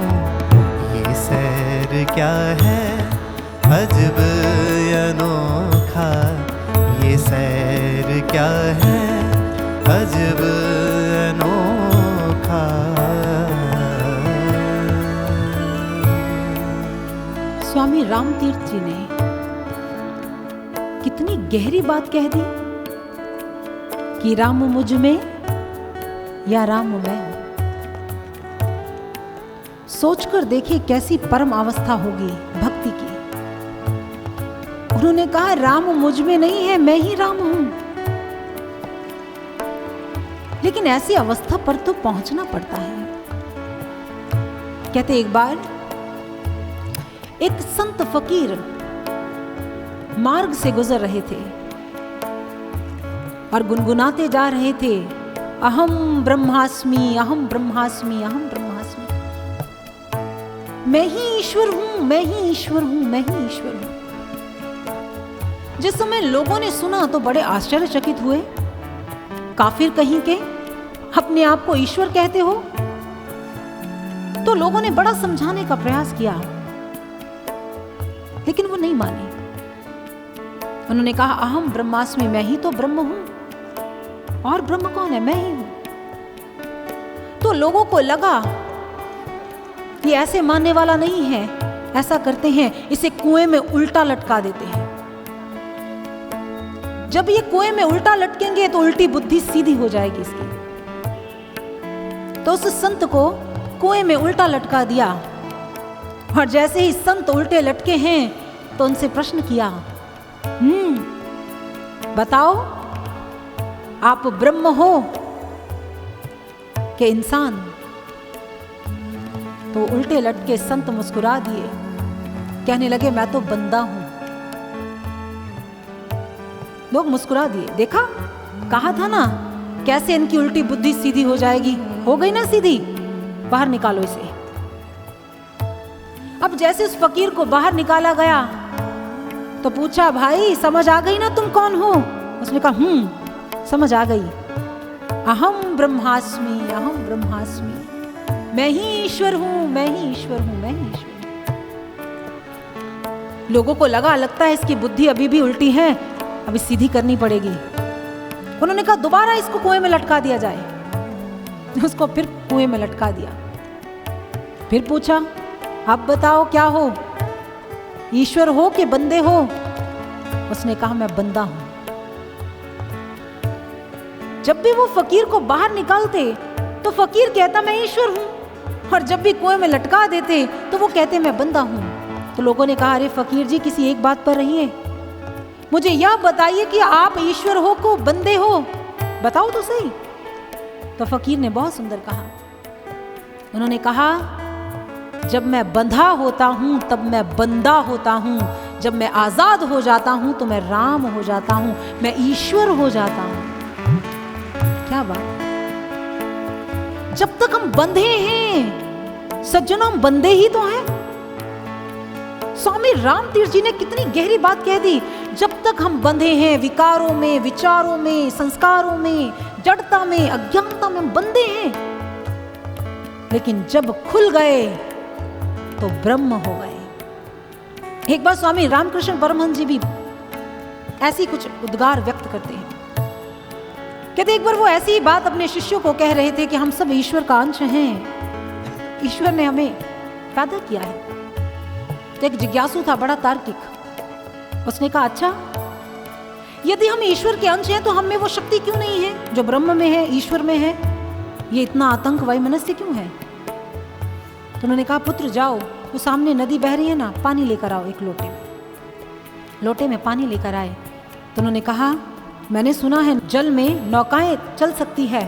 ये सैर क्या है अजब अनोखा, ये सैर क्या है अजब अनोखा। स्वामी राम तीर्थ जी ने कितनी गहरी बात कह दी कि राम मुझ में या राम मैं हूं। सोचकर देखिए कैसी परम अवस्था होगी भक्ति की। उन्होंने कहा राम मुझ में नहीं है, मैं ही राम हूं। लेकिन ऐसी अवस्था पर तो पहुंचना पड़ता है। कहते एक बार एक संत फकीर मार्ग से गुजर रहे थे और गुनगुनाते जा रहे थे, अहम ब्रह्मास्मि, अहम ब्रह्मास्मि, अहम ब्रह्मास्मि। मैं ही ईश्वर हूं, मैं ही ईश्वर हूं, मैं ही ईश्वर हूं। जिस समय लोगों ने सुना तो बड़े आश्चर्यचकित हुए। काफिर कहीं के, अपने आप को ईश्वर कहते हो? तो लोगों ने बड़ा समझाने का प्रयास किया, लेकिन वो नहीं माने। उन्होंने कहा अहम ब्रह्मास्मि, मैं ही तो ब्रह्म हूं, और ब्रह्म कौन है? मैं ही हूं। तो लोगों को लगा ये ऐसे मानने वाला नहीं है, ऐसा करते हैं इसे कुएं में उल्टा लटका देते हैं। जब ये कुएं में उल्टा लटकेंगे तो उल्टी बुद्धि सीधी हो जाएगी इसकी। तो उस संत को कुएं में उल्टा लटका दिया, और जैसे ही संत उल्टे लटके हैं तो उनसे प्रश्न किया, बताओ आप ब्रह्म हो कि इंसान? तो उल्टे लटके संत मुस्कुरा दिए, कहने लगे मैं तो बंदा हूं। लोग मुस्कुरा दिए। देखा, कहा था ना कैसे इनकी उल्टी बुद्धि सीधी हो जाएगी। हो गई ना सीधी, बाहर निकालो इसे। अब जैसे उस फकीर को बाहर निकाला गया तो पूछा, भाई समझ आ गई ना तुम कौन हो? उसने कहा समझ आ गई, अहम ब्रह्मास्मि, अहम ब्रह्मास्मि, मैं ही ईश्वर हूं, मैं ही ईश्वर हूं, मैं ही ईश्वर हूं। लोगों को लगता है इसकी बुद्धि अभी भी उल्टी है, अभी सीधी करनी पड़ेगी। उन्होंने कहा दोबारा इसको कुएं में लटका दिया जाए। उसको फिर कुएं में लटका दिया। फिर पूछा, अब बताओ क्या हो, ईश्वर हो कि बंदे हो? उसने कहा मैं बंदा हूं। जब भी वो फकीर को बाहर निकालते तो फकीर कहता मैं ईश्वर हूं, और जब भी कुएं में लटका देते तो वो कहते मैं बंदा हूं। तो लोगों ने कहा, अरे फकीर जी किसी एक बात पर रहिए, मुझे यह बताइए कि आप ईश्वर हो को बंदे हो, बताओ तो सही। तो फकीर ने बहुत सुंदर कहा। उन्होंने कहा, जब मैं बंधा होता हूं तब मैं बंदा होता हूं, जब मैं आजाद हो जाता हूं तो मैं राम हो जाता हूं, मैं ईश्वर हो जाता हूं। क्या बात। जब तक हम बंधे हैं सज्जनों, हम बंधे ही तो हैं। स्वामी रामतीर्थ जी ने कितनी गहरी बात कह दी। जब तक हम बंधे हैं विकारों में, विचारों में, संस्कारों में, जड़ता में, अज्ञानता में, हम बंधे हैं। लेकिन जब खुल गए तो ब्रह्म हो गए। एक बार स्वामी रामकृष्ण परमहंस जी भी ऐसी कुछ उद्गार व्यक्त करते हैं। कहते एक बार वो ऐसी ही बात अपने शिष्यों को कह रहे थे कि हम सब ईश्वर का अंश हैं, ईश्वर ने हमें पैदा किया है। तो एक जिज्ञासु था, बड़ा तार्किक। उसने कहा, अच्छा यदि हम ईश्वर के अंश हैं तो हम में वो शक्ति क्यों नहीं है जो ब्रह्म में है, ईश्वर में है? ये इतना आतंक वैमनस्य क्यों है? तो उन्होंने कहा, पुत्र जाओ, वो सामने नदी बह रही है ना, पानी लेकर आओ एक लोटे में। लोटे में पानी लेकर आए। तो उन्होंने कहा, मैंने सुना है जल में नौकाएं चल सकती है,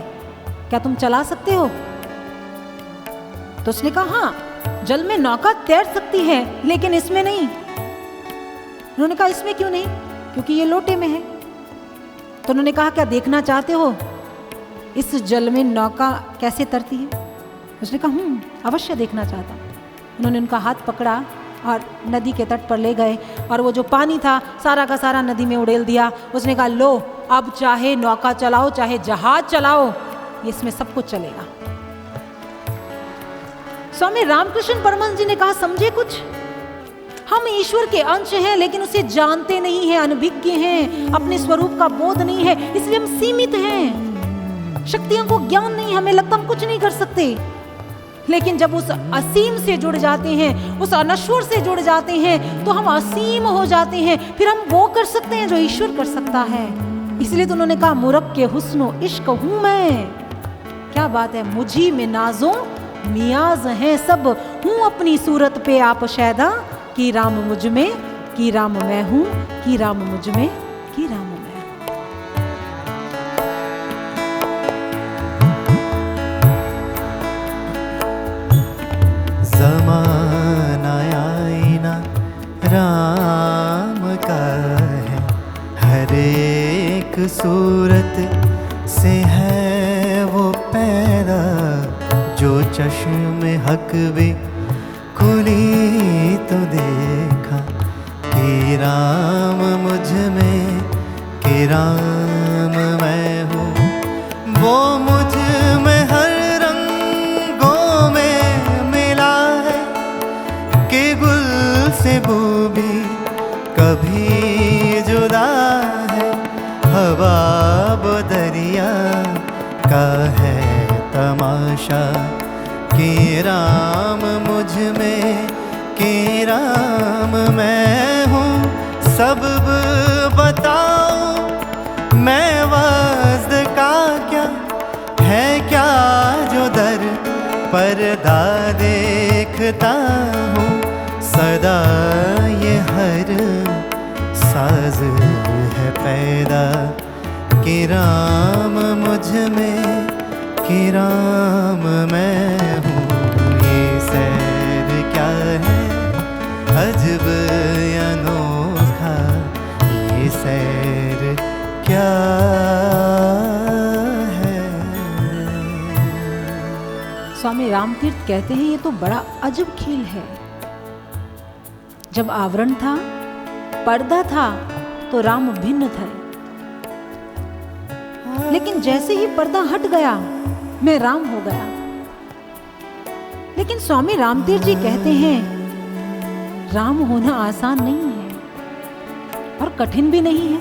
क्या तुम चला सकते हो? तो उसने कहा, हाँ जल में नौका तैर सकती है लेकिन इसमें नहीं। उन्होंने कहा, इसमें क्यों नहीं? क्योंकि ये लोटे में है। तो उन्होंने कहा, क्या देखना चाहते हो इस जल में नौका कैसे तरती है? उसने कहा, अवश्य देखना चाहता हूं। उन्होंने उनका हाथ पकड़ा और नदी के तट पर ले गए, और वो जो पानी था सारा का सारा नदी में उड़ेल दिया। उसने कहा, लो अब चाहे नौका चलाओ, चाहे जहाज चलाओ, इसमें सब कुछ चलेगा। स्वामी रामकृष्ण परमहंस जी ने कहा, समझे कुछ? हम ईश्वर के अंश हैं लेकिन उसे जानते नहीं हैं, अनभिज्ञ हैं, अपने स्वरूप का बोध नहीं है, इसलिए हम सीमित हैं। शक्तियों को ज्ञान नहीं, हमें लगता हम कुछ नहीं कर सकते। लेकिन जब उस असीम से जुड़ जाते हैं, उस अनश्वर से जुड़ जाते हैं, तो हम असीम हो जाते हैं। फिर हम वो कर सकते हैं जो ईश्वर कर सकता है। इसलिए तो उन्होंने कहा, मूरख के हुस्नो इश्क हूं मैं। क्या बात है, मुझी में नाजों मियाज हैं सब, हूँ अपनी सूरत पे आप शैदा, कि राम मुझ में, कि राम मैं हूँ, कि राम मुझ में, कि राम मैं हूँ। ज़माना आईना राम का है, हर एक सूरत से है वो पैदा, जो चश्मे हक भी खुली तो देखा, कि राम मुझ में, कि राम मैं हूँ। वो मुझ में हर रंगों में मिला है, कि गुल से बू भी कभी जुदा है, हवा वो दरिया का है तमाशा, कि राम मुझ में, कि राम मैं हूँ। सब बताओ मैं वज़्द का क्या है, क्या जो दर पर्दा देखता हूँ, सदा ये हर साज है पैदा, कि राम मुझ में, कि राम मैं हूँ। ये सैर क्या है अजब अनोखा, ये सैर क्या है। स्वामी रामतीर्थ कहते हैं ये तो बड़ा अजब खेल है। जब आवरण था, पर्दा था, तो राम भिन्न थे, लेकिन जैसे ही पर्दा हट गया मैं राम हो गया। लेकिन स्वामी रामतीर्थ जी कहते हैं राम होना आसान नहीं है और कठिन भी नहीं है।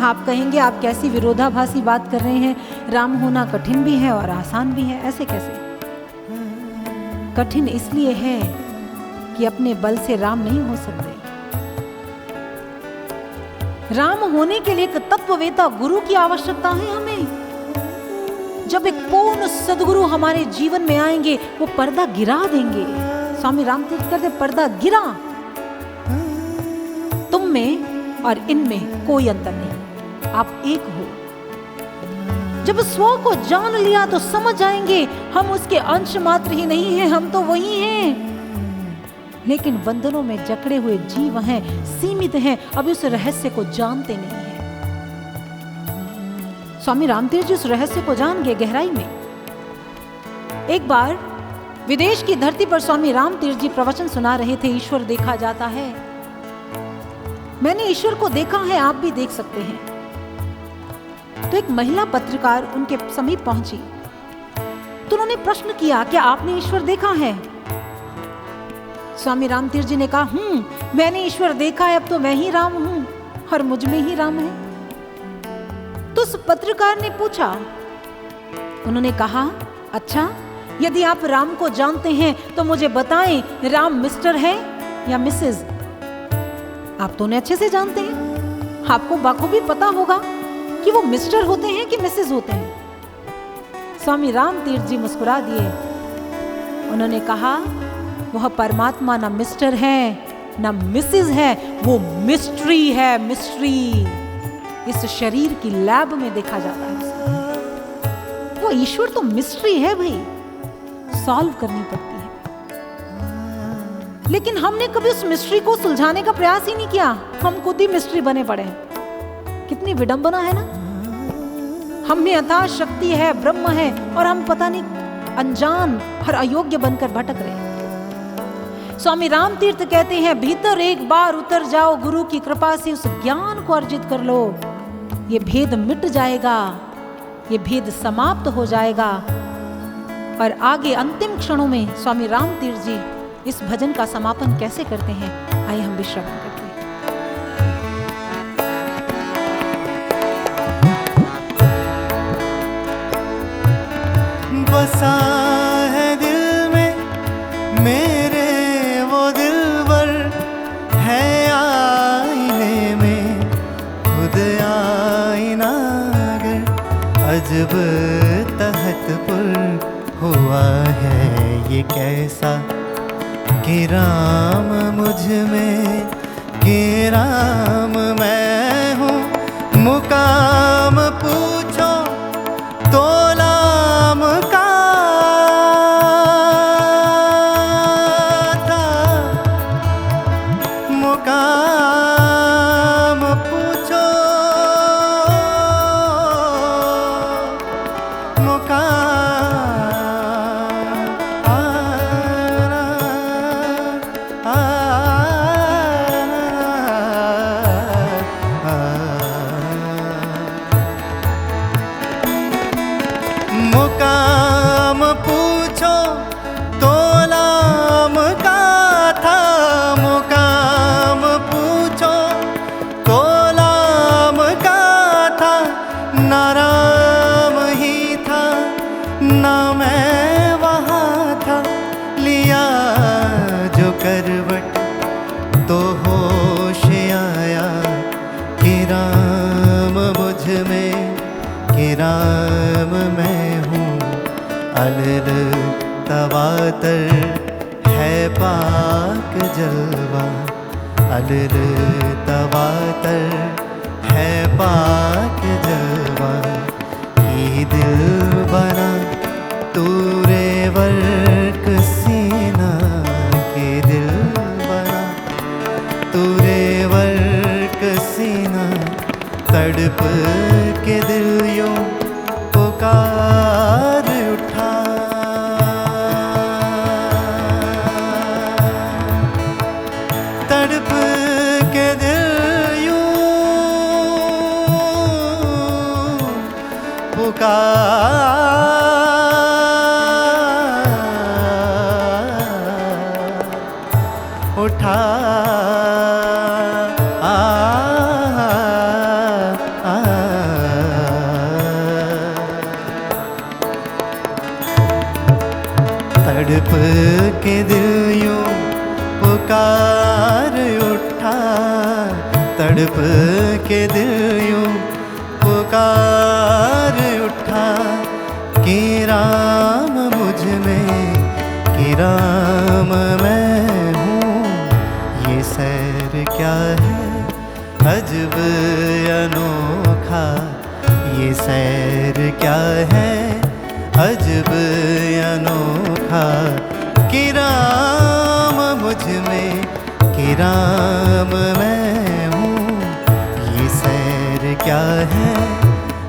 आप कहेंगे आप कैसी विरोधाभासी बात कर रहे हैं, राम होना कठिन भी है और आसान भी है, ऐसे कैसे? कठिन इसलिए है कि अपने बल से राम नहीं हो सकते। राम होने के लिए एक तत्ववेता गुरु की आवश्यकता है हमें। जब एक पूर्ण सद्गुरु हमारे जीवन में आएंगे, वो पर्दा गिरा देंगे। स्वामी रामतीर्थ कहते पर्दा गिरा, तुम में और इनमें कोई अंतर नहीं, आप एक हो। जब स्व को जान लिया तो समझ जाएंगे हम उसके अंश मात्र ही नहीं हैं, हम तो वही हैं। लेकिन बंधनों में जकड़े हुए जीव हैं, सीमित हैं, अभी उस रहस्य को जानते नहीं हैं। स्वामी रामतीर्थ जी उस रहस्य को जान गए गहराई में। एक बार विदेश की धरती पर स्वामी रामतीर्थ जी प्रवचन सुना रहे थे, ईश्वर देखा जाता है। मैंने ईश्वर को देखा है, आप भी देख सकते हैं। तो एक महिला पत्रकार उनके समीप पहुंची तो उन्होंने प्रश्न किया, क्या आपने ईश्वर देखा है? स्वामी रामतीर्थ जी ने कहा, मैंने ईश्वर देखा है, अब तो मैं ही राम हूं और मुझ में ही राम है। तो उस पत्रकार ने पूछा, उन्होंने कहा, अच्छा यदि आप राम को जानते हैं तो मुझे बताएं, राम मिस्टर है या मिसेज? आप तो उन्हें अच्छे से जानते हैं, आपको बखूबी पता होगा कि वो मिस्टर होते हैं कि मिसेज होते हैं। स्वामी रामतीर्थ जी मुस्कुरा दिए। उन्होंने कहा, वह परमात्मा ना मिस्टर है ना मिसेज है, वो मिस्ट्री है, मिस्ट्री। इस शरीर की लैब में देखा जाता है। वो ईश्वर तो मिस्ट्री है भाई, सॉल्व करनी पड़ती है। लेकिन हमने कभी उस मिस्ट्री को सुलझाने का प्रयास ही नहीं किया, हम खुद ही मिस्ट्री बने पड़े हैं। कितनी विडंबना है ना। हम में अथाह शक्ति है, ब्रह्म है, और हम पता नहीं अनजान और अयोग्य बनकर भटक रहे हैं। स्वामी रामतीर्थ कहते हैं, भीतर एक बार उतर जाओ, गुरु की कृपा से उस ज्ञान को अर्जित कर लो, ये भेद मिट जाएगा, ये भेद समाप्त हो जाएगा। और आगे अंतिम क्षणों में स्वामी रामतीर्थ जी इस भजन का समापन कैसे करते हैं, आइए हम भी श्रवण करते हैं। बसा है दिल में मेरे वो दिलबर, है आईने में खुद आईना अगर, अजब तहत पर हुआ है ये कैसा कि राम मुझ में, कि राम मैं हूँ। मुकाम पूछो तोलाम का था, मुकाम पूछो मुकाम पूछो तोलाम का था, मुकाम पूछो तोलाम का था। ना राम ही था ना मैं वहाँ था, लिया जो करवट तो होश आया कि राम मुझ में, कि राम मैं हूँ। अलल तवातर है पाक जलवा, अलल तवातर है पाक जलवा। ये दिल बना तूरे वर्क सीना, के दिल बना तूरे वर्क सीना। तड़प के दिल यूं पुकार उठा, तड़प के दिल यूं पुकार उठा। तड़प के दिल यूं पुकार उठा, तड़प के दिल यूं पुकार उठा। कि राम मुझ में, कि राम मैं हूँ। ये सैर क्या है अजब अनोखा, ये सैर क्या है अजब अनोखा। कि राम मुझ में, कि राम मैं हूँ। ये सैर क्या है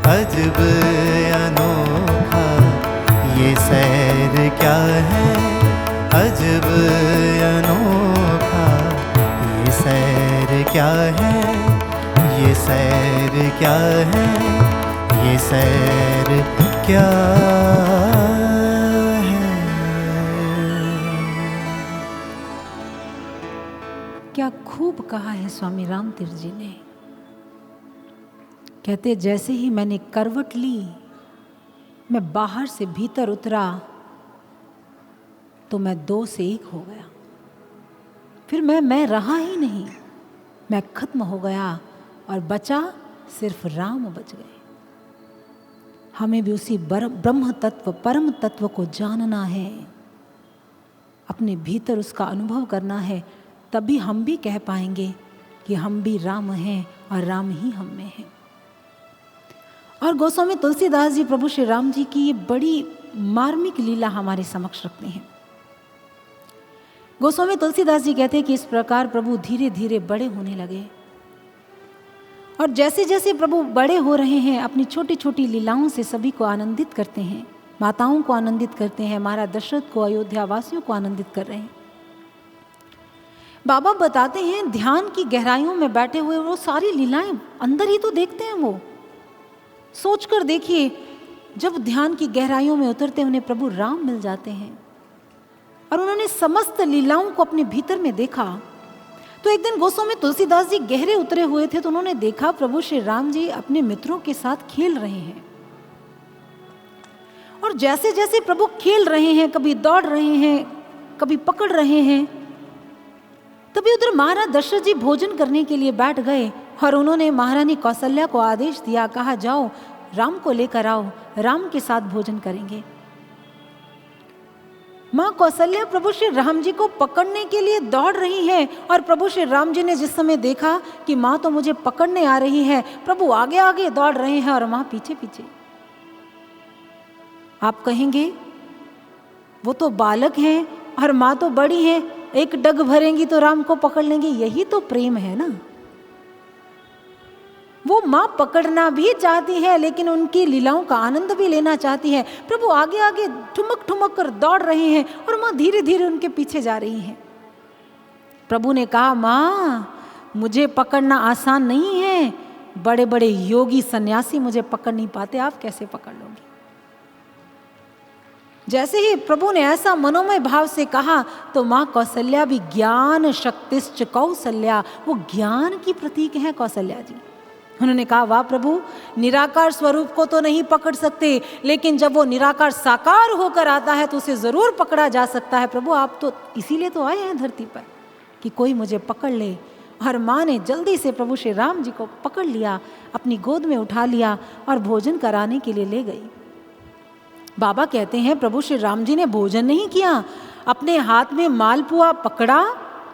अजब अनोखा, ये सैर क्या है अजब अनोखा। ये सैर क्या है, ये सैर क्या है, ये सैर क्या है। क्या खूब कहा है स्वामी राम तीर्थ जी ने। कहते जैसे ही मैंने करवट ली, मैं बाहर से भीतर उतरा तो मैं दो से एक हो गया। फिर मैं रहा ही नहीं, मैं खत्म हो गया और बचा सिर्फ राम बच गए। हमें भी उसी ब्रह्म तत्व, परम तत्व को जानना है, अपने भीतर उसका अनुभव करना है। तभी हम भी कह पाएंगे कि हम भी राम हैं और राम ही हम में हैं। और गोस्वामी तुलसीदास जी प्रभु श्री राम जी की ये बड़ी मार्मिक लीला हमारे समक्ष रखते हैं। गोस्वामी तुलसीदास जी कहते हैं कि इस प्रकार प्रभु धीरे धीरे बड़े होने लगे, और जैसे जैसे प्रभु बड़े हो रहे हैं अपनी छोटी छोटी लीलाओं से सभी को आनंदित करते हैं, माताओं को आनंदित करते हैं, महाराज दशरथ को, अयोध्या वासियों को आनंदित कर रहे हैं। बाबा बताते हैं ध्यान की गहराइयों में बैठे हुए वो सारी लीलाएं अंदर ही तो देखते हैं। वो सोचकर देखिए, जब ध्यान की गहराइयों में उतरते उन्हें प्रभु राम मिल जाते हैं और उन्होंने समस्त लीलाओं को अपने भीतर में देखा। तो एक दिन गोस्वामी तुलसीदास जी गहरे उतरे हुए थे, तो उन्होंने देखा प्रभु श्री राम जी अपने मित्रों के साथ खेल रहे हैं। और जैसे जैसे प्रभु खेल रहे हैं, कभी दौड़ रहे हैं, कभी पकड़ रहे हैं, तभी उधर महाराज दशरथ जी भोजन करने के लिए बैठ गए और उन्होंने महारानी कौशल्या को आदेश दिया, कहा जाओ राम को लेकर आओ, राम के साथ भोजन करेंगे। माँ कौशल्या प्रभु श्री राम जी को पकड़ने के लिए दौड़ रही है, और प्रभु श्री राम जी ने जिस समय देखा कि माँ तो मुझे पकड़ने आ रही है, प्रभु आगे आगे दौड़ रहे हैं और माँ पीछे पीछे। आप कहेंगे वो तो बालक हैं और माँ तो बड़ी है, एक डग भरेंगी तो राम को पकड़ लेंगे। यही तो प्रेम है ना। वो माँ पकड़ना भी चाहती है लेकिन उनकी लीलाओं का आनंद भी लेना चाहती है। प्रभु आगे आगे ठुमक ठुमक कर दौड़ रहे हैं और माँ धीरे धीरे उनके पीछे जा रही हैं। प्रभु ने कहा, माँ मुझे पकड़ना आसान नहीं है, बड़े बड़े योगी सन्यासी मुझे पकड़ नहीं पाते, आप कैसे पकड़ लोगे। जैसे ही प्रभु ने ऐसा मनोमय भाव से कहा तो माँ कौशल्या भी ज्ञान शक्तिश्च कौशल्या, वो ज्ञान की प्रतीक है कौशल्या जी। उन्होंने कहा, वाह प्रभु, निराकार स्वरूप को तो नहीं पकड़ सकते, लेकिन जब वो निराकार साकार होकर आता है तो उसे जरूर पकड़ा जा सकता है। प्रभु आप तो इसीलिए तो आए हैं धरती पर कि कोई मुझे पकड़ ले। और माँ ने जल्दी से प्रभु श्री राम जी को पकड़ लिया, अपनी गोद में उठा लिया और भोजन कराने के लिए ले गई। बाबा कहते हैं प्रभु श्री राम जी ने भोजन नहीं किया, अपने हाथ में मालपुआ पकड़ा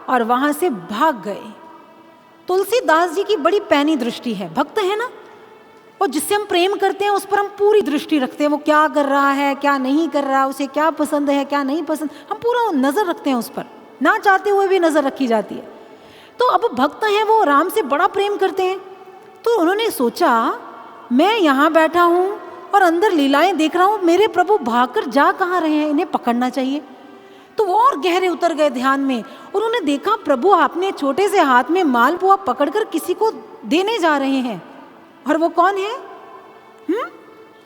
और वहां से भाग गए। तुलसीदास जी की बड़ी पैनी दृष्टि है, भक्त है ना, और जिससे हम प्रेम करते हैं उस पर हम पूरी दृष्टि रखते हैं। वो क्या कर रहा है, क्या नहीं कर रहा, उसे क्या पसंद है, क्या नहीं पसंद, हम पूरा नजर रखते हैं उस पर, ना चाहते हुए भी नजर रखी जाती है। तो अब भक्त हैं, वो राम से बड़ा प्रेम करते हैं, तो उन्होंने सोचा मैं यहाँ बैठा हूँ और अंदर लीलाएं देख रहा हूँ, मेरे प्रभु भागकर जा कहाँ रहे हैं, इन्हें पकड़ना चाहिए। तो वो और गहरे उतर गए ध्यान में। उन्होंने देखा प्रभु आपने छोटे से हाथ में मालपुआ पकड़कर किसी को देने जा रहे हैं, और वो कौन है?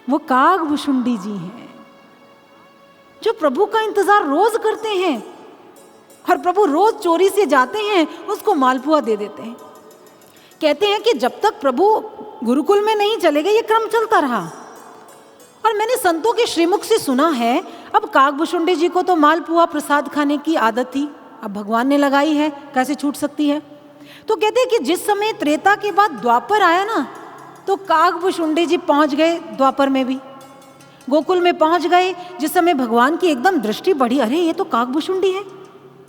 वो कागभुशुंडी जी हैं, जो प्रभु का इंतजार रोज करते हैं, और प्रभु रोज चोरी से जाते हैं उसको मालपुआ दे देते हैं। कहते हैं कि जब तक प्रभु गुरुकुल में नहीं चले गए ये क्रम चलता रहा। और मैंने संतों के श्रीमुख से सुना है, अब कागभुशुंडी जी को तो मालपुआ प्रसाद खाने की आदत थी, अब भगवान ने लगाई है, कैसे छूट सकती है। तो कहते हैं कि जिस समय त्रेता के बाद द्वापर आया ना, तो कागभुशुंडी जी पहुंच गए द्वापर में भी, गोकुल में पहुंच गए। जिस समय भगवान की एकदम दृष्टि बढ़ी, अरे ये तो कागभुशुंडी है,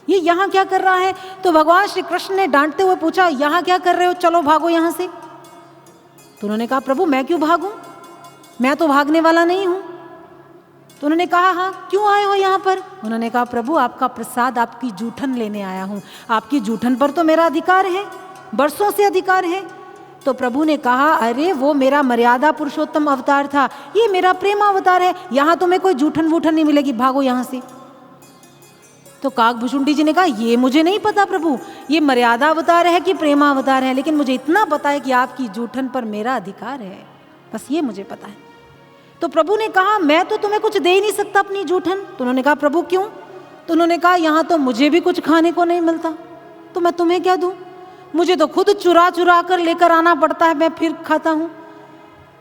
ये यहाँ क्या कर रहा है। तो भगवान श्री कृष्ण ने डांटते हुए पूछा, यहाँ क्या कर रहे हो, चलो भागो यहाँ से। तो उन्होंने कहा, प्रभु मैं क्यों भागूं, मैं तो भागने वाला नहीं हूं। तो उन्होंने कहा, हाँ क्यों आए हो यहाँ पर। उन्होंने कहा, प्रभु आपका प्रसाद, आपकी जूठन लेने आया हूँ, आपकी जूठन पर तो मेरा अधिकार है, बरसों से अधिकार है। तो प्रभु ने कहा, अरे वो मेरा मर्यादा पुरुषोत्तम अवतार था, ये मेरा प्रेम अवतार है, यहाँ तुम्हें कोई जूठन वूठन नहीं मिलेगी, भागो यहाँ से। तो कागभुशुंडी जी ने कहा, ये मुझे नहीं पता प्रभु, ये मर्यादा अवतार है कि प्रेम अवतार है, लेकिन मुझे इतना पता है कि आपकी जूठन पर मेरा अधिकार है, बस ये मुझे पता है। तो प्रभु ने कहा, मैं तो तुम्हें कुछ दे ही नहीं सकता अपनी जूठन। तो उन्होंने कहा, प्रभु क्यों। तो उन्होंने कहा, यहाँ तो मुझे भी कुछ खाने को नहीं मिलता, तो मैं तुम्हें क्या दूं, मुझे तो खुद चुरा चुरा कर लेकर आना पड़ता है, मैं फिर खाता हूँ।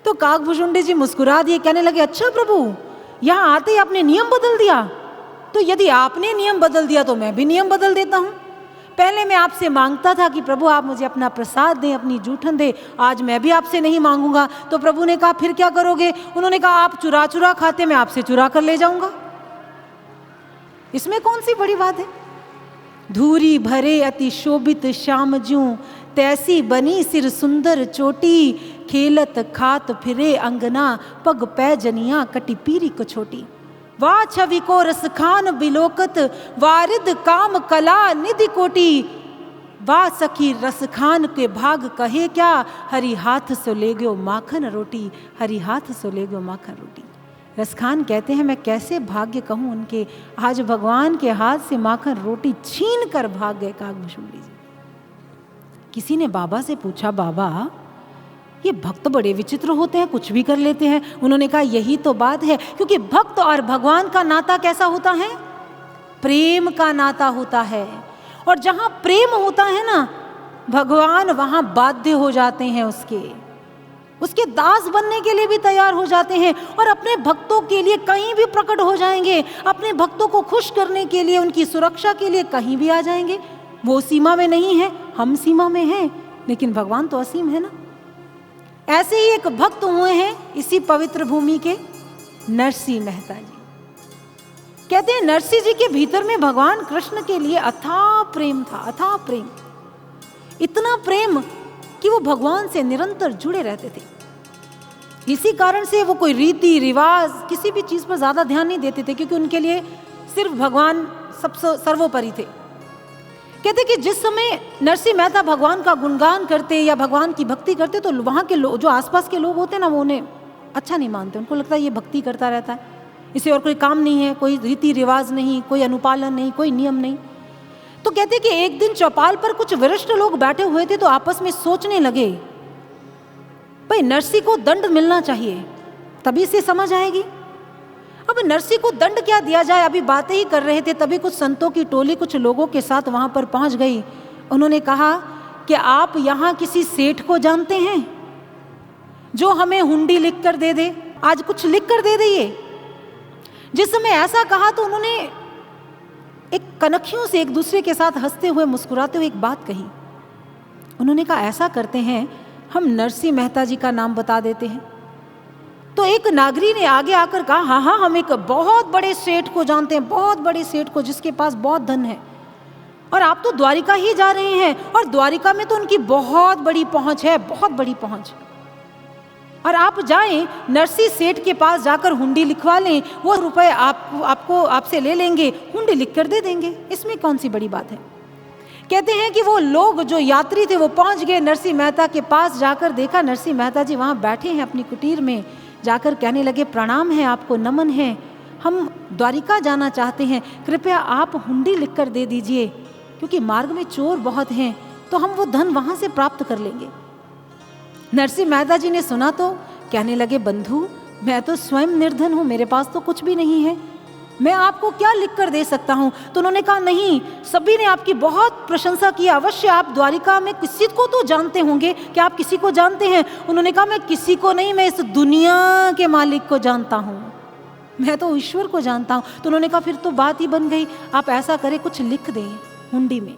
तो कागभुशुंडी जी मुस्कुरा दिए, कहने लगे, अच्छा प्रभु यहाँ आते ही आपने नियम बदल दिया, तो यदि आपने नियम बदल दिया तो मैं भी नियम बदल देता हूँ। पहले मैं आपसे मांगता था कि प्रभु आप मुझे अपना प्रसाद दें, अपनी जूठन दें, आज मैं भी आपसे नहीं मांगूंगा। तो प्रभु ने कहा, फिर क्या करोगे। उन्होंने कहा, आप चुरा चुरा खाते, मैं आपसे चुरा कर ले जाऊंगा, इसमें कौन सी बड़ी बात है। धूरी भरे अति शोभित श्याम ज्यों, तैसी बनी सिर सुंदर चोटी, खेलत खात फिरे अंगना, पग पैजनिया कटी पीरी को छोटी। वाह छवि को रस खान बिलोकत, वारिद काम कला निधि कोटी, वाह सखी रस खान के भाग कहे क्या, हरि हाथ सो ले गयो माखन रोटी, हरि हाथ सो ले गयो माखन रोटी। रसखान कहते हैं, मैं कैसे भाग्य कहूँ उनके, आज भगवान के हाथ से माखन रोटी छीन कर भाग गए कागभुशुंडी जी। किसी ने बाबा से पूछा, बाबा ये भक्त बड़े विचित्र होते हैं, कुछ भी कर लेते हैं। उन्होंने कहा, यही तो बात है, क्योंकि भक्त और भगवान का नाता कैसा होता है, प्रेम का नाता होता है। और जहां प्रेम होता है ना, भगवान वहां बाध्य हो जाते हैं, उसके दास बनने के लिए भी तैयार हो जाते हैं, और अपने भक्तों के लिए कहीं भी प्रकट हो जाएंगे, अपने भक्तों को खुश करने के लिए, उनकी सुरक्षा के लिए कहीं भी आ जाएंगे। वो सीमा में नहीं है, हम सीमा में हैं, लेकिन भगवान तो असीम है ना। ऐसे ही एक भक्त हुए हैं इसी पवित्र भूमि के, नरसिंह मेहता जी। कहते हैं नरसिंह जी के भीतर में भगवान कृष्ण के लिए अथाह प्रेम था, अथाह प्रेम, इतना प्रेम कि वो भगवान से निरंतर जुड़े रहते थे। इसी कारण से वो कोई रीति रिवाज किसी भी चीज पर ज्यादा ध्यान नहीं देते थे, क्योंकि उनके लिए सिर्फ भगवान सबसे सर्वोपरि थे। कहते कि जिस समय नरसिंह मेहता भगवान का गुणगान करते या भगवान की भक्ति करते तो वहाँ के लोग, जो आसपास के लोग होते ना, वो उन्हें अच्छा नहीं मानते। उनको लगता है ये भक्ति करता रहता है, इसे और कोई काम नहीं है, कोई रीति रिवाज नहीं, कोई अनुपालन नहीं, कोई नियम नहीं। तो कहते कि एक दिन चौपाल पर कुछ वरिष्ठ लोग बैठे हुए थे तो आपस में सोचने लगे, भाई नरसिंह को दंड मिलना चाहिए, तभी से समझ आएगी। अब नरसिंह को दंड क्या दिया जाए, अभी बातें ही कर रहे थे, तभी कुछ संतों की टोली कुछ लोगों के साथ वहां पर पहुंच गई। उन्होंने कहा कि आप यहाँ किसी सेठ को जानते हैं जो हमें हुंडी लिख कर दे दे, आज कुछ लिख कर दे दे। जिस समय ऐसा कहा तो उन्होंने एक कनखियों से एक दूसरे के साथ हंसते हुए मुस्कुराते हुए एक बात कही। उन्होंने कहा ऐसा करते हैं, हम नरसिंह मेहता जी का नाम बता देते हैं। तो एक नागरी ने आगे आकर कहा, हाँ हाँ, हम एक बहुत बड़े सेठ को जानते हैं, बहुत बड़े सेठ को, जिसके पास बहुत धन है, और आप तो द्वारिका ही जा रहे हैं, और द्वारिका में तो उनकी बहुत बड़ी पहुंच है, बहुत बड़ी पहुंच, और आप जाएं नरसिंह सेठ के पास जाकर हुंडी लिखवा लें, वो रुपए आपको आपसे ले लेंगे, हुंडी लिख कर दे देंगे, इसमें कौन सी बड़ी बात है। कहते हैं कि वो लोग जो यात्री थे वो पहुंच गए नरसिंह मेहता के पास, जाकर देखा नरसिंह मेहता जी वहाँ बैठे हैं अपनी कुटीर में। जाकर कहने लगे, प्रणाम है आपको, नमन है, हम द्वारिका जाना चाहते हैं, कृपया आप हुंडी लिख कर दे दीजिए, क्योंकि मार्ग में चोर बहुत हैं, तो हम वो धन वहाँ से प्राप्त कर लेंगे। नरसिंह मेहता जी ने सुना तो कहने लगे, बंधु मैं तो स्वयं निर्धन हूँ, मेरे पास तो कुछ भी नहीं है, मैं आपको क्या लिख कर दे सकता हूँ। तो उन्होंने कहा, नहीं, सभी ने आपकी बहुत प्रशंसा की, अवश्य आप द्वारिका में किसी को तो जानते होंगे, क्या आप किसी को जानते हैं। उन्होंने कहा, मैं किसी को नहीं, मैं इस दुनिया के मालिक को जानता हूँ, मैं तो ईश्वर को जानता हूँ। तो उन्होंने कहा, फिर तो बात ही बन गई, आप ऐसा करें कुछ लिख दें हुंडी में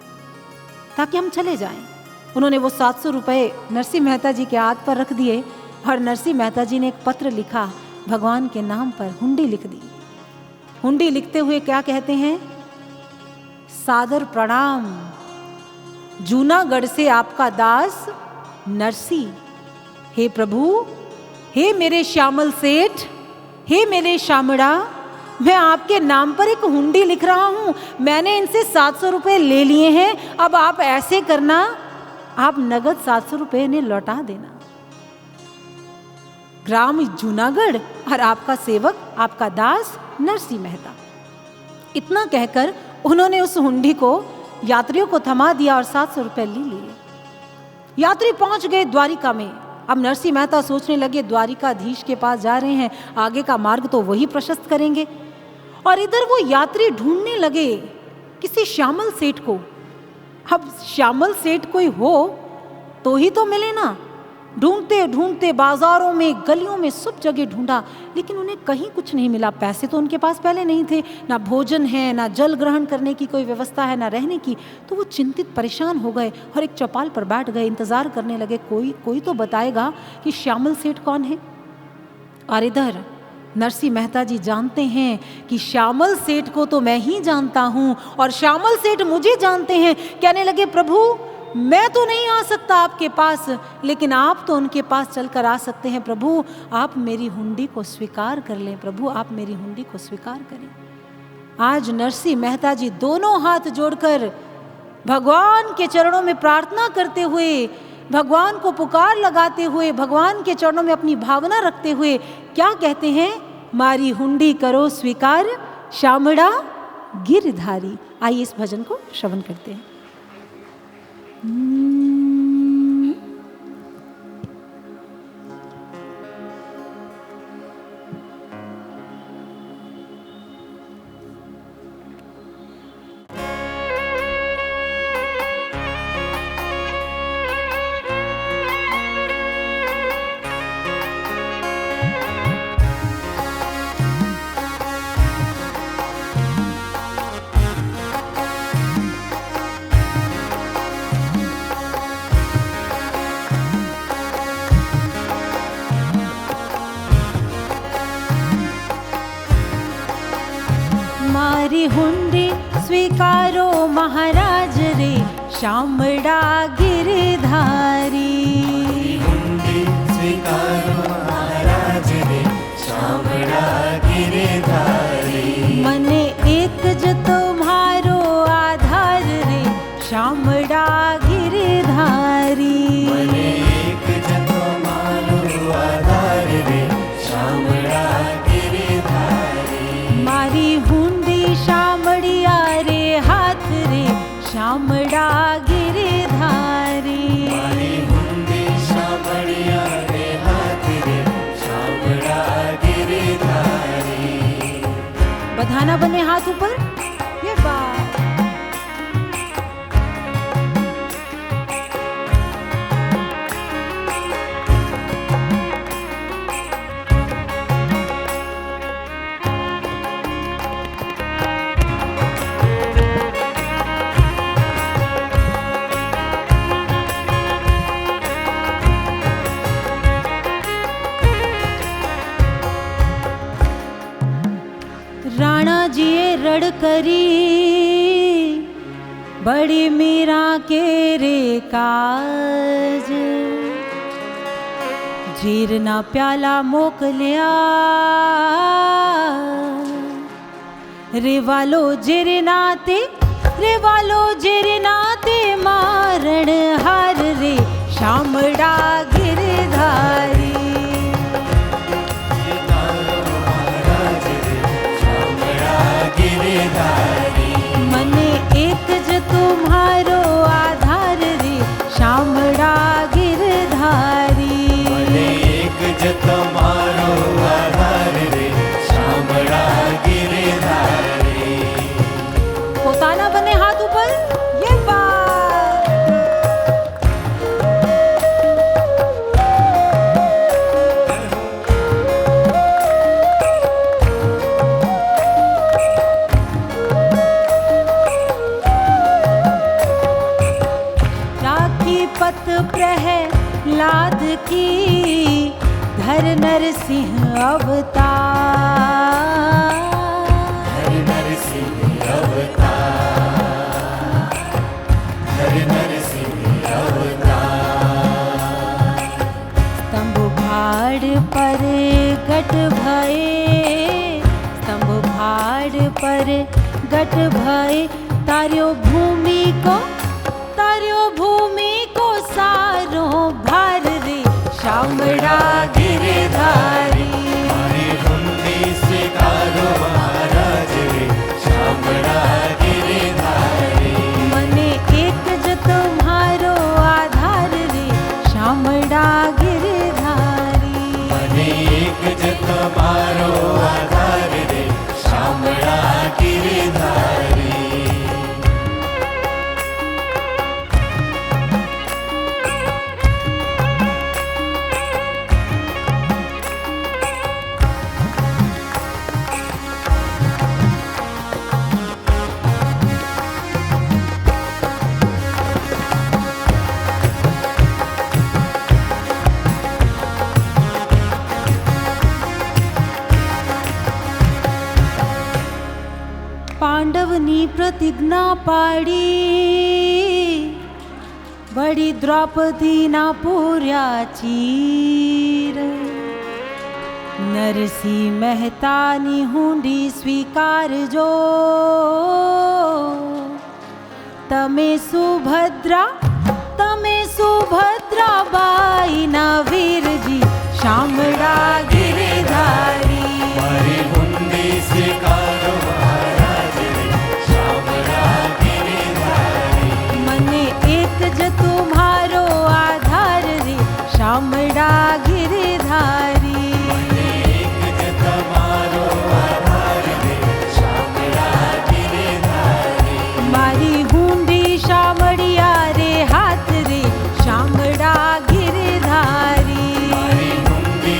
ताकि हम चले जाएं। उन्होंने वो 700 रुपये नरसिंह मेहता जी के हाथ पर रख दिए, और नरसिंह मेहता जी ने एक पत्र लिखा, भगवान के नाम पर हुंडी लिख दी। हुंडी लिखते हुए क्या कहते हैं, सादर प्रणाम, जूनागढ़ से आपका दास नरसिंह। हे प्रभु, हे मेरे श्यामल सेठ, हे मेरे श्यामड़ा, मैं आपके नाम पर एक हुंडी लिख रहा हूं, मैंने इनसे 700 रुपये ले लिए हैं, अब आप ऐसे करना, आप नगद 700 रुपये इन्हें लौटा देना। ग्राम जूनागढ़ और आपका सेवक, आपका दास नरसिंह मेहता। इतना कहकर उन्होंने उस हुंडी को यात्रियों को थमा दिया और 700 रुपये ले लिए। यात्री पहुंच गए द्वारिका में। अब नरसिंह मेहता सोचने लगे, द्वारिकाधीश के पास जा रहे हैं, आगे का मार्ग तो वही प्रशस्त करेंगे। और इधर वो यात्री ढूंढने लगे किसी श्यामल सेठ को। अब श्यामल सेठ कोई हो तो ही तो मिले ना। ढूंढते ढूंढते बाजारों में, गलियों में, सब जगह ढूंढा, लेकिन उन्हें कहीं कुछ नहीं मिला। पैसे तो उनके पास पहले नहीं थे, ना भोजन है, ना जल ग्रहण करने की कोई व्यवस्था है, ना रहने की। तो वो चिंतित परेशान हो गए और एक चौपाल पर बैठ गए, इंतजार करने लगे, कोई तो बताएगा कि श्यामल सेठ कौन है। और इधर नरसिंह मेहता जी जानते हैं कि श्यामल सेठ को तो मैं ही जानता हूं और श्यामल सेठ मुझे जानते हैं। कहने लगे, प्रभु मैं तो नहीं आ सकता आपके पास, लेकिन आप तो उनके पास चलकर आ सकते हैं। प्रभु आप मेरी हुंडी को स्वीकार कर लें, प्रभु आप मेरी हुंडी को स्वीकार करें। आज नरसिंह मेहता जी दोनों हाथ जोड़कर भगवान के चरणों में प्रार्थना करते हुए, भगवान को पुकार लगाते हुए, भगवान के चरणों में अपनी भावना रखते हुए क्या कहते हैं, मारी हुंडी करो स्वीकार, श्यामड़ा गिरधारी। आइए इस भजन को श्रवण करते हैं। मारी हुंडी स्वीकारो महाराज रे शामड़ा गिरधारी। हुंडी स्वीकारो महाराज रे शामड़ा गिरधारी। मने एक ज तुम्हारो आधार रे शामड़ा गिरधारी। मने एक ज तुम्हारो आधार रे शामड़ा गिरधारी। मारी हुंडी शामड़िया रे हाथ रे शामड़ा गिरधारी। मारी हुंडी शामड़िया रे हाथ रे शामड़ा गिरधारी। बधाना बने हाथ ऊपर, ये बात। राणा जी रड़ करी बड़ी मीरा के रे काज। जीरना प्याला मोकलिया रे वालो जिरनाते, रे वालो जिरनाते मारण हार रे शामड़ा गिरधारी। मने एक ज तुम्हारो आधार रे शामड़ा गिरधारी। मने एक ज तुम्हारो आधार रे शामड़ा गिरधारी। पोताना बने हाथ ऊपर, ये बात। राखी पत प्रहलाद की धर नरसिंह अवतार। हर नरसिंह अवतार। हर नरसिंह अवतार। स्तंभ भाड़ पर गट भये, स्तंभ भाड़ पर गट भये। तार्यो भूमि को, तार्यो भूमि को सारो भार रे शामड़ा गिरधारी। मारी हुंडी स्वीकारो महाराज रे शामड़ा गिरधारी। मने एक ज तुम्हारो आधार रे शामड़ा गिरधारी। मने एक ज तुम्हारो आधार रे शामड़ा गिरधारी। पांडवनी प्रतिज्ञा पाड़ी बड़ी द्रौपदी ना पूर्या चीर। नरसी मेहतानी हुंडी स्वीकार जो तमे सुभद्रा, तमे सुभद्रा बाई ना वीर जी शामड़ा गिरधारी। मारी हुंडी स्वीकारो महाराज रे शामड़ा गिरधारी। मने एक ज तुम्हारो आधार रे शामड़ा गिरधारी। मने एक ज तुम्हारो आधार रे शामड़ा गिरधारी। मारी हुंडी शामड़िया रे हाथ रे शामड़ा गिरधारी। मारी हुंडी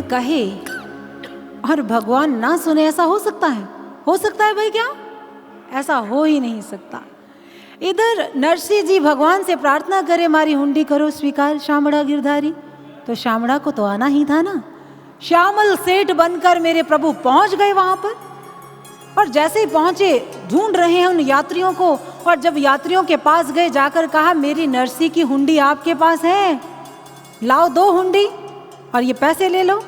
कहे और भगवान ना सुने, ऐसा हो सकता है? हो सकता है भाई? क्या ऐसा हो ही नहीं सकता। इधर नरसिंह जी भगवान से प्रार्थना करे, मारी हुंडी करो स्वीकार श्यामड़ा गिरधारी, तो श्यामड़ा को तो आना ही था ना। श्यामल सेठ बनकर मेरे प्रभु पहुंच गए वहां पर, और जैसे ही पहुंचे ढूंढ रहे हैं उन यात्रियों को, और जब यात्रियों के पास गए जाकर कहा मेरी नरसिंह की हुंडी आपके पास है, लाओ 2 हुंडी और ये पैसे ले लो।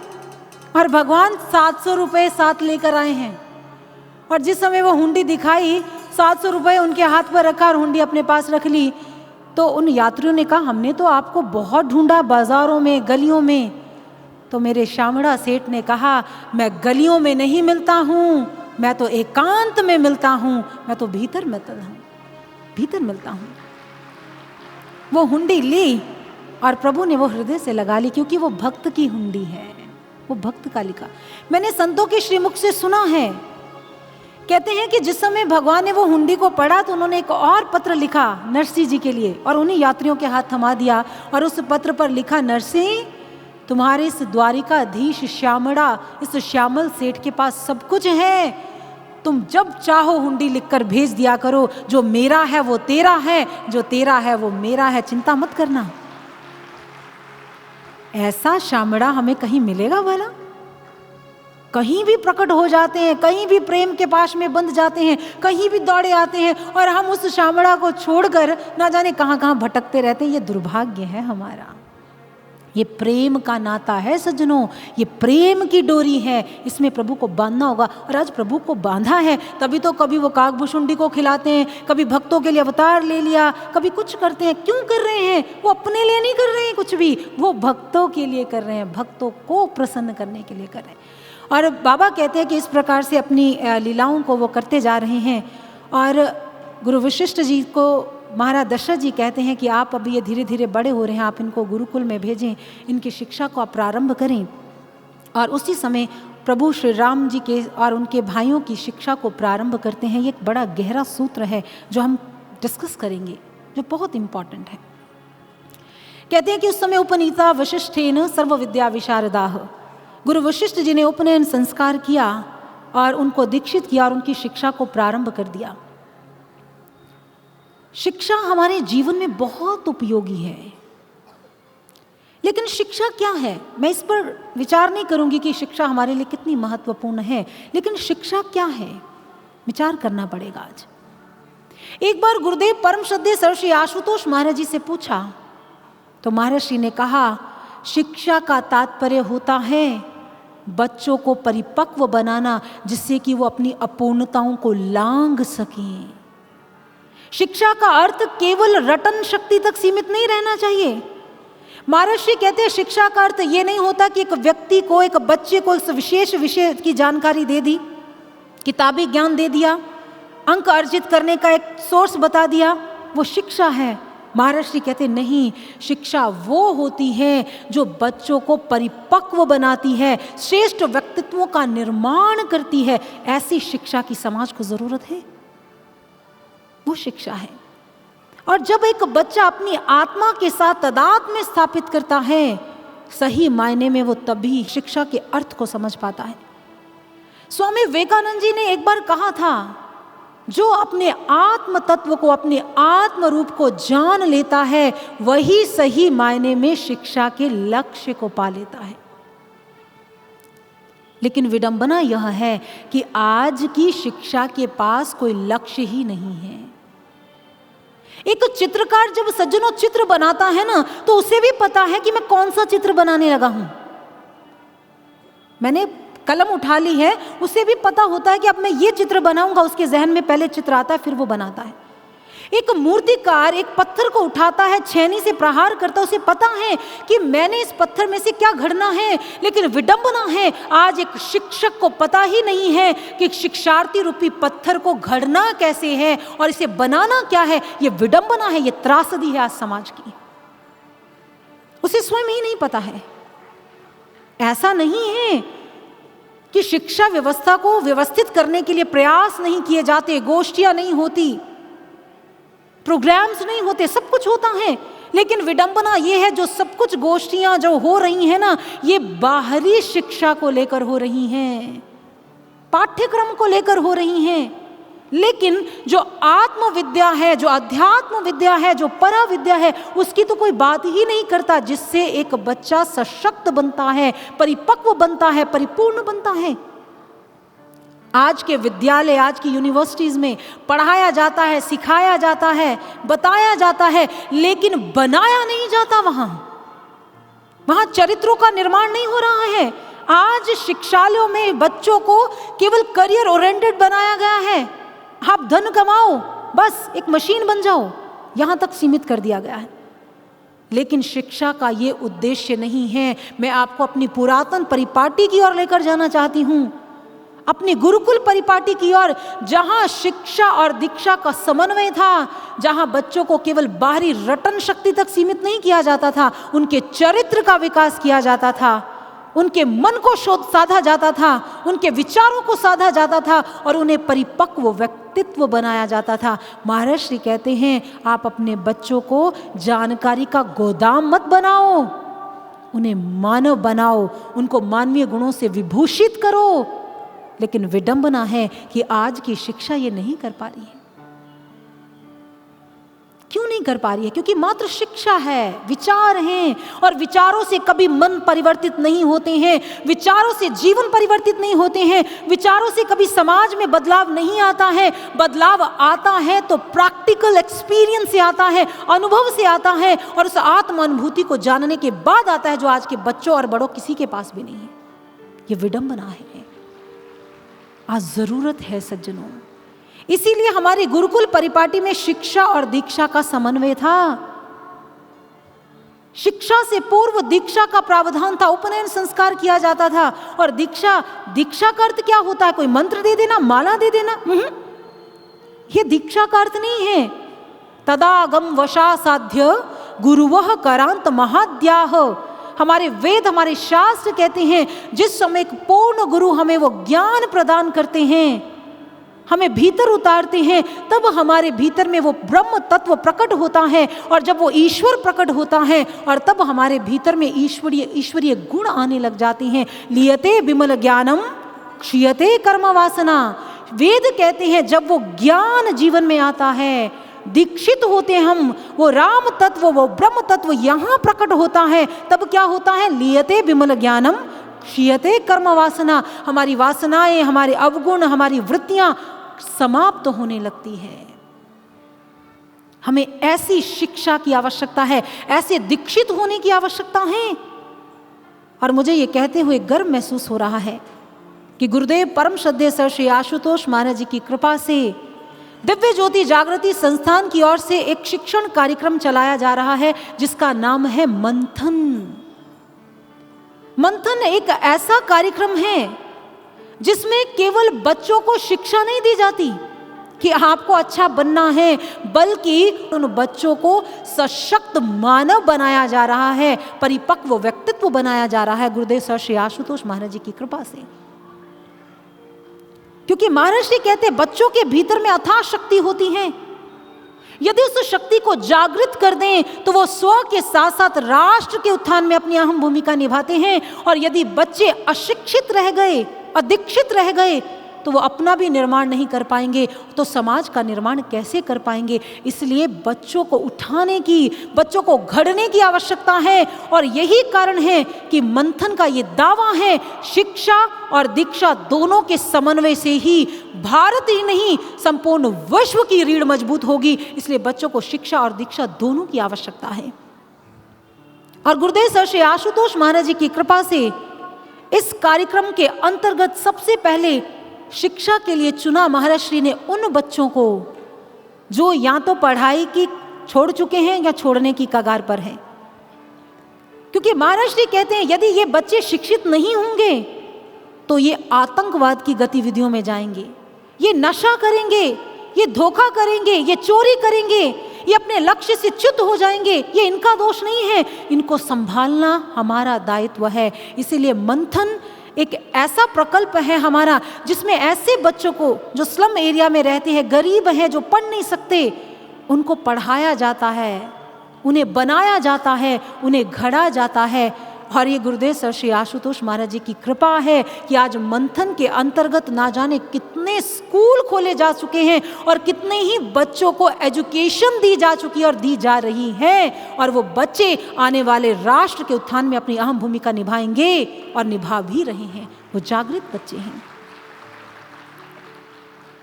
और भगवान 700 रुपये साथ लेकर आए हैं, और जिस समय वो हुंडी दिखाई 700 रुपये उनके हाथ पर रखा और हुंडी अपने पास रख ली, तो उन यात्रियों ने कहा हमने तो आपको बहुत ढूंढा बाजारों में गलियों में। तो मेरे श्यामड़ा सेठ ने कहा मैं गलियों में नहीं मिलता हूँ, मैं तो एकांत में मिलता हूँ, मैं तो भीतर मिलता हूँ। वो हुंडी ली और प्रभु ने वो हृदय से लगा ली, क्योंकि वो भक्त की हुंडी है, वो भक्त का लिखा। मैंने संतों के श्रीमुख से सुना है, कहते हैं कि जिस समय भगवान ने वो हुंडी को पढ़ा तो उन्होंने एक और पत्र लिखा नरसिंह जी के लिए, और उन्हीं यात्रियों के हाथ थमा दिया, और उस पत्र पर लिखा नरसिंह तुम्हारे इस द्वारिकाधीश श्यामड़ा, इस श्यामल सेठ के पास सब कुछ है, तुम जब चाहो हुंडी लिखकर भेज दिया करो, जो मेरा है वो तेरा है, जो तेरा है वो मेरा है, चिंता मत करना। ऐसा श्यामड़ा हमें कहीं मिलेगा भला? कहीं भी प्रकट हो जाते हैं, कहीं भी प्रेम के पास में बंध जाते हैं, कहीं भी दौड़े आते हैं, और हम उस श्यामड़ा को छोड़कर ना जाने कहां कहां भटकते रहते हैं। ये दुर्भाग्य है हमारा। ये प्रेम का नाता है सज्जनों, ये प्रेम की डोरी है, इसमें प्रभु को बांधना होगा। और आज प्रभु को बांधा है तभी तो कभी वो काकभूषुंडी को खिलाते हैं, कभी भक्तों के लिए अवतार ले लिया, कभी कुछ करते हैं। क्यों कर रहे हैं? वो अपने लिए नहीं कर रहे हैं कुछ भी, वो भक्तों के लिए कर रहे हैं, भक्तों को प्रसन्न करने के लिए कर रहे हैं। और बाबा कहते हैं कि इस प्रकार से अपनी लीलाओं को वो करते जा रहे हैं। और गुरु वशिष्ठ जी को महाराज दशरथ जी कहते हैं कि आप अभी ये धीरे धीरे बड़े हो रहे हैं, आप इनको गुरुकुल में भेजें, इनकी शिक्षा को आप प्रारंभ करें। और उसी समय प्रभु श्री राम जी के और उनके भाइयों की शिक्षा को प्रारंभ करते हैं। ये एक बड़ा गहरा सूत्र है जो हम डिस्कस करेंगे, जो बहुत इम्पॉर्टेंट है। कहते हैं कि उस समय उपनीता वशिष्ठेन सर्व विद्या विशारदाह, गुरु वशिष्ठ जी ने उपनयन संस्कार किया और उनको दीक्षित किया और उनकी शिक्षा को प्रारंभ कर दिया। शिक्षा हमारे जीवन में बहुत उपयोगी है, लेकिन शिक्षा क्या है? मैं इस पर विचार नहीं करूंगी कि शिक्षा हमारे लिए कितनी महत्वपूर्ण है, लेकिन शिक्षा क्या है विचार करना पड़ेगा आज। एक बार गुरुदेव परम श्रद्धेय सर्वश्री आशुतोष महाराज जी से पूछा तो महर्षि ने कहा शिक्षा का तात्पर्य होता है बच्चों को परिपक्व बनाना, जिससे कि वो अपनी अपूर्णताओं को लांघ सकें। शिक्षा का अर्थ केवल रटन शक्ति तक सीमित नहीं रहना चाहिए। महर्षि कहते हैं शिक्षा का अर्थ ये नहीं होता कि एक व्यक्ति को, एक बच्चे को इस विशेष विषय की जानकारी दे दी, किताबी ज्ञान दे दिया, अंक अर्जित करने का एक सोर्स बता दिया, वो शिक्षा है। महर्षि कहते नहीं, शिक्षा वो होती है जो बच्चों को परिपक्व बनाती है, श्रेष्ठ व्यक्तित्वों का निर्माण करती है। ऐसी शिक्षा की समाज को जरूरत है, वो शिक्षा है। और जब एक बच्चा अपनी आत्मा के साथ तादात्म्य स्थापित करता है, सही मायने में वो तभी शिक्षा के अर्थ को समझ पाता है। स्वामी विवेकानंद जी ने एक बार कहा था, जो अपने आत्म तत्व को, अपने आत्म रूप को जान लेता है, वही सही मायने में शिक्षा के लक्ष्य को पा लेता है। लेकिन विडंबना यह है कि आज की शिक्षा के पास कोई लक्ष्य ही नहीं है। एक चित्रकार जब सज्जनों चित्र बनाता है ना, तो उसे भी पता है कि मैं कौन सा चित्र बनाने लगा हूं। मैंने कलम उठा ली है, उसे भी पता होता है कि अब मैं ये चित्र बनाऊंगा। उसके जहन में पहले चित्र आता है, फिर वो बनाता है। एक मूर्तिकार एक पत्थर को उठाता है, छेनी से प्रहार करता है, उसे पता है कि मैंने इस पत्थर में से क्या घड़ना है। लेकिन विडंबना है, आज एक शिक्षक को पता ही नहीं है कि शिक्षार्थी रूपी पत्थर को घड़ना कैसे है और इसे बनाना क्या है। ये विडंबना है, ये त्रासदी है आज समाज की। उसे स्वयं ही नहीं पता है। ऐसा नहीं है कि शिक्षा व्यवस्था को व्यवस्थित करने के लिए प्रयास नहीं किए जाते, गोष्ठियां नहीं होती, प्रोग्राम्स नहीं होते, सब कुछ होता है, लेकिन विडंबना ये है, जो सब कुछ गोष्ठियां जो हो रही हैं ना, ये बाहरी शिक्षा को लेकर हो रही हैं, पाठ्यक्रम को लेकर हो रही हैं। लेकिन जो आत्म विद्या है, जो अध्यात्म विद्या है, जो परा विद्या है, उसकी तो कोई बात ही नहीं करता, जिससे एक बच्चा सशक्त बनता है, परिपक्व बनता है, परिपूर्ण बनता है। आज के विद्यालय, आज की यूनिवर्सिटीज में पढ़ाया जाता है, सिखाया जाता है, बताया जाता है, लेकिन बनाया नहीं जाता। वहां चरित्रों का निर्माण नहीं हो रहा है। आज शिक्षालयों में बच्चों को केवल करियर ओरिएंटेड बनाया गया है। आप धन कमाओ, बस एक मशीन बन जाओ, यहां तक सीमित कर दिया गया है। लेकिन शिक्षा का ये उद्देश्य नहीं है। मैं आपको अपनी पुरातन परिपाटी की ओर लेकर जाना चाहती हूं, अपनी गुरुकुल परिपाटी की ओर, जहां शिक्षा और दीक्षा का समन्वय था, जहां बच्चों को केवल बाहरी रटन शक्ति तक सीमित नहीं किया जाता था, उनके चरित्र का विकास किया जाता था, उनके मन को साधा जाता था, उनके विचारों को साधा जाता था और उन्हें परिपक्व व्यक्तित्व बनाया जाता था। महाराज श्री कहते हैं, आप अपने बच्चों को जानकारी का गोदाम मत बनाओ, उन्हें मानव बनाओ, उनको मानवीय गुणों से विभूषित करो। लेकिन विडंबना है कि आज की शिक्षा ये नहीं कर पा रही है। क्यों नहीं कर पा रही है? क्योंकि मात्र शिक्षा है, विचार हैं, और विचारों से कभी मन परिवर्तित नहीं होते हैं, विचारों से जीवन परिवर्तित नहीं होते हैं, विचारों से कभी समाज में बदलाव नहीं आता है। बदलाव आता है तो प्रैक्टिकल एक्सपीरियंस से आता है, अनुभव से आता है, और उस आत्म अनुभूति को जानने के बाद आता है, जो आज के बच्चों और बड़ों किसी के पास भी नहीं है। ये विडंबना है। आज जरूरत है सज्जनों, इसीलिए हमारी गुरुकुल परिपाटी में शिक्षा और दीक्षा का समन्वय था। शिक्षा से पूर्व दीक्षा का प्रावधान था, उपनयन संस्कार किया जाता था। और दीक्षा का अर्थ क्या होता है? कोई मंत्र दे देना, माला दे देना? ये दीक्षा का अर्थ नहीं है। तदागम वशा साध्य गुरुवः करांत महाद्याह। हमारे वेद, हमारे शास्त्र कहते हैं, जिस समय एक पूर्ण गुरु हमें वो ज्ञान प्रदान करते हैं, हमें भीतर उतारते हैं, तब हमारे भीतर में वो ब्रह्म तत्व प्रकट होता है। और जब वो ईश्वर प्रकट होता है, और तब हमारे भीतर में ईश्वरीय गुण आने लग जाते हैं। लियते विमल ज्ञानम क्षीयते कर्म वासना। वेद कहते हैं, जब वो ज्ञान जीवन में आता है, दीक्षित होते हम, वो राम तत्व, वो ब्रह्म तत्व यहाँ प्रकट होता है, तब क्या होता है? लियते विमल ज्ञानम क्षीयते कर्म वासना। हमारी वासनाएं, हमारे अवगुण, हमारी वृत्तियां समाप्त होने लगती है। हमें ऐसी शिक्षा की आवश्यकता है, ऐसे दीक्षित होने की आवश्यकता है। और मुझे ये कहते हुए गर्व महसूस हो रहा है कि गुरुदेव परम श्रद्धेय सर श्री आशुतोष महाराज जी की कृपा से दिव्य ज्योति जागृति संस्थान की ओर से एक शिक्षण कार्यक्रम चलाया जा रहा है, जिसका नाम है मंथन। मंथन एक ऐसा कार्यक्रम है जिसमें केवल बच्चों को शिक्षा नहीं दी जाती कि आपको अच्छा बनना है, बल्कि उन बच्चों को सशक्त मानव बनाया जा रहा है, परिपक्व व्यक्तित्व बनाया जा रहा है गुरुदेव सर श्री आशुतोष महाराज जी की कृपा से। क्योंकि महाराज जी कहते हैं, बच्चों के भीतर में अथाह शक्ति होती है। यदि उस शक्ति को जागृत कर दें तो वो स्व के साथ साथ राष्ट्र के उत्थान में अपनी अहम भूमिका निभाते हैं। और यदि बच्चे अशिक्षित रह गए, अदीक्षित रह गए, तो वो अपना भी निर्माण नहीं कर पाएंगे, तो समाज का निर्माण कैसे कर पाएंगे? इसलिए बच्चों को उठाने की, बच्चों को घड़ने की आवश्यकता है। और यही कारण है कि मंथन का ये दावा है, शिक्षा और दीक्षा दोनों के समन्वय से ही भारत ही नहीं, संपूर्ण विश्व की रीढ़ मजबूत होगी। इसलिए बच्चों को शिक्षा और दीक्षा दोनों की आवश्यकता है। और गुरुदेव सर श्री आशुतोष महाराज जी की कृपा से इस कार्यक्रम के अंतर्गत सबसे पहले शिक्षा के लिए चुना महाराज श्री ने उन बच्चों को जो या तो पढ़ाई की छोड़ चुके हैं या छोड़ने की कगार पर हैं। क्योंकि महाराज श्री कहते हैं, यदि ये बच्चे शिक्षित नहीं होंगे तो ये आतंकवाद की गतिविधियों में जाएंगे, ये नशा करेंगे, ये धोखा करेंगे, ये चोरी करेंगे, ये अपने लक्ष्य से च्युत हो जाएंगे। ये इनका दोष नहीं है, इनको संभालना हमारा दायित्व है। इसीलिए मंथन एक ऐसा प्रकल्प है हमारा, जिसमें ऐसे बच्चों को जो स्लम एरिया में रहते हैं, गरीब हैं, जो पढ़ नहीं सकते, उनको पढ़ाया जाता है, उन्हें बनाया जाता है, उन्हें घड़ा जाता है। और ये गुरुदेव सर श्री आशुतोष महाराज जी की कृपा है कि आज मंथन के अंतर्गत ना जाने कितने स्कूल खोले जा चुके हैं और कितने ही बच्चों को एजुकेशन दी जा चुकी है और दी जा रही है, और वो बच्चे आने वाले राष्ट्र के उत्थान में अपनी अहम भूमिका निभाएंगे और निभा भी रहे हैं। वो जागृत बच्चे हैं।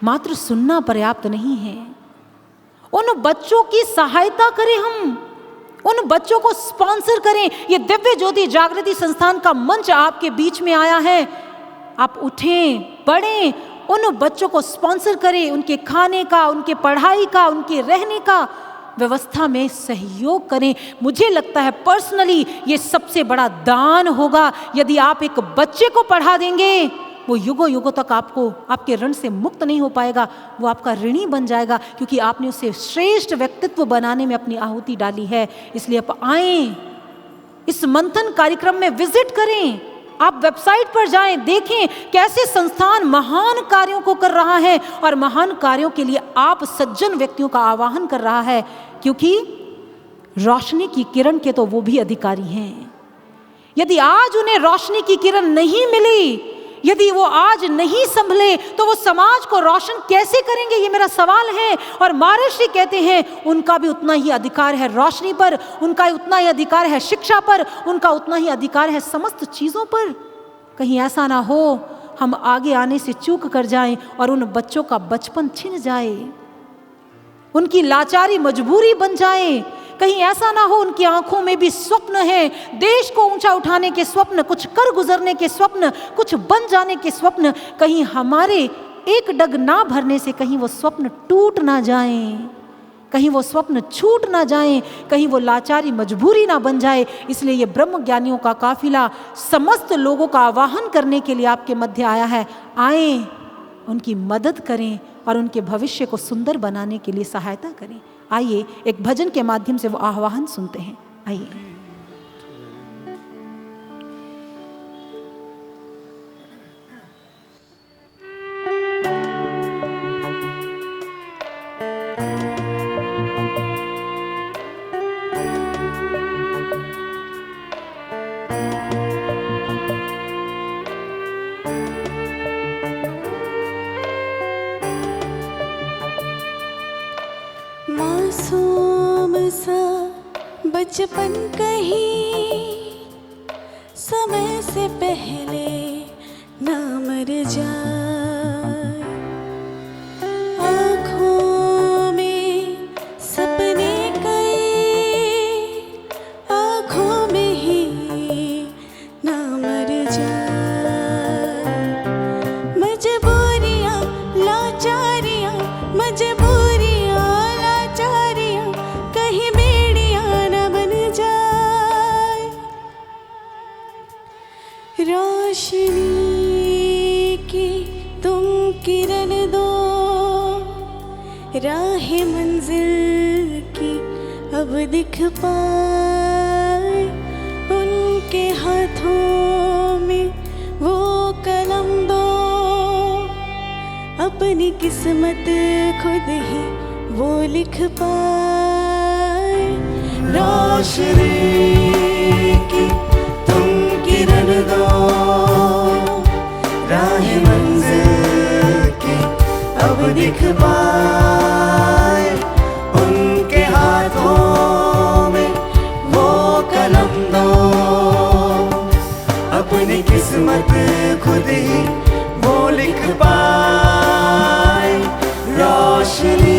मात्र सुनना पर्याप्त नहीं है, उन बच्चों की सहायता करें, हम उन बच्चों को स्पॉन्सर करें। ये दिव्य ज्योति जागृति संस्थान का मंच आपके बीच में आया है, आप उठें, बढ़ें, उन बच्चों को स्पॉन्सर करें, उनके खाने का, उनके पढ़ाई का, उनके रहने का व्यवस्था में सहयोग करें। मुझे लगता है पर्सनली ये सबसे बड़ा दान होगा। यदि आप एक बच्चे को पढ़ा देंगे, वो युगों युगों तक आपको आपके ऋण से मुक्त नहीं हो पाएगा, वो आपका ऋणी बन जाएगा, क्योंकि आपने उसे श्रेष्ठ व्यक्तित्व बनाने में अपनी आहुति डाली है। इसलिए आप आएं, इस मंथन कार्यक्रम में विजिट करें, आप वेबसाइट पर जाएं, देखें कैसे संस्थान महान कार्यों को कर रहा है और महान कार्यों के लिए आप सज्जन व्यक्तियों का आवाहन कर रहा है, क्योंकि रोशनी की किरण के तो वो भी अधिकारी हैं। यदि आज उन्हें रोशनी की किरण नहीं मिली, यदि वो आज नहीं संभले, तो वो समाज को रोशन कैसे करेंगे, ये मेरा सवाल है। और महर्षि कहते हैं उनका भी उतना ही अधिकार है रोशनी पर, उनका उतना ही अधिकार है शिक्षा पर, उनका उतना ही अधिकार है समस्त चीज़ों पर। कहीं ऐसा ना हो हम आगे आने से चूक कर जाएं और उन बच्चों का बचपन छिन जाए, उनकी लाचारी मजबूरी बन जाए। कहीं ऐसा ना हो उनकी आंखों में भी स्वप्न है, देश को ऊंचा उठाने के स्वप्न, कुछ कर गुजरने के स्वप्न, कुछ बन जाने के स्वप्न। कहीं हमारे एक डग ना भरने से कहीं वो स्वप्न टूट ना जाएं, कहीं वो स्वप्न छूट ना जाएं, कहीं वो लाचारी मजबूरी ना बन जाए। इसलिए ये ब्रह्म ज्ञानियों का काफिला समस्त लोगों का आवाहन करने के लिए आपके मध्य आया है। आएं, उनकी मदद करें और उनके भविष्य को सुंदर बनाने के लिए सहायता करें। आइए एक भजन के माध्यम से वो आह्वान सुनते हैं। आइए। मासूम सा बचपन कहीं समय से पहले ना मर जाए, आँखों में सपने कई आँखों में ही ना मर जाए, मजबूरियाँ लाचारियाँ मजबूरियाँ लाचारियाँ कहीं बेड़ियाँ न बन जाए। रोशनी की तुम किरण दो, राह मंजिल की अब दिख पाए, उनके हाथों में वो कलम दो, अपनी किस्मत खुद ही वो लिख पाए। रोशनी की तुम किरण दो, राह मंजिल की अब दिख पाए, उनके हाथों में वो कलम दो, अपनी किस्मत खुद ही वो लिख पाए। रोशनी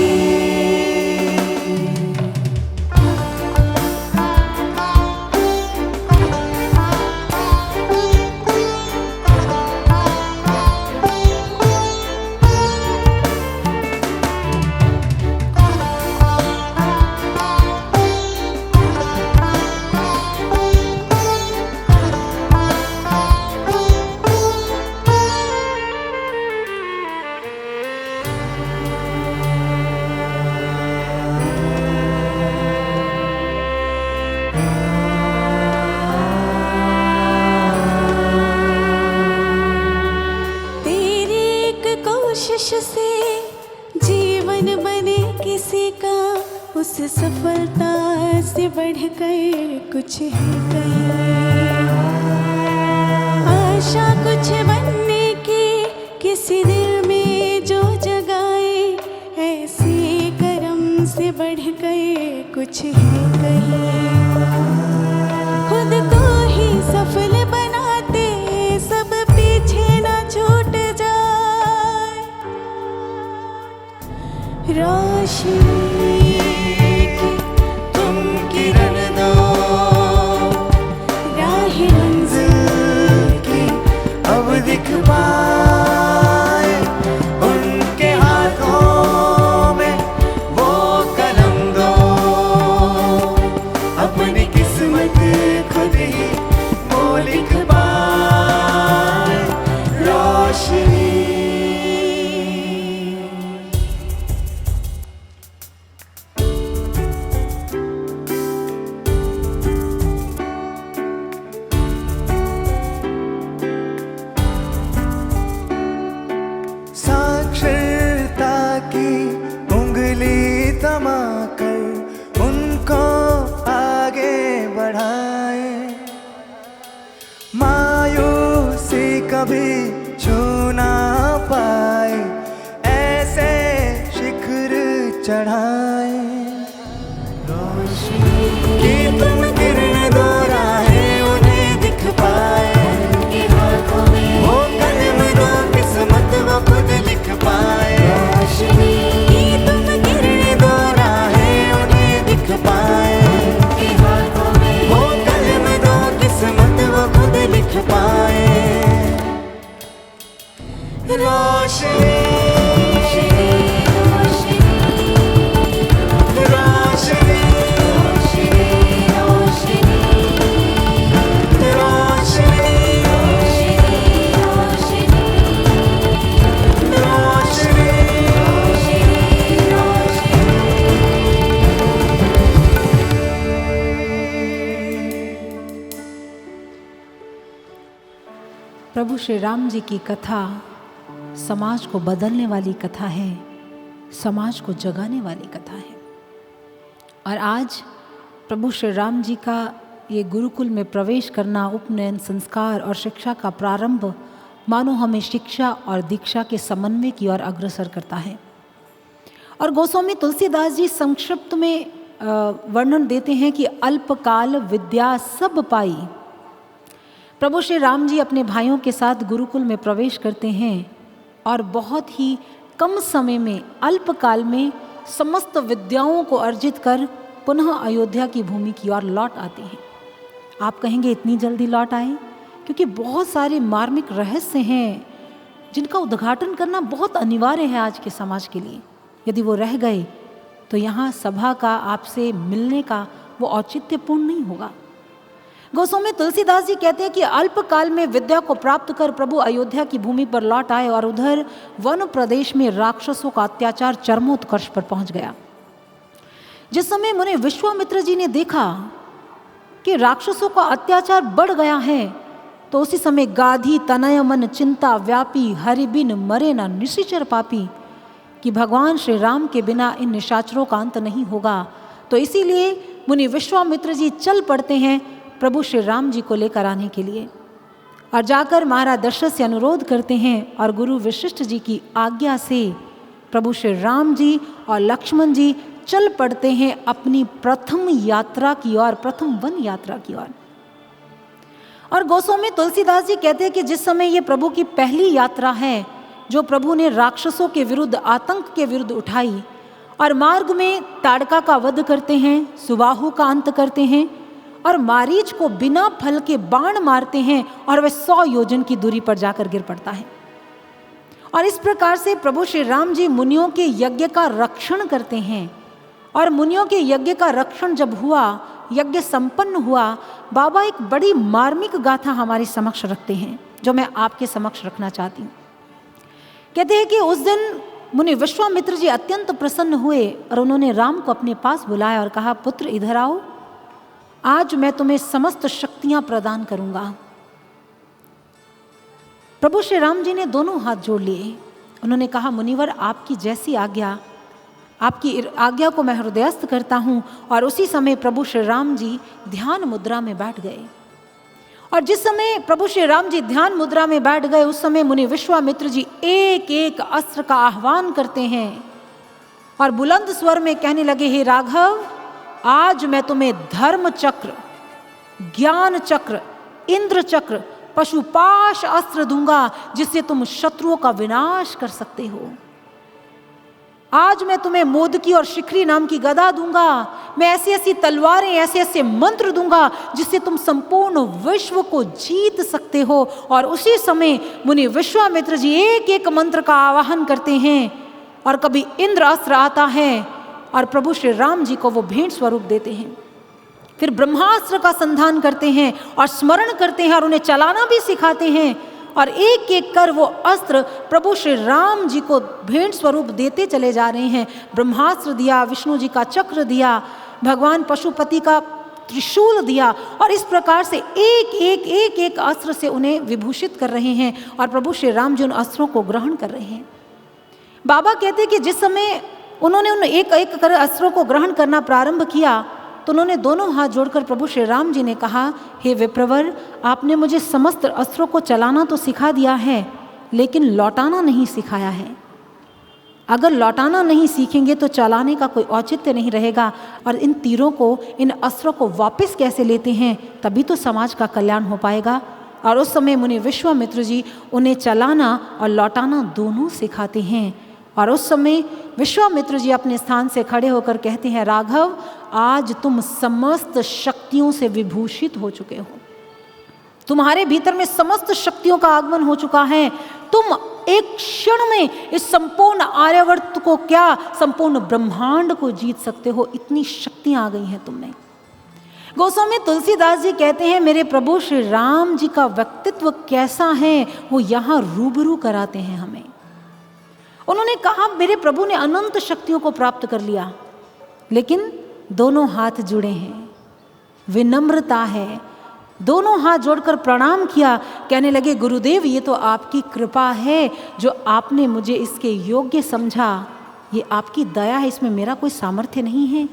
बढ़कर कुछ है कहीं। आशा कुछ बनने की किसी दिल में जो जगाए, ऐसे कर्म से बढ़कर कुछ है कहीं। खुद को ही सफल बनाते सब पीछे ना छूट जाए। रोशनी की तुम किरण दो, राह मंजिल की अब दिख पाए उनके हाथों में वो कलम दो, अपनी किस्मत खुद ही वो लिख पाए। रोशनी साक्षरता की उंगली थमाकर उनको आगे बढ़ाए। मायूसी कभी छू ना पाए, ऐसे शिखर चढ़ाए। कि तुम किरण दो राहें उन्हें दिख पाए, वो कदम दो किस्मत वो खुद लिख पाए। कि तुम किरण दो राहें उन्हें दिख पाए, वो कदम दो किस्मत वो खुद लिख पाए। रोशनी प्रभु श्री राम जी की कथा समाज को बदलने वाली कथा है, समाज को जगाने वाली कथा है। और आज प्रभु श्री राम जी का ये गुरुकुल में प्रवेश करना, उपनयन संस्कार और शिक्षा का प्रारंभ मानो हमें शिक्षा और दीक्षा के समन्वय की ओर अग्रसर करता है। और गोस्वामी तुलसीदास जी संक्षिप्त में वर्णन देते हैं कि अल्पकाल विद्या सब पाई। प्रभु श्री राम जी अपने भाइयों के साथ गुरुकुल में प्रवेश करते हैं और बहुत ही कम समय में, अल्पकाल में समस्त विद्याओं को अर्जित कर पुनः अयोध्या की भूमि की ओर लौट आते हैं। आप कहेंगे इतनी जल्दी लौट आए? क्योंकि बहुत सारे मार्मिक रहस्य हैं जिनका उद्घाटन करना बहुत अनिवार्य है आज के समाज के लिए। यदि वो रह गए तो यहाँ सभा का, आपसे मिलने का वो औचित्यपूर्ण नहीं होगा। गोस्वामी तुलसीदास जी कहते हैं कि अल्पकाल में विद्या को प्राप्त कर प्रभु अयोध्या की भूमि पर लौट आए और उधर वन प्रदेश में राक्षसों का अत्याचार चरमोत्कर्ष पर पहुंच गया। जिस समय मुनि विश्वामित्र जी ने देखा कि राक्षसों का अत्याचार बढ़ गया है, तो उसी समय गाधी तनय मन चिंता व्यापी, हरिबिन मरे न निशिचर पापी, कि भगवान श्री राम के बिना इन निशाचरों का अंत नहीं होगा। तो इसीलिए मुनि विश्वामित्र जी चल पड़ते हैं प्रभु श्री राम जी को लेकर आने के लिए, और जाकर महाराज दशरथ से अनुरोध करते हैं और गुरु वशिष्ठ जी की आज्ञा से प्रभु श्री राम जी और लक्ष्मण जी चल पड़ते हैं अपनी प्रथम यात्रा की ओर, प्रथम वन यात्रा की ओर। और गोस्वामी तुलसीदास जी कहते हैं कि जिस समय ये प्रभु की पहली यात्रा है, जो प्रभु ने राक्षसों के विरुद्ध, आतंक के विरुद्ध उठाई, और मार्ग में ताड़का का वध करते हैं, सुबाहु का अंत करते हैं और मारीच को बिना फल के बाण मारते हैं और वह 100 योजन की दूरी पर जाकर गिर पड़ता है। और इस प्रकार से प्रभु श्री राम जी मुनियों के यज्ञ का रक्षण करते हैं। और मुनियों के यज्ञ का रक्षण जब हुआ, यज्ञ संपन्न हुआ, बाबा एक बड़ी मार्मिक गाथा हमारे समक्ष रखते हैं, जो मैं आपके समक्ष रखना चाहती हूँ। कहते हैं कि उस दिन मुनि विश्वामित्र जी अत्यंत प्रसन्न हुए और उन्होंने राम को अपने पास बुलाया और कहा, पुत्र इधर आओ, आज मैं तुम्हें समस्त शक्तियां प्रदान करूंगा। प्रभु श्री राम जी ने दोनों हाथ जोड़ लिए। उन्होंने कहा, मुनिवर आपकी जैसी आज्ञा। आपकी आज्ञा को मैं हृदयस्थ करता हूँ। और उसी समय प्रभु श्री राम जी ध्यान मुद्रा में बैठ गए। और जिस समय प्रभु श्री राम जी ध्यान मुद्रा में बैठ गए, उस समय मुनि विश्वामित्र जी एक एक अस्त्र का आह्वान करते हैं और बुलंद स्वर में कहने लगे, हे राघव, आज मैं तुम्हें धर्म चक्र, ज्ञान चक्र, इंद्र चक्र, पशुपाश अस्त्र दूंगा जिससे तुम शत्रुओं का विनाश कर सकते हो। आज मैं तुम्हें मोदकी और शिखरी नाम की गदा दूंगा। मैं ऐसी ऐसी तलवारें, ऐसे ऐसे मंत्र दूंगा जिससे तुम संपूर्ण विश्व को जीत सकते हो। और उसी समय मुनि विश्वामित्र जी एक एक मंत्र का आवाहन करते हैं और कभी इंद्र अस्त्र आता है और प्रभु श्री राम जी को वो भेंट स्वरूप देते हैं। फिर ब्रह्मास्त्र का संधान करते हैं और स्मरण करते हैं और उन्हें चलाना भी सिखाते हैं। और एक एक कर वो अस्त्र प्रभु श्री राम जी को भेंट स्वरूप देते चले जा रहे हैं। ब्रह्मास्त्र दिया, विष्णु जी का चक्र दिया, भगवान पशुपति का त्रिशूल दिया, और इस प्रकार से एक एक अस्त्र से उन्हें विभूषित कर रहे हैं और प्रभु श्री राम जी उन अस्त्रों को ग्रहण कर रहे हैं। बाबा कहते हैं कि जिस समय उन्होंने उन एक एक कर अस्त्रों को ग्रहण करना प्रारंभ किया तो उन्होंने दोनों हाथ जोड़कर प्रभु श्री राम जी ने कहा, हे विप्रवर, आपने मुझे समस्त अस्त्रों को चलाना तो सिखा दिया है, लेकिन लौटाना नहीं सिखाया है। अगर लौटाना नहीं सीखेंगे तो चलाने का कोई औचित्य नहीं रहेगा। और इन तीरों को, इन अस्त्रों को वापस कैसे लेते हैं, तभी तो समाज का कल्याण हो पाएगा। और उस समय मुनि विश्वामित्र जी उन्हें चलाना और लौटाना दोनों सिखाते हैं। और उस समय विश्वामित्र जी अपने स्थान से खड़े होकर कहते हैं, राघव, आज तुम समस्त शक्तियों से विभूषित हो चुके हो। तुम्हारे भीतर में समस्त शक्तियों का आगमन हो चुका है। तुम एक क्षण में इस संपूर्ण आर्यावर्त को, क्या संपूर्ण ब्रह्मांड को जीत सकते हो। इतनी शक्तियां आ गई हैं तुम में। गोस्वामी तुलसीदास जी कहते हैं, मेरे प्रभु श्री राम जी का व्यक्तित्व कैसा है वो यहाँ रूबरू कराते हैं हमें। उन्होंने कहा, मेरे प्रभु ने अनंत शक्तियों को प्राप्त कर लिया, लेकिन दोनों हाथ जुड़े हैं, विनम्रता है। दोनों हाथ जोड़कर प्रणाम किया, कहने लगे, गुरुदेव, ये तो आपकी कृपा है जो आपने मुझे इसके योग्य समझा। ये आपकी दया है, इसमें मेरा कोई सामर्थ्य नहीं है।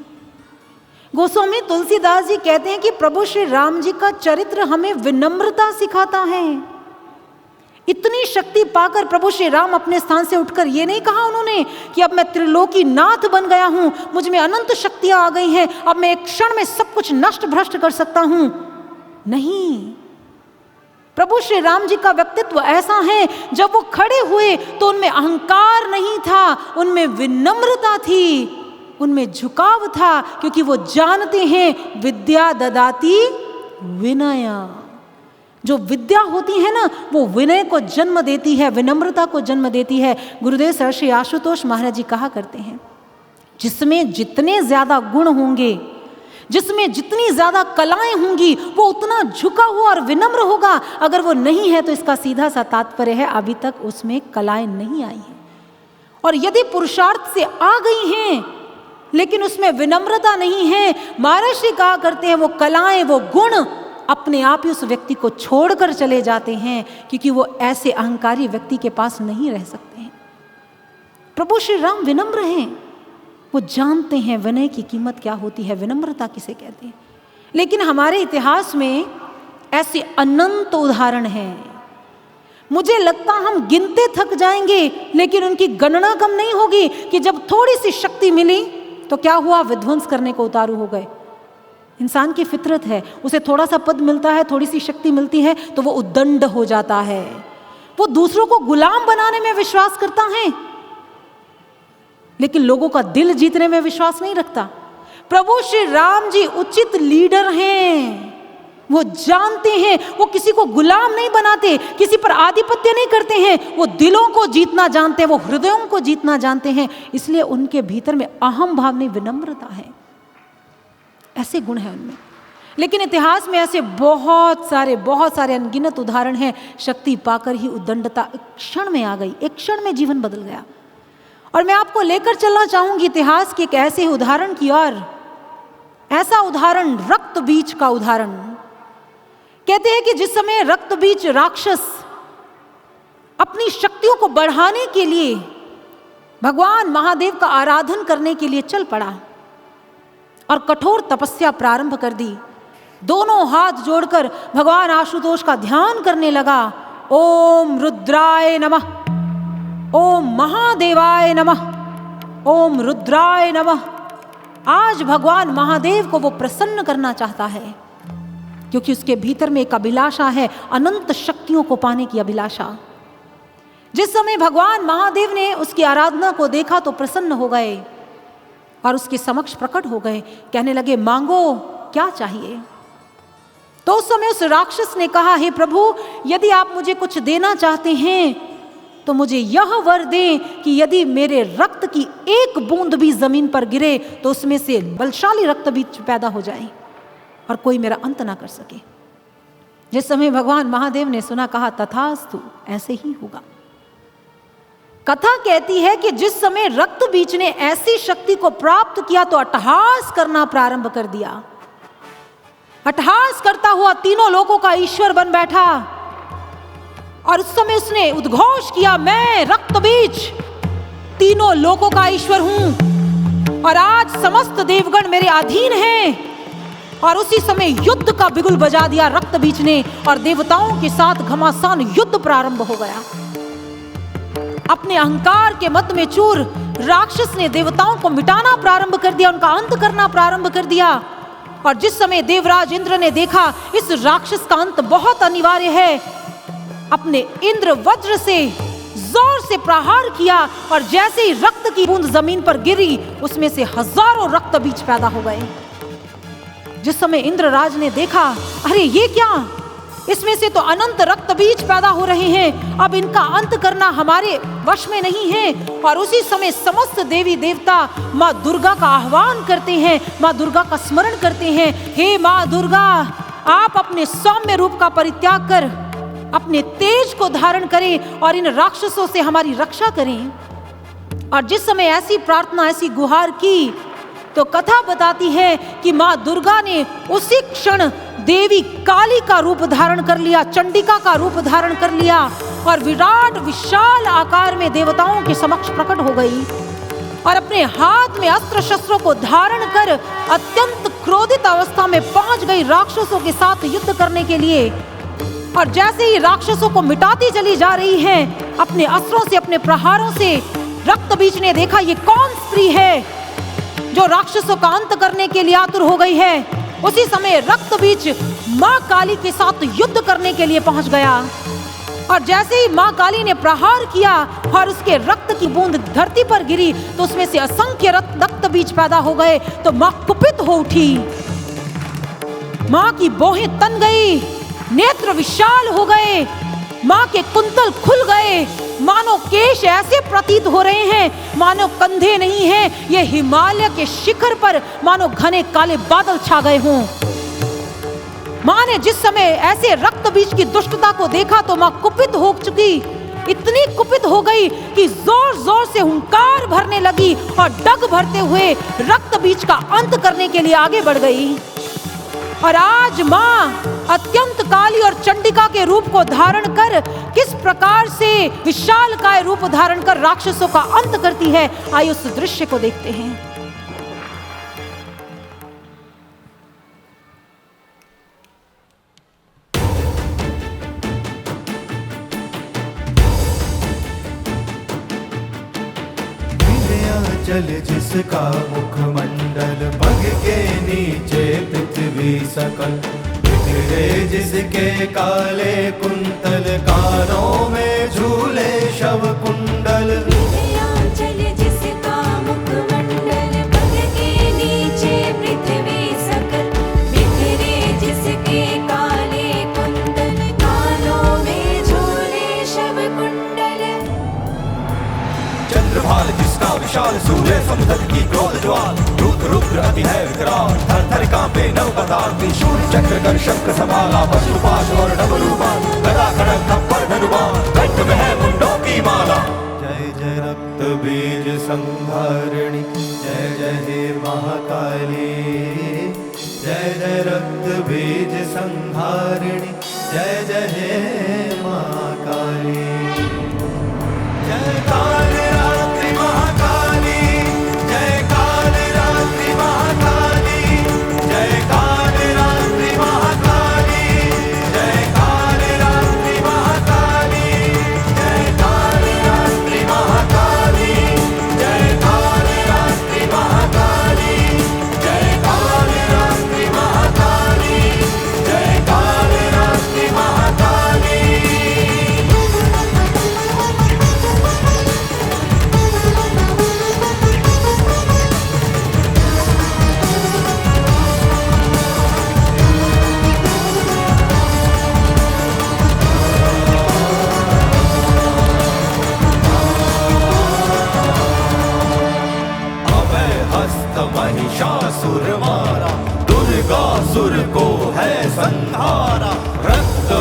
गोस्वामी तुलसीदास जी कहते हैं कि प्रभु श्री राम जी का चरित्र हमें विनम्रता सिखाता है। इतनी शक्ति पाकर प्रभु श्री राम अपने स्थान से उठकर ये नहीं कहा उन्होंने कि अब मैं त्रिलोकी नाथ बन गया हूं, मुझ में अनंत शक्तियां आ गई हैं, अब मैं एक क्षण में सब कुछ नष्ट भ्रष्ट कर सकता हूं। नहीं, प्रभु श्री राम जी का व्यक्तित्व ऐसा है, जब वो खड़े हुए तो उनमें अहंकार नहीं था, उनमें विनम्रता थी, उनमें झुकाव था, क्योंकि वो जानते हैं विद्या ददाति विनय। जो विद्या होती है ना, वो विनय को जन्म देती है, विनम्रता को जन्म देती है। गुरुदेव सर श्री आशुतोष महाराज जी कहा करते हैं, जिसमें जितने ज्यादा गुण होंगे, जिसमें जितनी ज्यादा कलाएं होंगी, वो उतना झुका हुआ और विनम्र होगा। अगर वो नहीं है तो इसका सीधा सा तात्पर्य है अभी तक उसमें कलाएं नहीं आई हैं। और यदि पुरुषार्थ से आ गई हैं लेकिन उसमें विनम्रता नहीं है, महाराज श्री कहा करते हैं, वो कलाएं, वो गुण अपने आप ही उस व्यक्ति को छोड़कर चले जाते हैं, क्योंकि वो ऐसे अहंकारी व्यक्ति के पास नहीं रह सकते हैं। प्रभु श्री राम विनम्र हैं, वो जानते हैं विनय की कीमत क्या होती है, विनम्रता किसे कहते हैं। लेकिन हमारे इतिहास में ऐसे अनंत उदाहरण हैं, मुझे लगता हम गिनते थक जाएंगे लेकिन उनकी गणना कम नहीं होगी कि जब थोड़ी सी शक्ति मिली तो क्या हुआ, विध्वंस करने को उतारू हो गए। इंसान की फितरत है, उसे थोड़ा सा पद मिलता है, थोड़ी सी शक्ति मिलती है तो वो उद्दंड हो जाता है, वो दूसरों को गुलाम बनाने में विश्वास करता है लेकिन लोगों का दिल जीतने में विश्वास नहीं रखता। प्रभु श्री राम जी उचित लीडर हैं, वो जानते हैं, वो किसी को गुलाम नहीं बनाते, किसी पर आधिपत्य नहीं करते हैं, वो दिलों को जीतना जानते हैं, वो हृदयों को जीतना जानते हैं। इसलिए उनके भीतर में अहम भाव नहीं, विनम्रता है, ऐसे गुण है उनमें। लेकिन इतिहास में ऐसे बहुत सारे अनगिनत उदाहरण हैं, शक्ति पाकर ही उद्दंडता एक क्षण में आ गई, एक क्षण में जीवन बदल गया। और मैं आपको लेकर चलना चाहूंगी इतिहास के एक ऐसे उदाहरण की ओर, ऐसा उदाहरण रक्त बीज का उदाहरण। कहते हैं कि जिस समय रक्त बीज राक्षस अपनी शक्तियों को बढ़ाने के लिए भगवान महादेव का आराधन करने के लिए चल पड़ा और कठोर तपस्या प्रारंभ कर दी। दोनों हाथ जोड़कर भगवान आशुतोष का ध्यान करने लगा। ओम रुद्राय नमः, ओम महादेवाय नमः, ओम रुद्राय नमः। आज भगवान महादेव को वो प्रसन्न करना चाहता है, क्योंकि उसके भीतर में एक अभिलाषा है, अनंत शक्तियों को पाने की अभिलाषा। जिस समय भगवान महादेव ने उसकी आराधना को देखा तो प्रसन्न हो गए और उसके समक्ष प्रकट हो गए। कहने लगे, मांगो, क्या चाहिए? तो उस समय उस राक्षस ने कहा, हे प्रभु, यदि आप मुझे कुछ देना चाहते हैं तो मुझे यह वर दें कि यदि मेरे रक्त की एक बूंद भी जमीन पर गिरे तो उसमें से बलशाली रक्त बीज पैदा हो जाए और कोई मेरा अंत ना कर सके। जिस समय भगवान महादेव ने सुना, कहा, तथास्तु, ऐसे ही होगा। कथा कहती है कि जिस समय रक्त बीज ने ऐसी शक्ति को प्राप्त किया तो अट्टहास करना प्रारंभ कर दिया। अट्टहास करता हुआ तीनों लोगों का ईश्वर बन बैठा और उस समय उसने उद्घोष किया, मैं रक्त बीज तीनों लोगों का ईश्वर हूं और आज समस्त देवगण मेरे अधीन हैं। और उसी समय युद्ध का बिगुल बजा दिया रक्त बीज ने और देवताओं के साथ घमासान युद्ध प्रारंभ हो गया। अपने अहंकार के मद में चूर राक्षस ने देवताओं को मिटाना प्रारंभ कर दिया, उनका अंत करना प्रारंभ कर दिया। और जिस समय देवराज इंद्र ने देखा इस राक्षस का अंत बहुत अनिवार्य है, अपने इंद्र वज्र से जोर से प्रहार किया और जैसे ही रक्त की बूंद जमीन पर गिरी उसमें से हजारों रक्त बीज पैदा हो गए। जिस समय इंद्रराज ने देखा, अरे ये क्या, इसमें से तो अनंत रक्त बीज पैदा हो रहे हैं, अब इनका अंत करना हमारे वश में नहीं है। और उसी समय समस्त देवी देवता माँ दुर्गा का आह्वान करते हैं, माँ दुर्गा का स्मरण करते हैं, हे माँ दुर्गा, आप अपने सौम्य रूप का परित्याग कर अपने तेज को धारण करें और इन राक्षसों से हमारी रक्षा करें। और जिस समय ऐसी प्रार्थना, ऐसी गुहार की तो कथा बताती है कि माँ दुर्गा ने उसी क्षण देवी काली का रूप धारण कर लिया, चंडिका का रूप धारण कर लिया और विराट विशाल आकार में देवताओं के समक्ष प्रकट हो गई और अपने हाथ में अस्त्र शस्त्रों को धारण कर अत्यंत क्रोधित अवस्था में पहुंच गई राक्षसों के साथ युद्ध करने के लिए। और जैसे ही राक्षसों को मिटाती चली जा रही है अपने अस्त्रों से, अपने प्रहारों से, रक्त बीज ने देखा ये कौन स्त्री है जो राक्षसों का अंत करने के लिए आतुर हो गई है। उसी समय रक्त बीज माँ काली के साथ युद्ध करने के लिए पहुंच गया और जैसे ही माँ काली ने प्रहार किया और उसके रक्त की बूंद धरती पर गिरी तो उसमें से असंख्य रक्त बीज पैदा हो गए। तो माँ कुपित हो उठी, माँ की बाहें तन गई, नेत्र विशाल हो गए, माँ के कुंतल खुल गए, मानो केश ऐसे प्रतीत हो रहे हैं मानो कंधे नहीं हैं, ये हिमालय के शिखर पर मानो घने काले बादल छा गए हों। माँ ने जिस समय ऐसे रक्त बीज की दुष्टता को देखा तो माँ कुपित हो चुकी, इतनी कुपित हो गई कि जोर जोर से हुंकार भरने लगी और डग भरते हुए रक्त बीज का अंत करने के लिए आगे बढ़ गई। और आज माँ अत्यंत काली और चंडिका के रूप को धारण कर किस प्रकार से विशालकाय रूप धारण कर राक्षसों का अंत करती है, आइए उस दृश्य को देखते हैं। चल जिसका मुखमंडल, पग के नीचे पृथ्वी सकल, बिखरे जिसके काले कुंतल, कानों में झूले शव कुंडल। चल जिसका मुखमंडल, पग के नीचे पृथ्वी सकल, बिखरे जिसके काले कुंडल, कानों में झूले शव कुंडल। चंद्रभाल जिसका विशाल सूर्य, समुद्र की क्रोध ज्वाल, रुद्र अति है विकराल, थर थर कांपे नव पदार, त्रिशूल चक्र कर शंख संभाला, पशुपाश और डमरू बाण, गदा खड़ग थप्पड़ धनुबाण, कंठ में है मुंडों की माला। जय जय रक्त बीज संहारिणी, जय जय हे महाकाली, जय जय रक्त बीज संहारिणी, जय जय हे महाकाली। जय काल रात्रि महा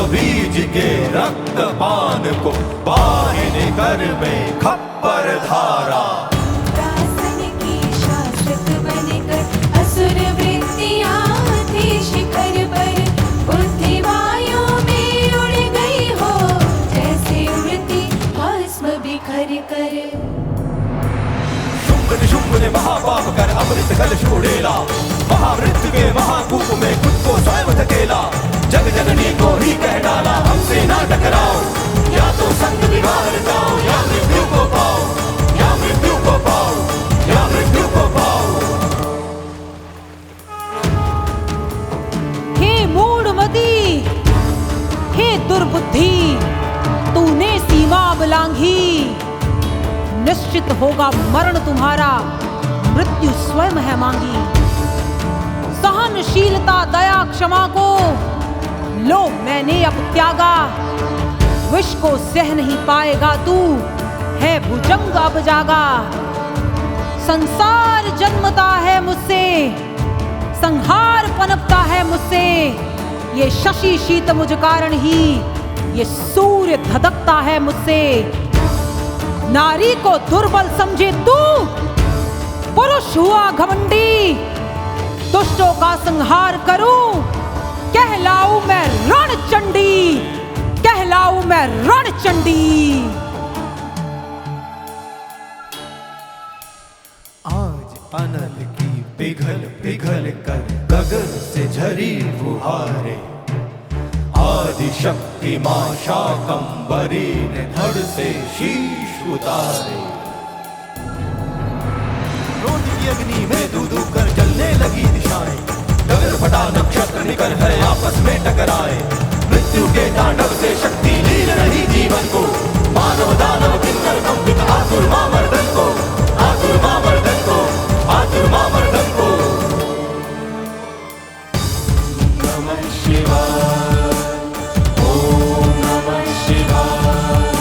बीज के रक्त पान को वाहिनी कर में खप्पर धारा। दासन की शाश्वत बनकर असुर वृत्तियां थी शिखर पर, बुद्धि वायु में उड़ गई हो जैसे उड़ती भस्म बिखर कर। शुंभ निशुंभ ने महापाप कर अमृत कलश उड़ेला, महामृत्यु के महाकूप में खुद को स्वयं धकेला। जग जननी को ही कह डाला हमसे ना टकराओ, या तो संग बिगाड़ जाओ या मृत्यु को पाओ, या मृत्यु को पाओ, या मृत्यु को पाओ। हे मूढ़मती, हे दुर्बुद्धि, तूने सीमा लांघी, निश्चित होगा मरण तुम्हारा, मृत्यु स्वयं है मांगी। सहनशीलता दया क्षमा को लो मैंने अब त्यागा, विष को सह नहीं पाएगा तू, है भुजंग अब जागा। संसार जन्मता है मुझसे, संहार पनपता है मुझसे, ये शशि शीत मुझ कारण ही, ये सूर्य धधकता है मुझसे। नारी को दुर्बल समझे तू, पुरुष हुआ घमंडी, दुष्टों का संहार करूं, कहलाऊं मैं रणचंडी, कहलाऊं मैं रणचंडी। आज अनल की पिघल पिघल कर गगन से झरी फुहारे, आदि शक्ति मां शाकंभरी ने धड़ से शीश उतारे। क्रोध की अग्नि में दूधू कर जलने लगी दिशाएं, डगर फटा नक्षत्र निकल है आपस में टकराए। मृत्यु के तांडव से शक्ति लीन रही जीवन को, मानव दानव किन्नर कंपित आतुर मां मर्दन को, आतुर मां मर्दन को, आतुर मां मर्दन को। नमः शिवाय, ओम नमः शिवाय।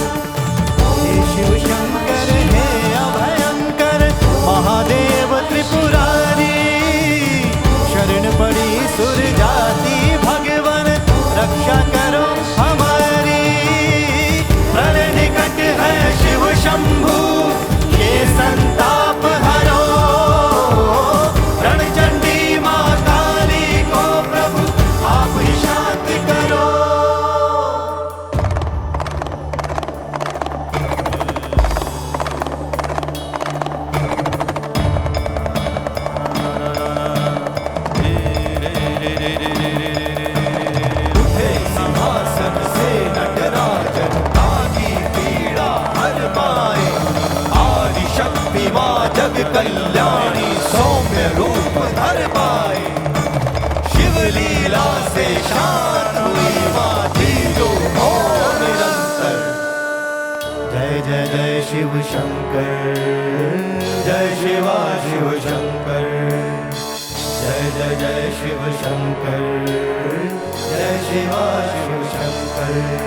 हे शिव शंकर हे अभयंकर महादेव त्रिपुरारी, शरण पड़ी सुर जाति भगवन रक्षा करो हमारी। प्रलय निकट है शिव शंभु ये संताप हरो, रणचंडी मां काली को प्रभु आप ही शांत करो। उठे सिंहासन से नटराजन, ताकि पीड़ा हर पाए। आदि शक्ति मां जग कल्याणी सौम्य रूप धर पाए। शिव लीला से शांत हुई मां धीरो हो निरंतर। जय जय जय शिव शंकर, जय शिवा शिव शंकर, जय जय जय शिव शंकर, जय शिवा शिव शंकर।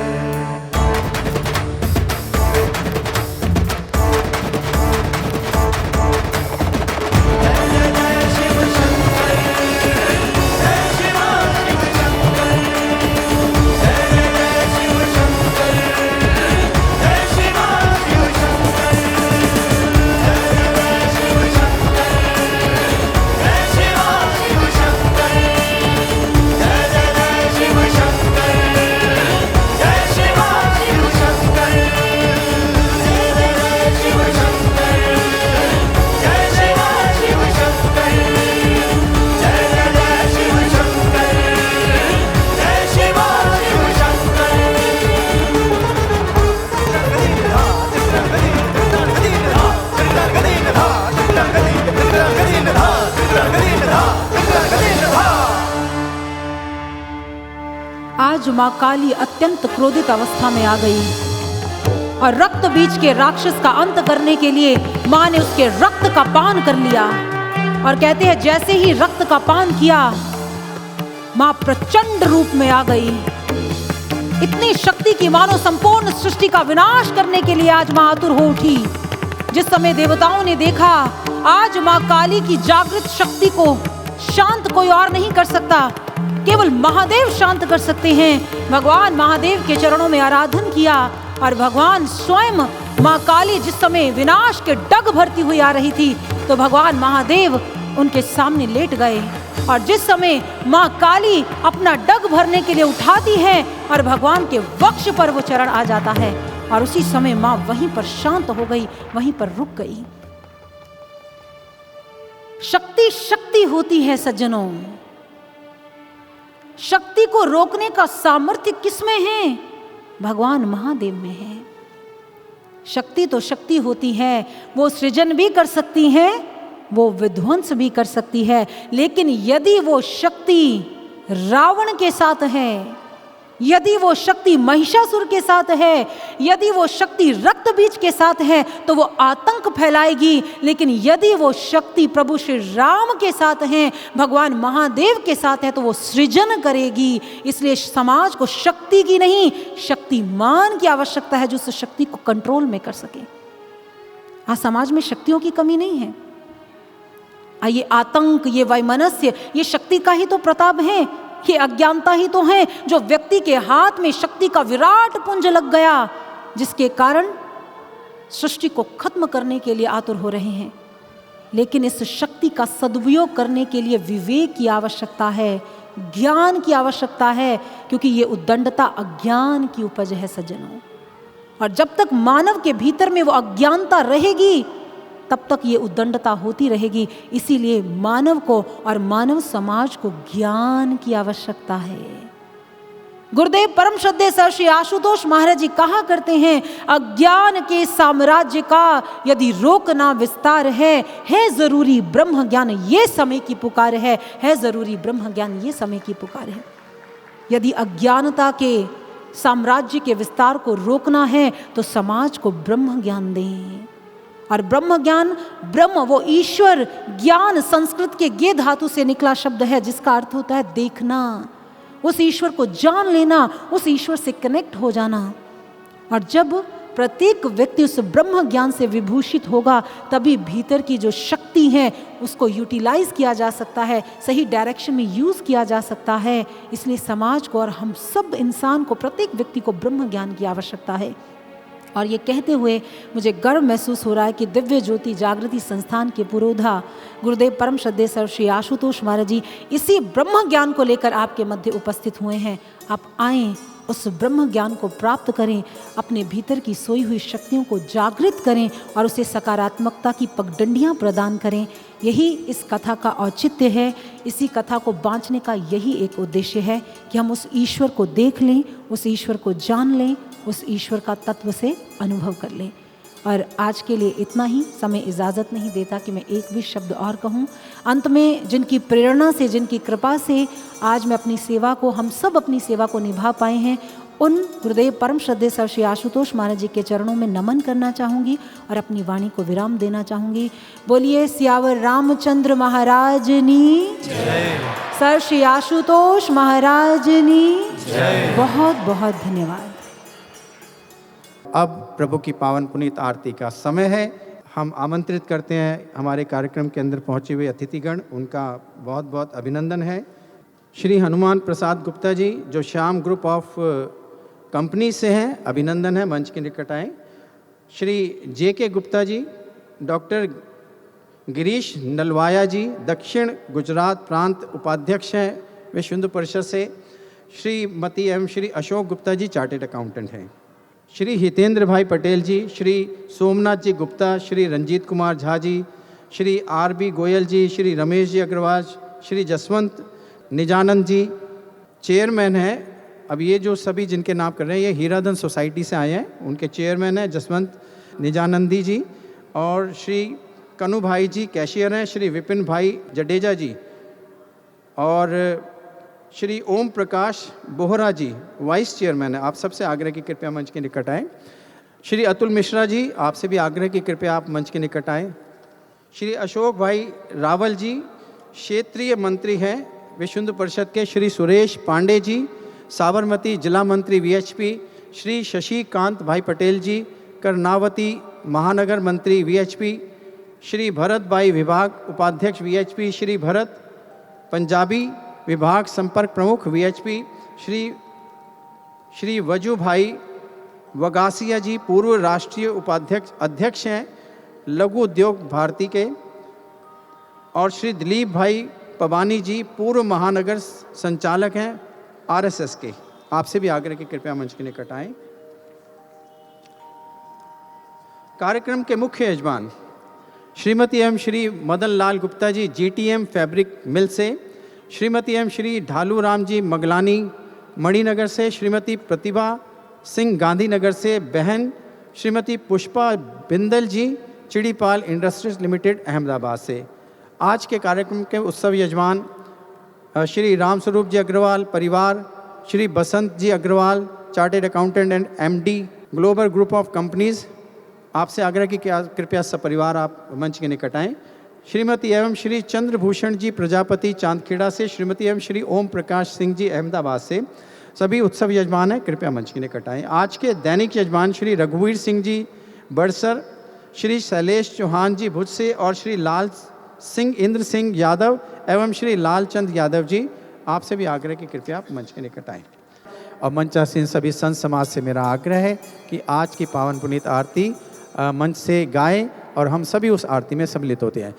आज मां काली अत्यंत क्रोधित अवस्था में आ गई और रक्त बीज के राक्षस का अंत करने के लिए मां ने उसके रक्त का पान कर लिया। और कहते हैं जैसे ही रक्त का पान किया मां प्रचंड रूप में आ गई। इतनी शक्ति की मानो संपूर्ण सृष्टि का विनाश करने के लिए आज मां आतुर हो उठी। जिस समय देवताओं ने देखा आज मां काली की जागृत शक्ति को शांत कोई और नहीं कर सकता, केवल महादेव शांत कर सकते हैं। भगवान महादेव के चरणों में आराधन किया और भगवान स्वयं माँ काली जिस समय विनाश के डग भरती हुई आ रही थी तो भगवान महादेव उनके सामने लेट गए। और जिस समय माँ काली अपना डग भरने के लिए उठाती है और भगवान के वक्ष पर वो चरण आ जाता है और उसी समय माँ वहीं पर शांत हो गई, वहीं पर रुक गई। शक्ति शक्ति होती है सज्जनों। शक्ति को रोकने का सामर्थ्य किसमें है? भगवान महादेव में है। शक्ति तो शक्ति होती है, वो सृजन भी कर सकती है, वो विध्वंस भी कर सकती है। लेकिन यदि वो शक्ति रावण के साथ है, यदि वो शक्ति महिषासुर के साथ है, यदि वो शक्ति रक्त बीज के साथ है तो वो आतंक फैलाएगी। लेकिन यदि वो शक्ति प्रभु श्री राम के साथ है, भगवान महादेव के साथ है, तो वो सृजन करेगी। इसलिए समाज को शक्ति की नहीं, शक्तिमान की आवश्यकता है जो उस शक्ति को कंट्रोल में कर सके। आज समाज में शक्तियों की कमी नहीं है। ये आतंक, ये वैमनस्य, ये शक्ति का ही तो प्रताप है, ये अज्ञानता ही तो है जो व्यक्ति के हाथ में शक्ति का विराट पुंज लग गया, जिसके कारण सृष्टि को खत्म करने के लिए आतुर हो रहे हैं। लेकिन इस शक्ति का सदुपयोग करने के लिए विवेक की आवश्यकता है, ज्ञान की आवश्यकता है, क्योंकि ये उद्दंडता अज्ञान की उपज है सज्जनों। और जब तक मानव के भीतर में वो अज्ञानता रहेगी तब तक ये उद्दंडता होती रहेगी। इसीलिए मानव को और मानव समाज को ज्ञान की आवश्यकता है। गुरुदेव परम श्रद्धेय सर श्री आशुतोष महाराज जी कहा करते हैं, अज्ञान के साम्राज्य का यदि रोकना विस्तार है जरूरी ब्रह्म ज्ञान ये समय की पुकार है जरूरी ब्रह्म ज्ञान ये समय की पुकार है। यदि अज्ञानता के साम्राज्य के विस्तार को रोकना है तो समाज को ब्रह्म ज्ञान दें। और ब्रह्म ज्ञान, ब्रह्म वो ईश्वर ज्ञान संस्कृत के गे धातु से निकला शब्द है जिसका अर्थ होता है देखना, उस ईश्वर को जान लेना, उस ईश्वर से कनेक्ट हो जाना। और जब प्रत्येक व्यक्ति उस ब्रह्म ज्ञान से विभूषित होगा तभी भीतर की जो शक्ति है उसको यूटिलाइज किया जा सकता है, सही डायरेक्शन में यूज किया जा सकता है। इसलिए समाज को और हम सब इंसान को, प्रत्येक व्यक्ति को ब्रह्म ज्ञान की आवश्यकता है। और ये कहते हुए मुझे गर्व महसूस हो रहा है कि दिव्य ज्योति जागृति संस्थान के पुरोधा गुरुदेव परम श्रद्धेय सर श्री आशुतोष महाराज जी इसी ब्रह्म ज्ञान को लेकर आपके मध्य उपस्थित हुए हैं। आप आएं, उस ब्रह्म ज्ञान को प्राप्त करें, अपने भीतर की सोई हुई शक्तियों को जागृत करें और उसे सकारात्मकता की पगडंडियां प्रदान करें। यही इस कथा का औचित्य है। इसी कथा को बांचने का यही एक उद्देश्य है कि हम उस ईश्वर को देख लें, उस ईश्वर को जान लें, उस ईश्वर का तत्व से अनुभव कर लें। और आज के लिए इतना ही, समय इजाज़त नहीं देता कि मैं एक भी शब्द और कहूँ। अंत में जिनकी प्रेरणा से, जिनकी कृपा से आज मैं अपनी सेवा को, हम सब अपनी सेवा को निभा पाए हैं, उन गुरुदेव परम श्रद्धेय सर श्री आशुतोष महाराज जी के चरणों में नमन करना चाहूँगी और अपनी वाणी को विराम देना चाहूँगी। बोलिए सियावर रामचंद्र महाराज नी जय, सर श्री आशुतोष महाराज नी जय। बहुत बहुत धन्यवाद। अब प्रभु की पावन पुनीत आरती का समय है। हम आमंत्रित करते हैं हमारे कार्यक्रम के अंदर पहुंचे हुए अतिथिगण, उनका बहुत बहुत अभिनंदन है। श्री हनुमान प्रसाद गुप्ता जी जो श्याम ग्रुप ऑफ कंपनी से हैं, अभिनंदन है, मंच के निकट आएँ। श्री JK गुप्ता जी, डॉक्टर गिरीश नलवाया जी दक्षिण गुजरात प्रांत उपाध्यक्ष हैं विश्व हिंदू परिषद से। श्रीमती एवं श्री अशोक गुप्ता जी चार्टेड अकाउंटेंट हैं। श्री हितेंद्र भाई पटेल जी, श्री सोमनाथ जी गुप्ता, श्री रंजीत कुमार झा जी, श्री RB गोयल जी, श्री रमेश जी अग्रवाल, श्री जसवंत निजानंद जी चेयरमैन हैं। अब ये जो सभी जिनके नाम कर रहे हैं ये हीराधन सोसाइटी से आए हैं, उनके चेयरमैन हैं जसवंत निजानंदी जी। और श्री कनु भाई जी कैशियर हैं, श्री विपिन भाई जडेजा जी और श्री ओम प्रकाश बोहरा जी वाइस चेयरमैन है। आप सबसे आग्रह की कृपया मंच के निकट आएँ। श्री अतुल मिश्रा जी, आपसे भी आग्रह की कृपया आप मंच के निकट आएँ। श्री अशोक भाई रावल जी क्षेत्रीय मंत्री हैं विश्व हिंदू परिषद के। श्री सुरेश पांडे जी साबरमती जिला मंत्री VHP। श्री शशिकांत भाई पटेल जी कर्नावती महानगर मंत्री VHP। श्री भरत भाई विभाग उपाध्यक्ष VHP। श्री भरत पंजाबी विभाग संपर्क प्रमुख वीएचपी श्री वजू भाई वगासिया जी, पूर्व राष्ट्रीय उपाध्यक्ष अध्यक्ष हैं लघु उद्योग भारती के, और श्री दिलीप भाई पवानी जी, पूर्व महानगर संचालक हैं आरएसएस के। आपसे भी आग्रह कि कृपया मंच के निकट आएं। कार्यक्रम के मुख्य यजमान श्रीमती एवं श्री मदन लाल गुप्ता जी, जीटीएम फैब्रिक मिल से, श्रीमती एवं श्री ढालू राम जी मगलानी मणिनगर से, श्रीमती प्रतिभा सिंह गांधीनगर से, बहन श्रीमती पुष्पा बिंदल जी चिड़ीपाल इंडस्ट्रीज लिमिटेड अहमदाबाद से। आज के कार्यक्रम के उत्सव यजमान श्री रामस्वरूप जी अग्रवाल परिवार, Shri Basant ji Agarwal chartered accountant and MD global group of companies. आपसे आग्रह कि कृपया सपरिवार आप मंच के निकट आएं। श्रीमती एवं श्री चंद्रभूषण जी प्रजापति चांदखेड़ा से, श्रीमती एवं श्री ओम प्रकाश सिंह जी अहमदाबाद से। सभी उत्सव यजमान हैं, कृपया मंच के निकट आएं। आज के दैनिक यजमान श्री रघुवीर सिंह जी बड़सर, श्री शैलेश चौहान जी भुज से, और श्री लाल सिंह इंद्र सिंह यादव एवं श्री लालचंद यादव जी। आपसे भी आग्रह कि कृपया आप मंच के निकट आएं। और मंचासीन सभी संत समाज से मेरा आग्रह है कि आज की पावन पुनीत आरती मंच से गाएं और हम सभी उस आरती में सम्मिलित होते हैं।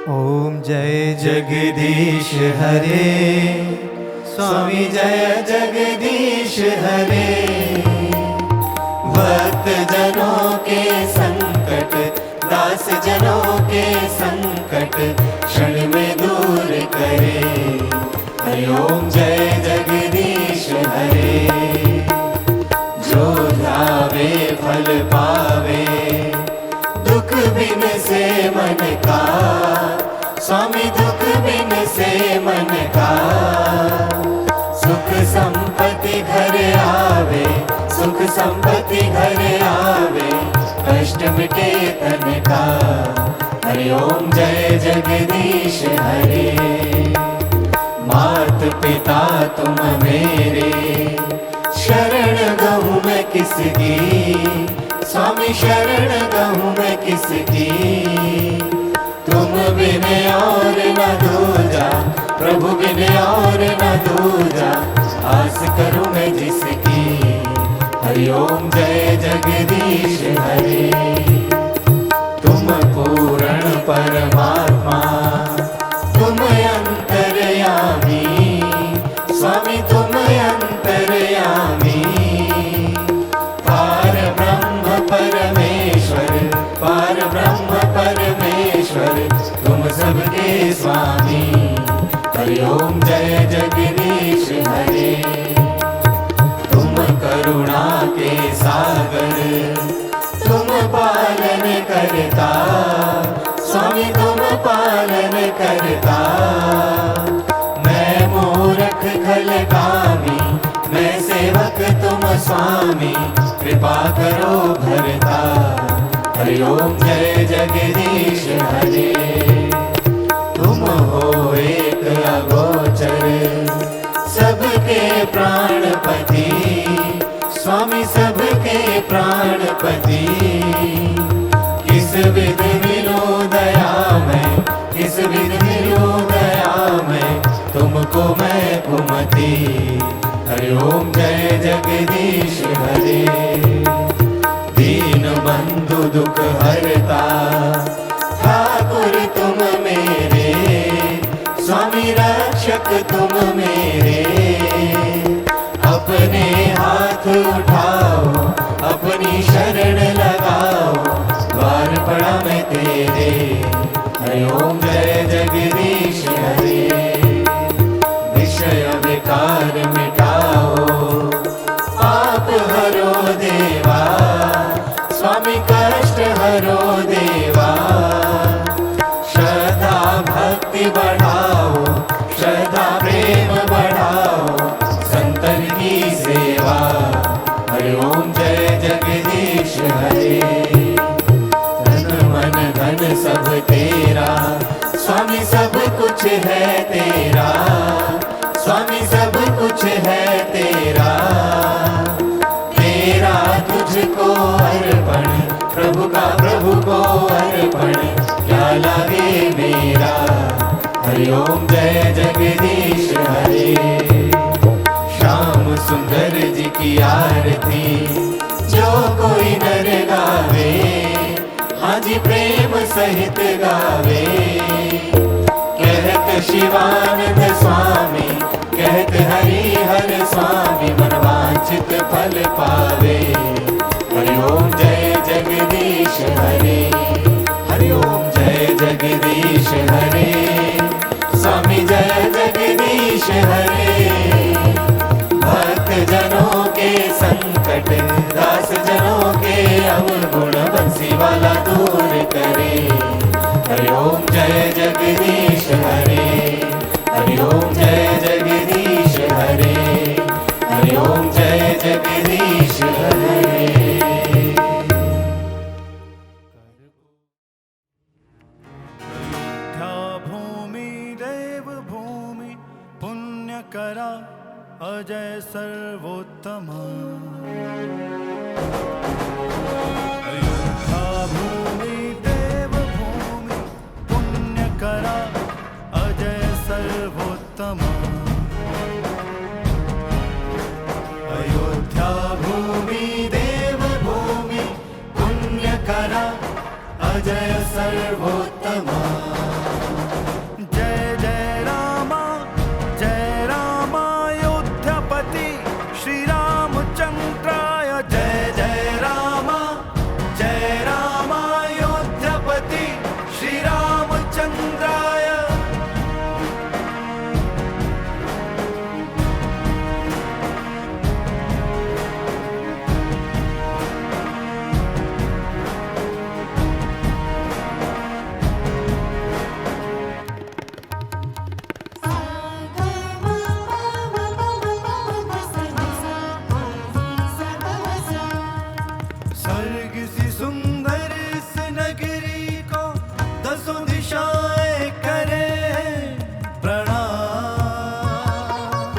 ओम जय जगदीश हरे, स्वामी जय जगदीश हरे। भक्त जनों के संकट, दास जनों के संकट क्षण में दूर करे। हरि ओम जय जगदीश हरे। जो ध्यावे फल पावे, दुख बिन से मन का, स्वामी दुख बिन से मन का। सुख संपत्ति घर आवे, सुख संपत्ति घर आवे, कष्ट मिटे तन का। हरि ओम जय जगदीश हरे। मात पिता तुम मेरे, शरण गहूँ मैं किसकी, स्वामी शरण गहूँ मैं किसकी। तुम बिन और न दूजा, प्रभु बिन और न दूजा, आस करूँ मैं जिसकी। हरि ओम जय जगदीश हरे। तुम पूर्ण परमात्मा, तुम अंतर्यामी, स्वामी तुम अंतर्यामी। पार ब्रह्म परमेश्वर, पार ब्रह्म परमेश्वर, तुम सबके स्वामी। हरि ओम जय जगदीश हरे। तुम करुणा के सागर, तुम पालन करता, स्वामी तुम पालन करता। मैं मूर्ख खल कामी, मैं सेवक तुम स्वामी, कृपा करो भरता। हरि ओम जय जगदीश हरे। तुम हो एक अगोचर, सबके प्राणपति, स्वामी सबके प्राणपति। किस विध मिलो दया में, किस विध मिलो दया में, तुमको मैं कुमति। हरि ओम जय जगदीश हरे। दीन बंधु दुख हरता, ठाकुर तुम मेरे, स्वामी रक्षक तुम मेरे। अपने हाथ उठाओ, अपनी शरण लगाओ, द्वार पड़ा मैं तेरे। हरि ओम जय जगदीश हरे। विषय विकार मिटाओ, पाप हरो देवा, स्वामी कष्ट हरो देवा। श्रद्धा भक्ति बढ़ाओ, श्रद्धा प्रेम बढ़ाओ, संतन की सेवा। हरि ओम जय जगदीश हरे। तन मन धन सब तेरा, स्वामी सब कुछ है तेरा, स्वामी सब कुछ है तेरा। का प्रभु को अर्पण क्या लागे मेरा। हरि ओम जय जगदीश हरे। श्याम सुंदर जी की आरती जो कोई नर गावे, हाँ जी प्रेम सहित गावे। कहत शिवानंद स्वामी, कहत हरि हर स्वामी, मनवांछित फल पावे। हरि ओम जय जगदीश हरे। हरि ओम जय जगदीश हरे। स्वामी जय जगदीश हरे। भक्त जनों के संकट, दास जनों के अवगुण, बंसी वाला दूर करे। हरि ओम जय जगदीश हरे। हरि ओम जय जगदीश हरे। हरि ओम जय जगदीश हरे। भूमि देव भूमि पुण्य करा अजय सर्वोत्तमा। अयोध्या भूमि देव भूमि पुण्य करा अजय सर्वोत्तमा। अयोध्या भूमि देव भूमि पुण्य करा अजय सर्वोत्तमा। जय जय रामा, जय रामायोध्यापति श्री रामचंद्राय। जय जय रामा, जय रामायोध्यापति श्री रामचंद्राय। स्वर्ग सी सुंदर इस नगरी को दसों दिशाएं करे प्रणाम।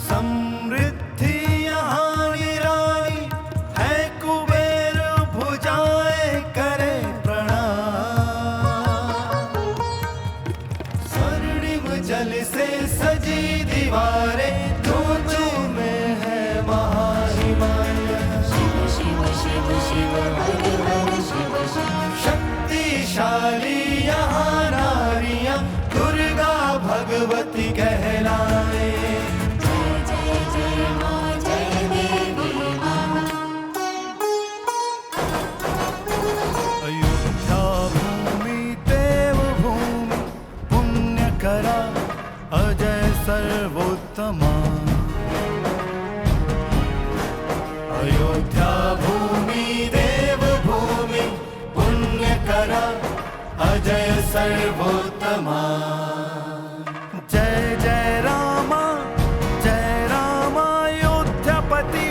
समृद्धि यहाँ निराली है, कुबेर भुजाएं करे प्रणाम। स्वर्णिम जल से सजी दीवारें, ऊंचू में है महाहिमालय। शक्तिशाली यहाँ नारियां दुर्गा भगवती कहलाए। अयोध्या भूमि देव भूमि पुण्य करा अजय सर्वोत्तमा। अयोध्या भूमि देव भूमि पुण्य करा अजय सर्वोत्तमा। जय जय रामा, जय रामायोध्यापति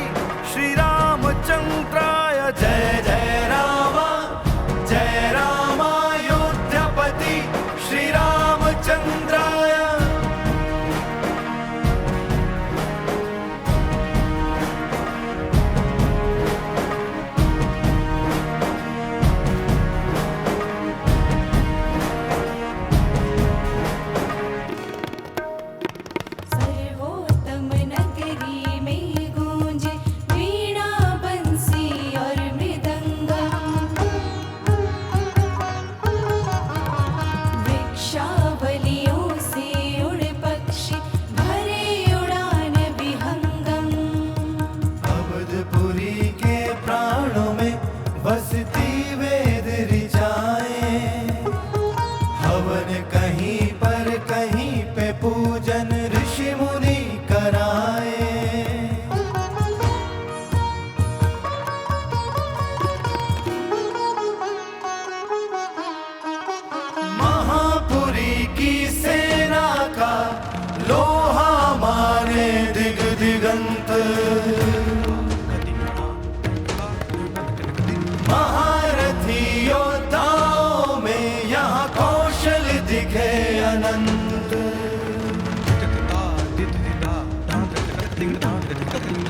श्री रामचंद्राय। जय जय रामा, जय रामायोध्यापति श्री रामचंद्राय। सर्वोत्तम नगरी में गूंजे वीणा बंसी और मृदंगा। वृक्षावलियों से उड़ पक्षी भरे उड़ान विहंगम। अवधपुरी के प्राणों में बसती वेद ऋचाएं। हवन कहीं पे पूजन ऋषि मुनि कराए। महापुरी की सेना का लोहा मारे दिग दिगंत। महारथी योद्धाओं में यहाँ कौशल दिखे अनंत।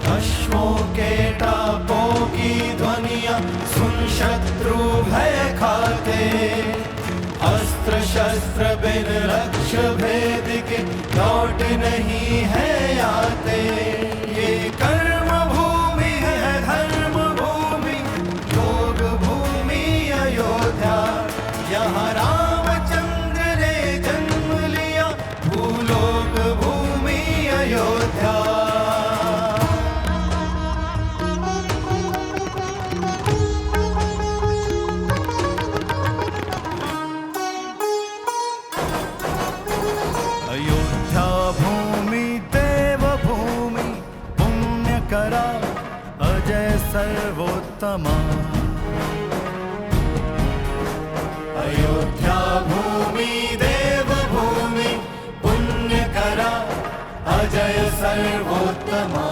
अश्वों के टापों की ध्वनि दुनिया सुन शत्रु भय खाते, अस्त्र शस्त्र बिन लक्ष्य भेद के लौट नहीं है आते। ये कर्म भूमि है धर्म भूमि, योग भूमि अयोध्या, यहाँ रामचंद्र ने जन्म लिया, भूलोक भूमि अयोध्या। अयोध्या भूमि देव भूमि, पुण्य करा अजय सर्वोत्तमा। अयोध्या भूमि देव भूमि, पुण्य करा अजय सर्वोत्तमा।